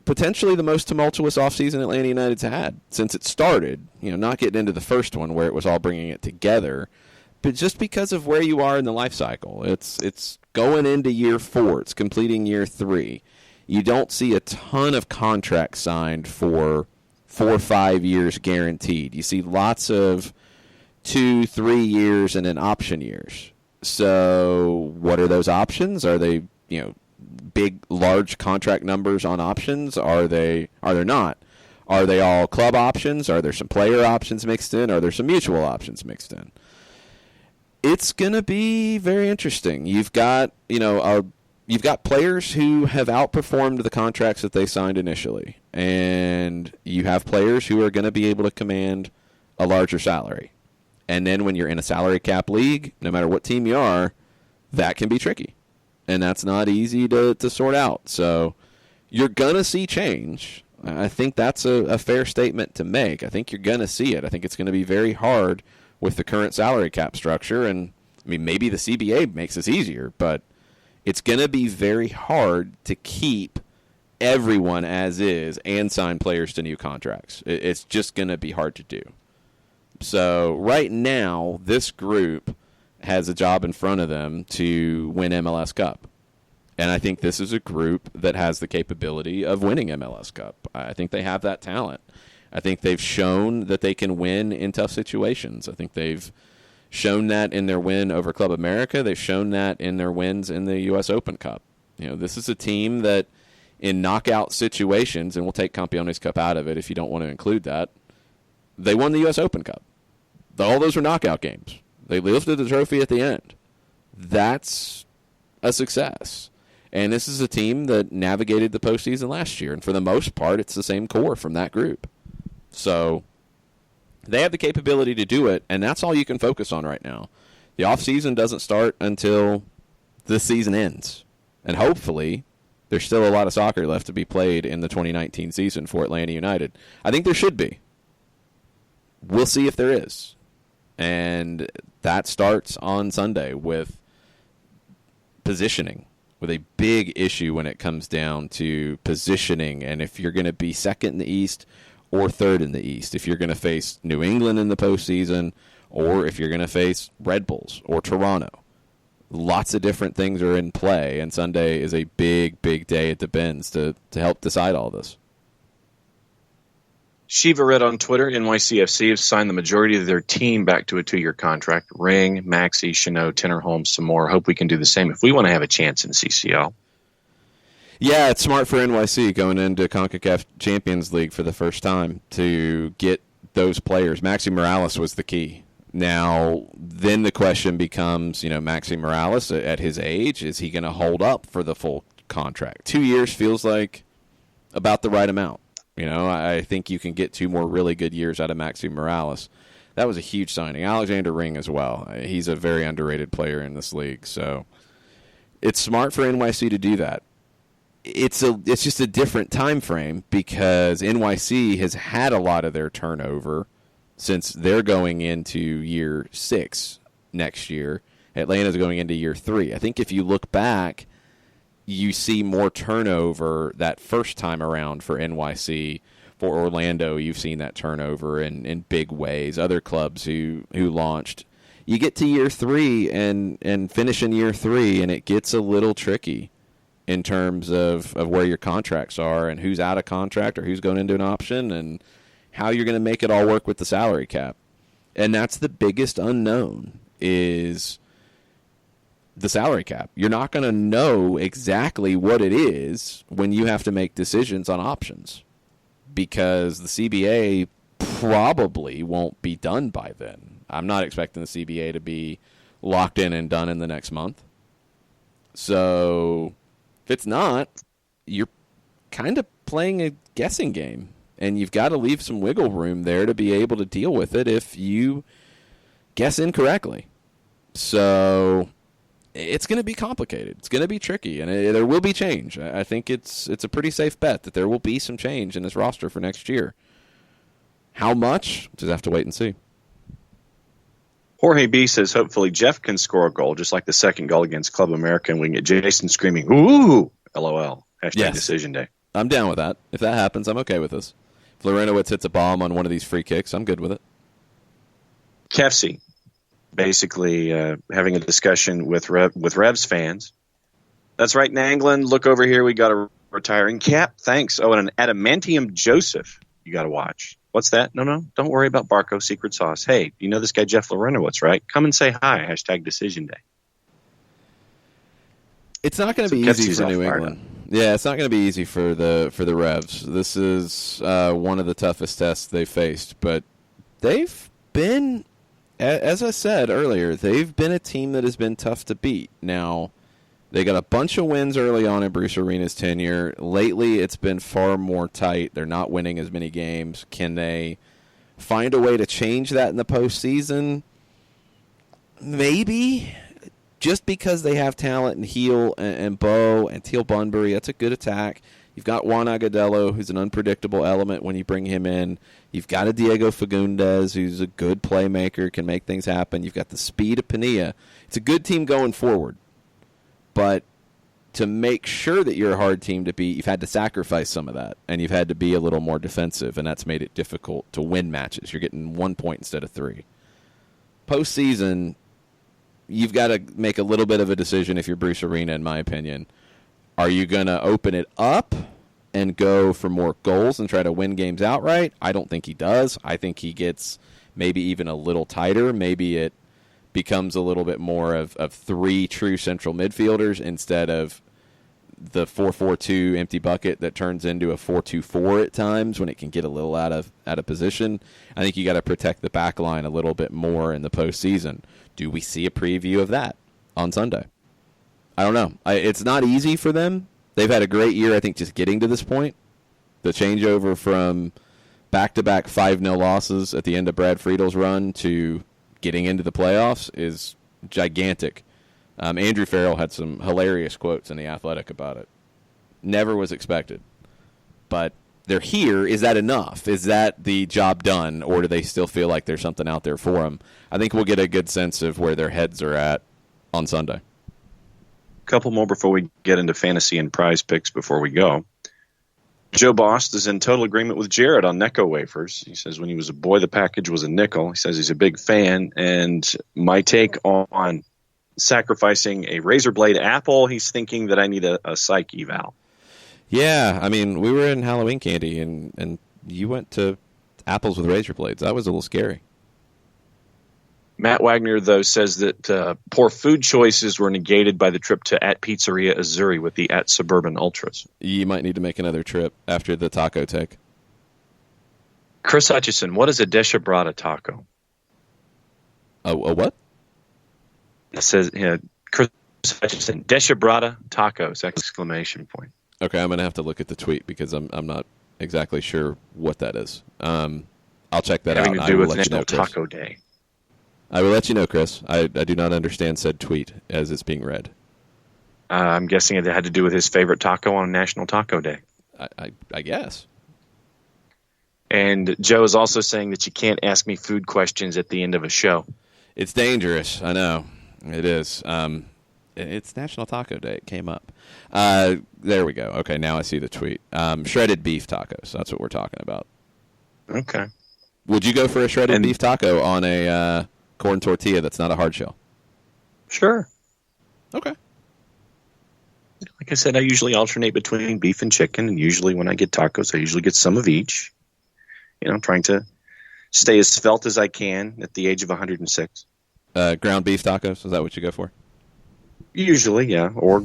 potentially the most tumultuous offseason Atlanta United's had since it started. Not getting into the first one where it was all bringing it together, but just because of where you are in the life cycle. It's going into year 4. It's completing year 3. You don't see a ton of contracts signed for 4 or 5 years guaranteed. You see lots of 2, 3 years and then option years. So what are those options? Are they, big, large contract numbers on options? Are there not? Are they all club options? Are there some player options mixed in? Are there some mutual options mixed in? It's going to be very interesting. You've got, you've got players who have outperformed the contracts that they signed initially, and you have players who are going to be able to command a larger salary. And then when you're in a salary cap league, no matter what team you are, that can be tricky. And that's not easy to sort out. So you're going to see change. I think that's a fair statement to make. I think you're going to see it. I think it's going to be very hard with the current salary cap structure. And, maybe the CBA makes this easier, but it's going to be very hard to keep everyone as is and sign players to new contracts. It's just going to be hard to do. So right now, this group has a job in front of them to win MLS Cup. And I think this is a group that has the capability of winning MLS Cup. I think they have that talent. I think they've shown that they can win in tough situations. I think they've shown that in their win over Club America. They've shown that in their wins in the U.S. Open Cup. This is a team that in knockout situations, and we'll take Campeones Cup out of it if you don't want to include that, they won the U.S. Open Cup. All those were knockout games. They lifted the trophy at the end. That's a success. And this is a team that navigated the postseason last year. And for the most part, it's the same core from that group. So they have the capability to do it, and that's all you can focus on right now. The offseason doesn't start until the season ends. And hopefully there's still a lot of soccer left to be played in the 2019 season for Atlanta United. I think there should be. We'll see if there is. And that starts on Sunday with positioning, with a big issue when it comes down to positioning and if you're going to be second in the East or third in the East, if you're going to face New England in the postseason or if you're going to face Red Bulls or Toronto. Lots of different things are in play, and Sunday is a big, big day at the Benz to help decide all this. Shiva read on Twitter, NYCFC has signed the majority of their team back to a 2-year contract. Ring, Maxey, Chanot, Tennerholm, some more. Hope we can do the same if we want to have a chance in CCL. Yeah, it's smart for NYC going into CONCACAF Champions League for the first time to get those players. Maxi Morales was the key. Now, then the question becomes, Maxi Morales at his age, is he going to hold up for the full contract? 2 years feels like about the right amount. I think you can get 2 more really good years out of Maxi Morales. That was a huge signing. Alexander Ring as well. He's a very underrated player in this league. So it's smart for NYC to do that. It's just a different time frame because NYC has had a lot of their turnover since they're going into year 6 next year. Atlanta's going into year 3. I think if you look back, you see more turnover that first time around for NYC. For Orlando, you've seen that turnover in big ways. Other clubs who launched. You get to year 3 and finish in year 3, and it gets a little tricky in terms of where your contracts are and who's out of contract or who's going into an option and how you're going to make it all work with the salary cap. And that's the biggest unknown is the salary cap. You're not going to know exactly what it is when you have to make decisions on options because the CBA probably won't be done by then. I'm not expecting the CBA to be locked in and done in the next month. So if it's not, you're kind of playing a guessing game, and you've got to leave some wiggle room there to be able to deal with it if you guess incorrectly. So it's going to be complicated. It's going to be tricky, and there will be change. I think it's a pretty safe bet that there will be some change in this roster for next year. How much? Just have to wait and see. Jorge B says, hopefully Jeff can score a goal, just like the second goal against Club America, and we can get Jason screaming, ooh, LOL, # Yes. Decision Day. I'm down with that. If that happens, I'm okay with this. If Larentowicz hits a bomb on one of these free kicks, I'm good with it. Kefsey, basically having a discussion with Revs fans. That's right, Nangland. Look over here. We got a retiring cap. Thanks. Oh, and an adamantium Joseph you got to watch. What's that? No. Don't worry about Barco Secret Sauce. Hey, you know this guy Jeff Larentowicz, right? Come and say hi. #Decision Day. It's not going to be easy for New England. Yeah, it's not going to be easy for the Revs. This is one of the toughest tests they've faced. But they've been, as I said earlier, they've been a team that has been tough to beat. Now, they got a bunch of wins early on in Bruce Arena's tenure. Lately, it's been far more tight. They're not winning as many games. Can they find a way to change that in the postseason? Maybe. Just because they have talent in Heel and Bo and Teal Bunbury, that's a good attack. You've got Juan Agudelo, who's an unpredictable element when you bring him in. You've got a Diego Fagundes, who's a good playmaker, can make things happen. You've got the speed of Pinilla. It's a good team going forward. But to make sure that you're a hard team to beat, you've had to sacrifice some of that, and you've had to be a little more defensive, and that's made it difficult to win matches. You're getting 1 point instead of 3. Postseason, you've got to make a little bit of a decision if you're Bruce Arena, in my opinion. Are you going to open it up and go for more goals and try to win games outright? I don't think he does. I think he gets maybe even a little tighter. Maybe it becomes a little bit more of 3 true central midfielders instead of the 4-4-2 empty bucket that turns into a 4-2-4 at times when it can get a little out of position. I think you got to protect the back line a little bit more in the postseason. Do we see a preview of that on Sunday? I don't know. It's not easy for them. They've had a great year, I think, just getting to this point. The changeover from back-to-back 5-0 losses at the end of Brad Friedel's run to getting into the playoffs is gigantic. Andrew Farrell had some hilarious quotes in The Athletic about it. Never was expected. But they're here. Is that enough? Is that the job done, or do they still feel like there's something out there for them? I think we'll get a good sense of where their heads are at on Sunday. A couple more before we get into fantasy and prize picks before we go. Joe Bost is in total agreement with Jared on Necco wafers. He says when he was a boy, the package was a nickel. He says he's a big fan. And my take on sacrificing a razor blade apple, he's thinking that I need a psych eval. Yeah, I mean, we were in Halloween candy, and you went to apples with razor blades. That was a little scary. Matt Wagner, though, says that poor food choices were negated by the trip to at Pizzeria Azzurri with the at Suburban Ultras. You might need to make another trip after the taco take. Chris Hutchison, what is a deshebrada taco? A what? It says, Chris Hutchison, deshebrada tacos, exclamation point. Okay, I'm going to have to look at the tweet because I'm not exactly sure what that is. I'll check that out. Having to do with National Taco Day. I will let you know, Chris. I do not understand said tweet as it's being read. I'm guessing it had to do with his favorite taco on National Taco Day. I guess. And Joe is also saying that you can't ask me food questions at the end of a show. It's dangerous. I know. It is. It's National Taco Day. It came up. There we go. Okay, now I see the tweet. Shredded beef tacos. That's what we're talking about. Okay. Would you go for a shredded beef taco on a corn tortilla that's not a hard shell? Sure. Okay. Like I said, I usually alternate between beef and chicken, and usually when I get tacos, I usually get some of each. I'm trying to stay as svelte as I can at the age of 106. Ground beef tacos, is that what you go for? Usually, yeah, or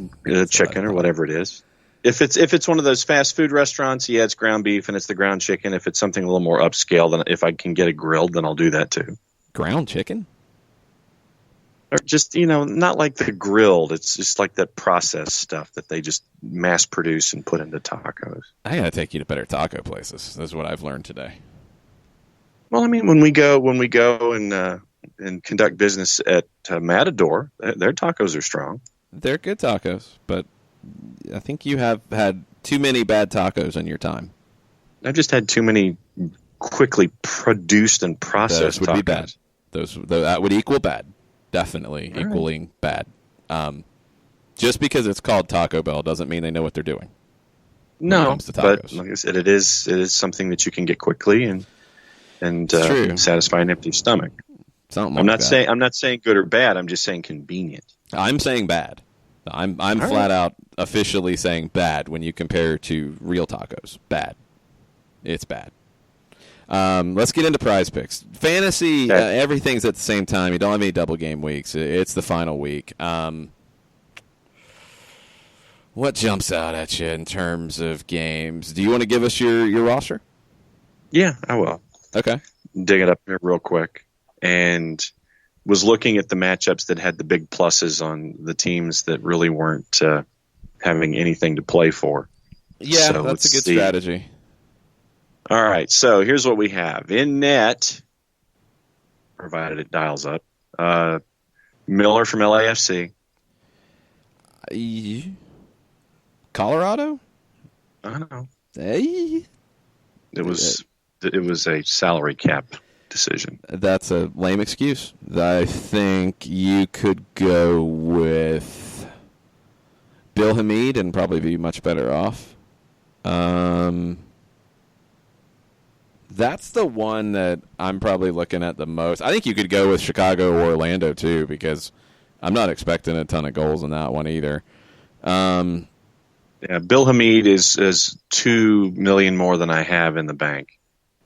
chicken or whatever it is. If it's one of those fast food restaurants, yeah, it's ground beef and it's the ground chicken. If it's something a little more upscale, then if I can get it grilled, then I'll do that too. Ground chicken? Or just, not like the grilled. It's just like that processed stuff that they just mass produce and put into tacos. I gotta take you to better taco places. That's what I've learned today. Well, I mean, when we go and conduct business at Matador, their tacos are strong. They're good tacos, but I think you have had too many bad tacos in your time. I've just had too many quickly produced and processed Those would tacos. be bad. That would equal bad. Definitely All equaling bad. Just because it's called Taco Bell doesn't mean they know what they're doing. No, but like I said, it is something that you can get quickly and satisfy an empty stomach. Something I'm not saying good or bad. I'm just saying convenient. I'm saying bad. I'm flat out officially saying bad when you compare to real tacos. Bad. It's bad. Let's get into prize picks. Fantasy, everything's at the same time. You don't have any double game weeks. It's the final week. What jumps out at you in terms of games? Do you want to give us your roster? Yeah, I will. Okay. Dig it up here real quick. And was looking at the matchups that had the big pluses on the teams that really weren't having anything to play for. Yeah, so that's a good strategy. All right, so here's what we have. In net, provided it dials up, Miller from LAFC. Colorado? I don't know. Hey. It was a salary cap decision. That's a lame excuse. I think you could go with Bill Hamid and probably be much better off. That's the one that I'm probably looking at the most. I think you could go with Chicago or Orlando too, because I'm not expecting a ton of goals in that one either. Yeah, Bill Hamid is $2 million more than I have in the bank.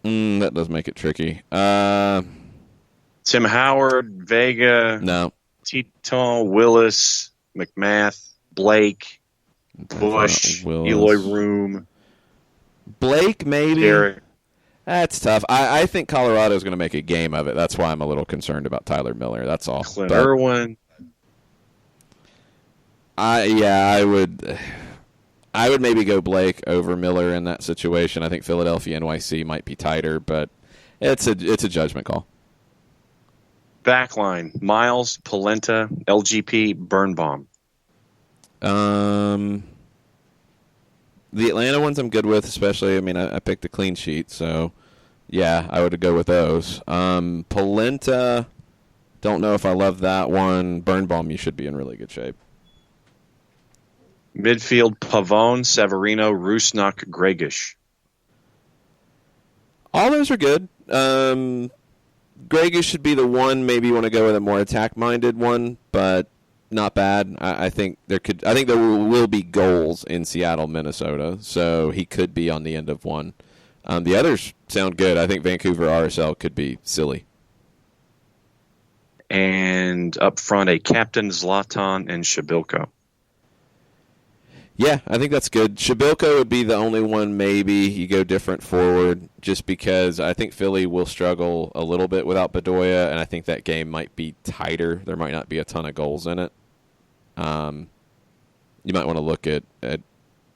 That does make it tricky. Tim Howard, Vega, no, Teton, Willis, McMath, Blake, Bush, Eloy Room, Blake, maybe. Derek. That's tough. I think Colorado is going to make a game of it. That's why I'm a little concerned about Tyler Miller. That's all. Clint Irwin. I would maybe go Blake over Miller in that situation. I think Philadelphia NYC might be tighter, but it's a judgment call. Backline: Miles, Polenta, LGP, Birnbaum. The Atlanta ones I'm good with, especially. I mean, I picked a clean sheet, so yeah, I would go with those. Polenta, don't know if I love that one. Birnbaum, you should be in really good shape. Midfield: Pavone, Severino, Rusnak, Gregish. All those are good. Gregish should be the one. Maybe you want to go with a more attack-minded one, but not bad. I think there will be goals in Seattle, Minnesota, so he could be on the end of one. The others sound good. I think Vancouver RSL could be silly. And up front, a captain, Zlatan, and Shabilko. Yeah, I think that's good. Shabilko would be the only one maybe you go different forward, just because I think Philly will struggle a little bit without Bedoya, and I think that game might be tighter. There might not be a ton of goals in it. You might want to look at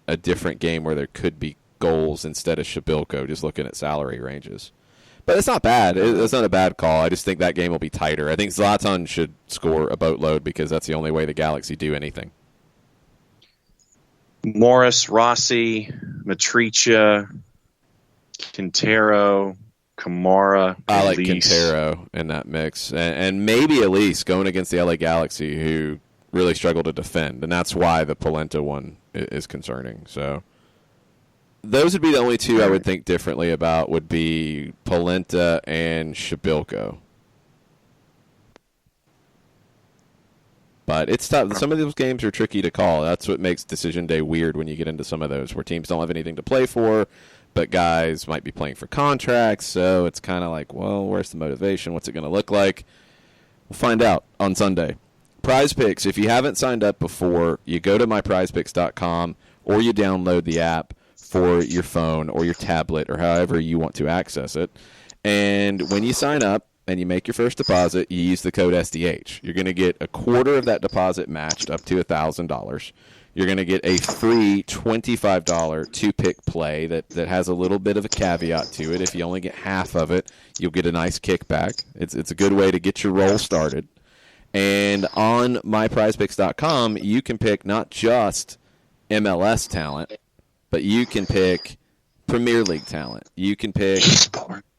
a different game where there could be goals instead of Shabilko, just looking at salary ranges. But it's not bad. It's not a bad call. I just think that game will be tighter. I think Zlatan should score a boatload because that's the only way the Galaxy do anything. Morris, Rossi, Matricia, Quintero, Kamara. I like Elise. Quintero in that mix. And maybe Elise going against the LA Galaxy, who really struggle to defend. And that's why the Polenta one is concerning. So those would be the only two I would think differently about, would be Polenta and Shabilko. But it's tough. Some of those games are tricky to call. That's what makes Decision Day weird when you get into some of those where teams don't have anything to play for, but guys might be playing for contracts. So it's kind of like, well, where's the motivation? What's it going to look like? We'll find out on Sunday. Prize Picks. If you haven't signed up before, you go to myprizepicks.com or you download the app for your phone or your tablet or however you want to access it. And when you sign up, and you make your first deposit, you use the code SDH. You're going to get a quarter of that deposit matched up to $1,000. You're going to get a free $25 two-pick play that has a little bit of a caveat to it. If you only get half of it, you'll get a nice kickback. It's a good way to get your roll started. And on myprizepicks.com, you can pick not just MLS talent, but you can pick Premier League talent. You can pick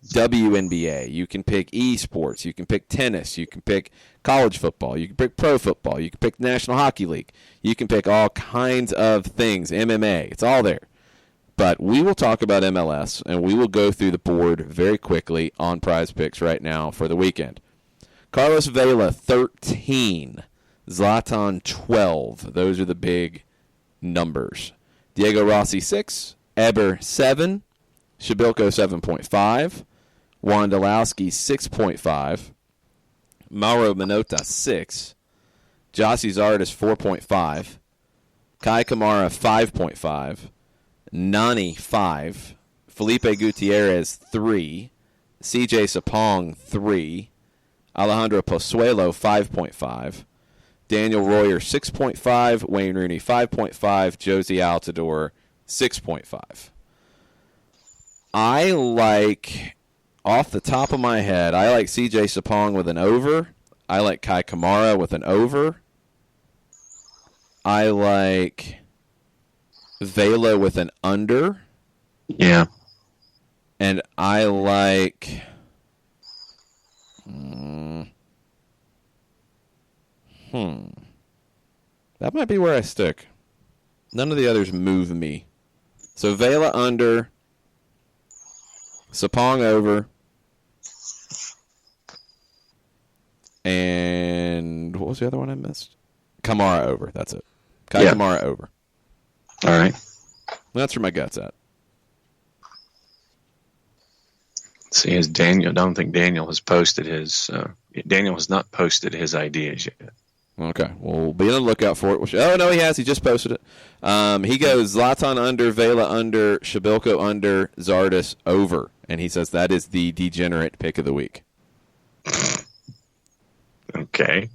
WNBA. You can pick esports. You can pick tennis. You can pick college football. You can pick pro football. You can pick National Hockey League. You can pick all kinds of things. MMA. It's all there. But we will talk about MLS, and we will go through the board very quickly on Prize Picks right now for the weekend. Carlos Vela, 13. Zlatan, 12. Those are the big numbers. Diego Rossi, 6. Eber, 7. Shabilko, 7.5. Wondolowski, 6.5. Mauro Minota, 6. Jossie Zardes, 4.5. Kai Kamara, 5.5. Nani, 5. Felipe Gutierrez, 3. CJ Sapong, 3. Alejandro Pozuelo, 5.5. Daniel Royer, 6.5. Wayne Rooney, 5.5. Josie Altidore, 6.5. I like, off the top of my head, I like CJ Sapong with an over. I like Kai Kamara with an over. I like Vela with an under. Yeah. And I like... That might be where I stick. None of the others move me. So Vela under, Sapong over, and what was the other one I missed? Kamara over. That's it. Kamara over. All right. That's where my gut's at. See, as Daniel, I don't think Daniel has posted his. Daniel has not posted his ideas yet. Okay, well, we'll be on the lookout for it. Oh, no, he has. He just posted it. He goes Zlatan under, Vela under, Shabilko under, Zardes over. And he says that is the degenerate pick of the week. Okay.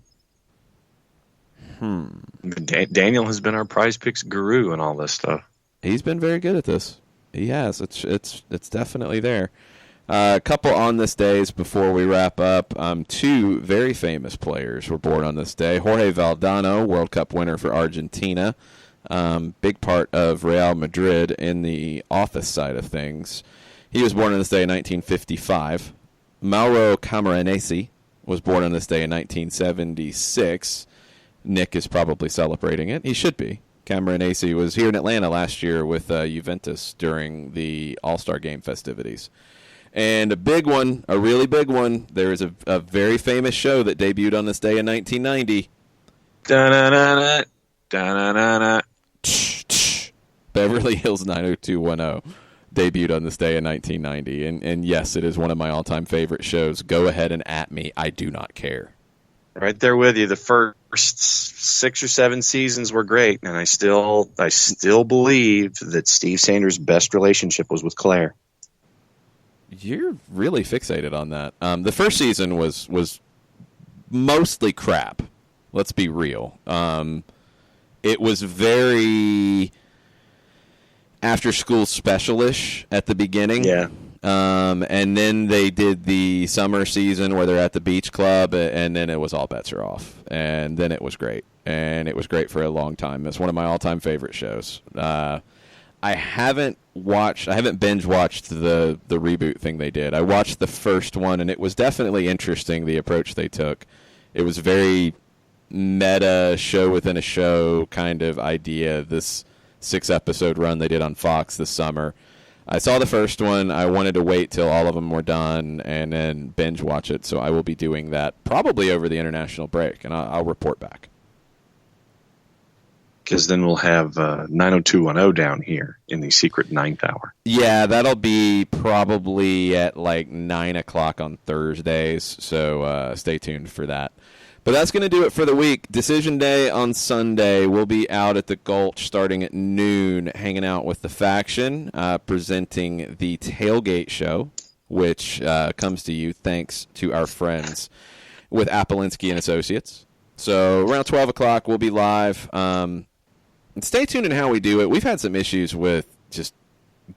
Daniel has been our Prize Picks guru and all this stuff. He's been very good at this. He has. It's definitely there. A couple on this days before we wrap up. Two very famous players were born on this day. Jorge Valdano, World Cup winner for Argentina. Big part of Real Madrid in the office side of things. He was born on this day in 1955. Mauro Camoranesi was born on this day in 1976. Nick is probably celebrating it. He should be. Camoranesi was here in Atlanta last year with Juventus during the All-Star Game festivities. And a big one, a really big one, there is a very famous show that debuted on this day in 1990. Da-na-na-na, da-na-na-na. Beverly Hills 90210 debuted on this day in 1990. And yes, it is one of my all-time favorite shows. Go ahead and at me. I do not care. Right there with you. The first 6 or 7 seasons were great, and I still believe that Steve Sanders' best relationship was with Claire. You're really fixated on that. The first season was mostly crap. Let's be real. It was very after-school special-ish at the beginning. Yeah. And then they did the summer season where they're at the beach club, and then it was all bets are off. And then it was great. And it was great for a long time. It's one of my all-time favorite shows. I haven't binge watched the reboot thing they did. I watched the first one, and it was definitely interesting, the approach they took. It was very meta, show within a show kind of idea, this 6-episode run they did on Fox this summer. I saw the first one. I wanted to wait till all of them were done and then binge watch it, so I will be doing that probably over the international break, and I'll report back. Because then we'll have 90210 down here in the secret 9th hour. Yeah, that'll be probably at like 9 o'clock on Thursdays, so stay tuned for that. But that's going to do it for the week. Decision Day on Sunday. We'll be out at the Gulch starting at noon, hanging out with the faction, presenting the Tailgate Show, which comes to you thanks to our friends with Appolinsky and Associates. So around 12 o'clock, we'll be live. Stay tuned in how we do it. We've had some issues with just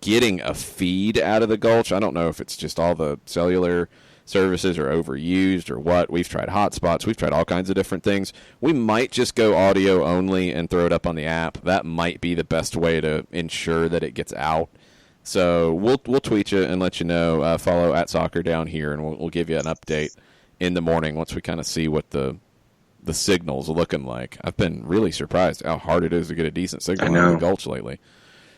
getting a feed out of the Gulch. I don't know if it's just all the cellular services are overused or what. We've tried hotspots. We've tried all kinds of different things. We might just go audio only and throw it up on the app. That might be the best way to ensure that it gets out. So we'll tweet you and let you know. Follow at Soccer Down here, and we'll give you an update in the morning once we kind of see what the signal's looking like. I've been really surprised how hard it is to get a decent signal out of the Gulch lately.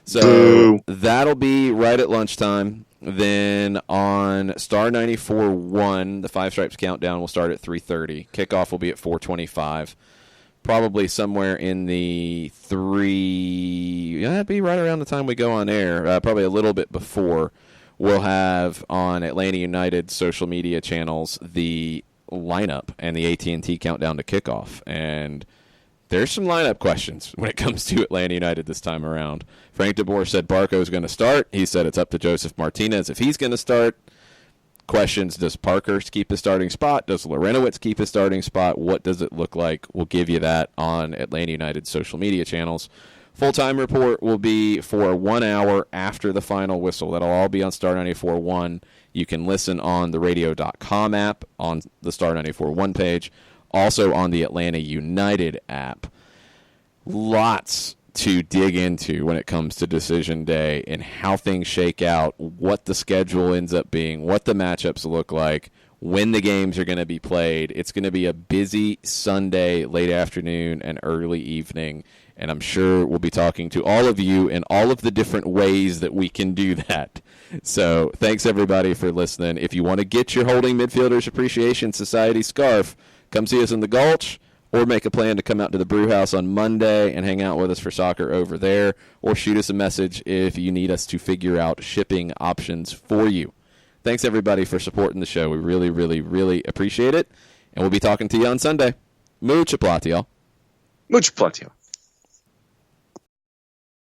So that'll be right at lunchtime. Then on Star 94.1, the Five Stripes Countdown will start at 3:30. Kickoff will be at 4:25. Probably somewhere in the that'd be right around the time we go on air, probably a little bit before. We'll have on Atlanta United social media channels the lineup and the AT&T countdown to kickoff. And there's some lineup questions when it comes to Atlanta United this time around. Frank DeBoer said Barco's going to start. He said it's up to Joseph Martinez if he's going to start. Questions, does Parker keep his starting spot? Does Lorenowitz keep his starting spot? What does it look like? We'll give you that on Atlanta United's social media channels. Full-time report will be for 1 hour after the final whistle. That'll all be on Star 94.1. You can listen on the radio.com app, on the Star 94.1 page, also on the Atlanta United app. Lots to dig into when it comes to Decision Day and how things shake out, what the schedule ends up being, what the matchups look like, when the games are going to be played. It's going to be a busy Sunday, late afternoon, and early evening, and I'm sure we'll be talking to all of you in all of the different ways that we can do that. So thanks, everybody, for listening. If you want to get your Holding Midfielders Appreciation Society scarf, come see us in the Gulch, or make a plan to come out to the Brew House on Monday and hang out with us for soccer over there, or shoot us a message if you need us to figure out shipping options for you. Thanks, everybody, for supporting the show. We really, really, really appreciate it, and we'll be talking to you on Sunday. Mucha plata, y'all. Mucha plata.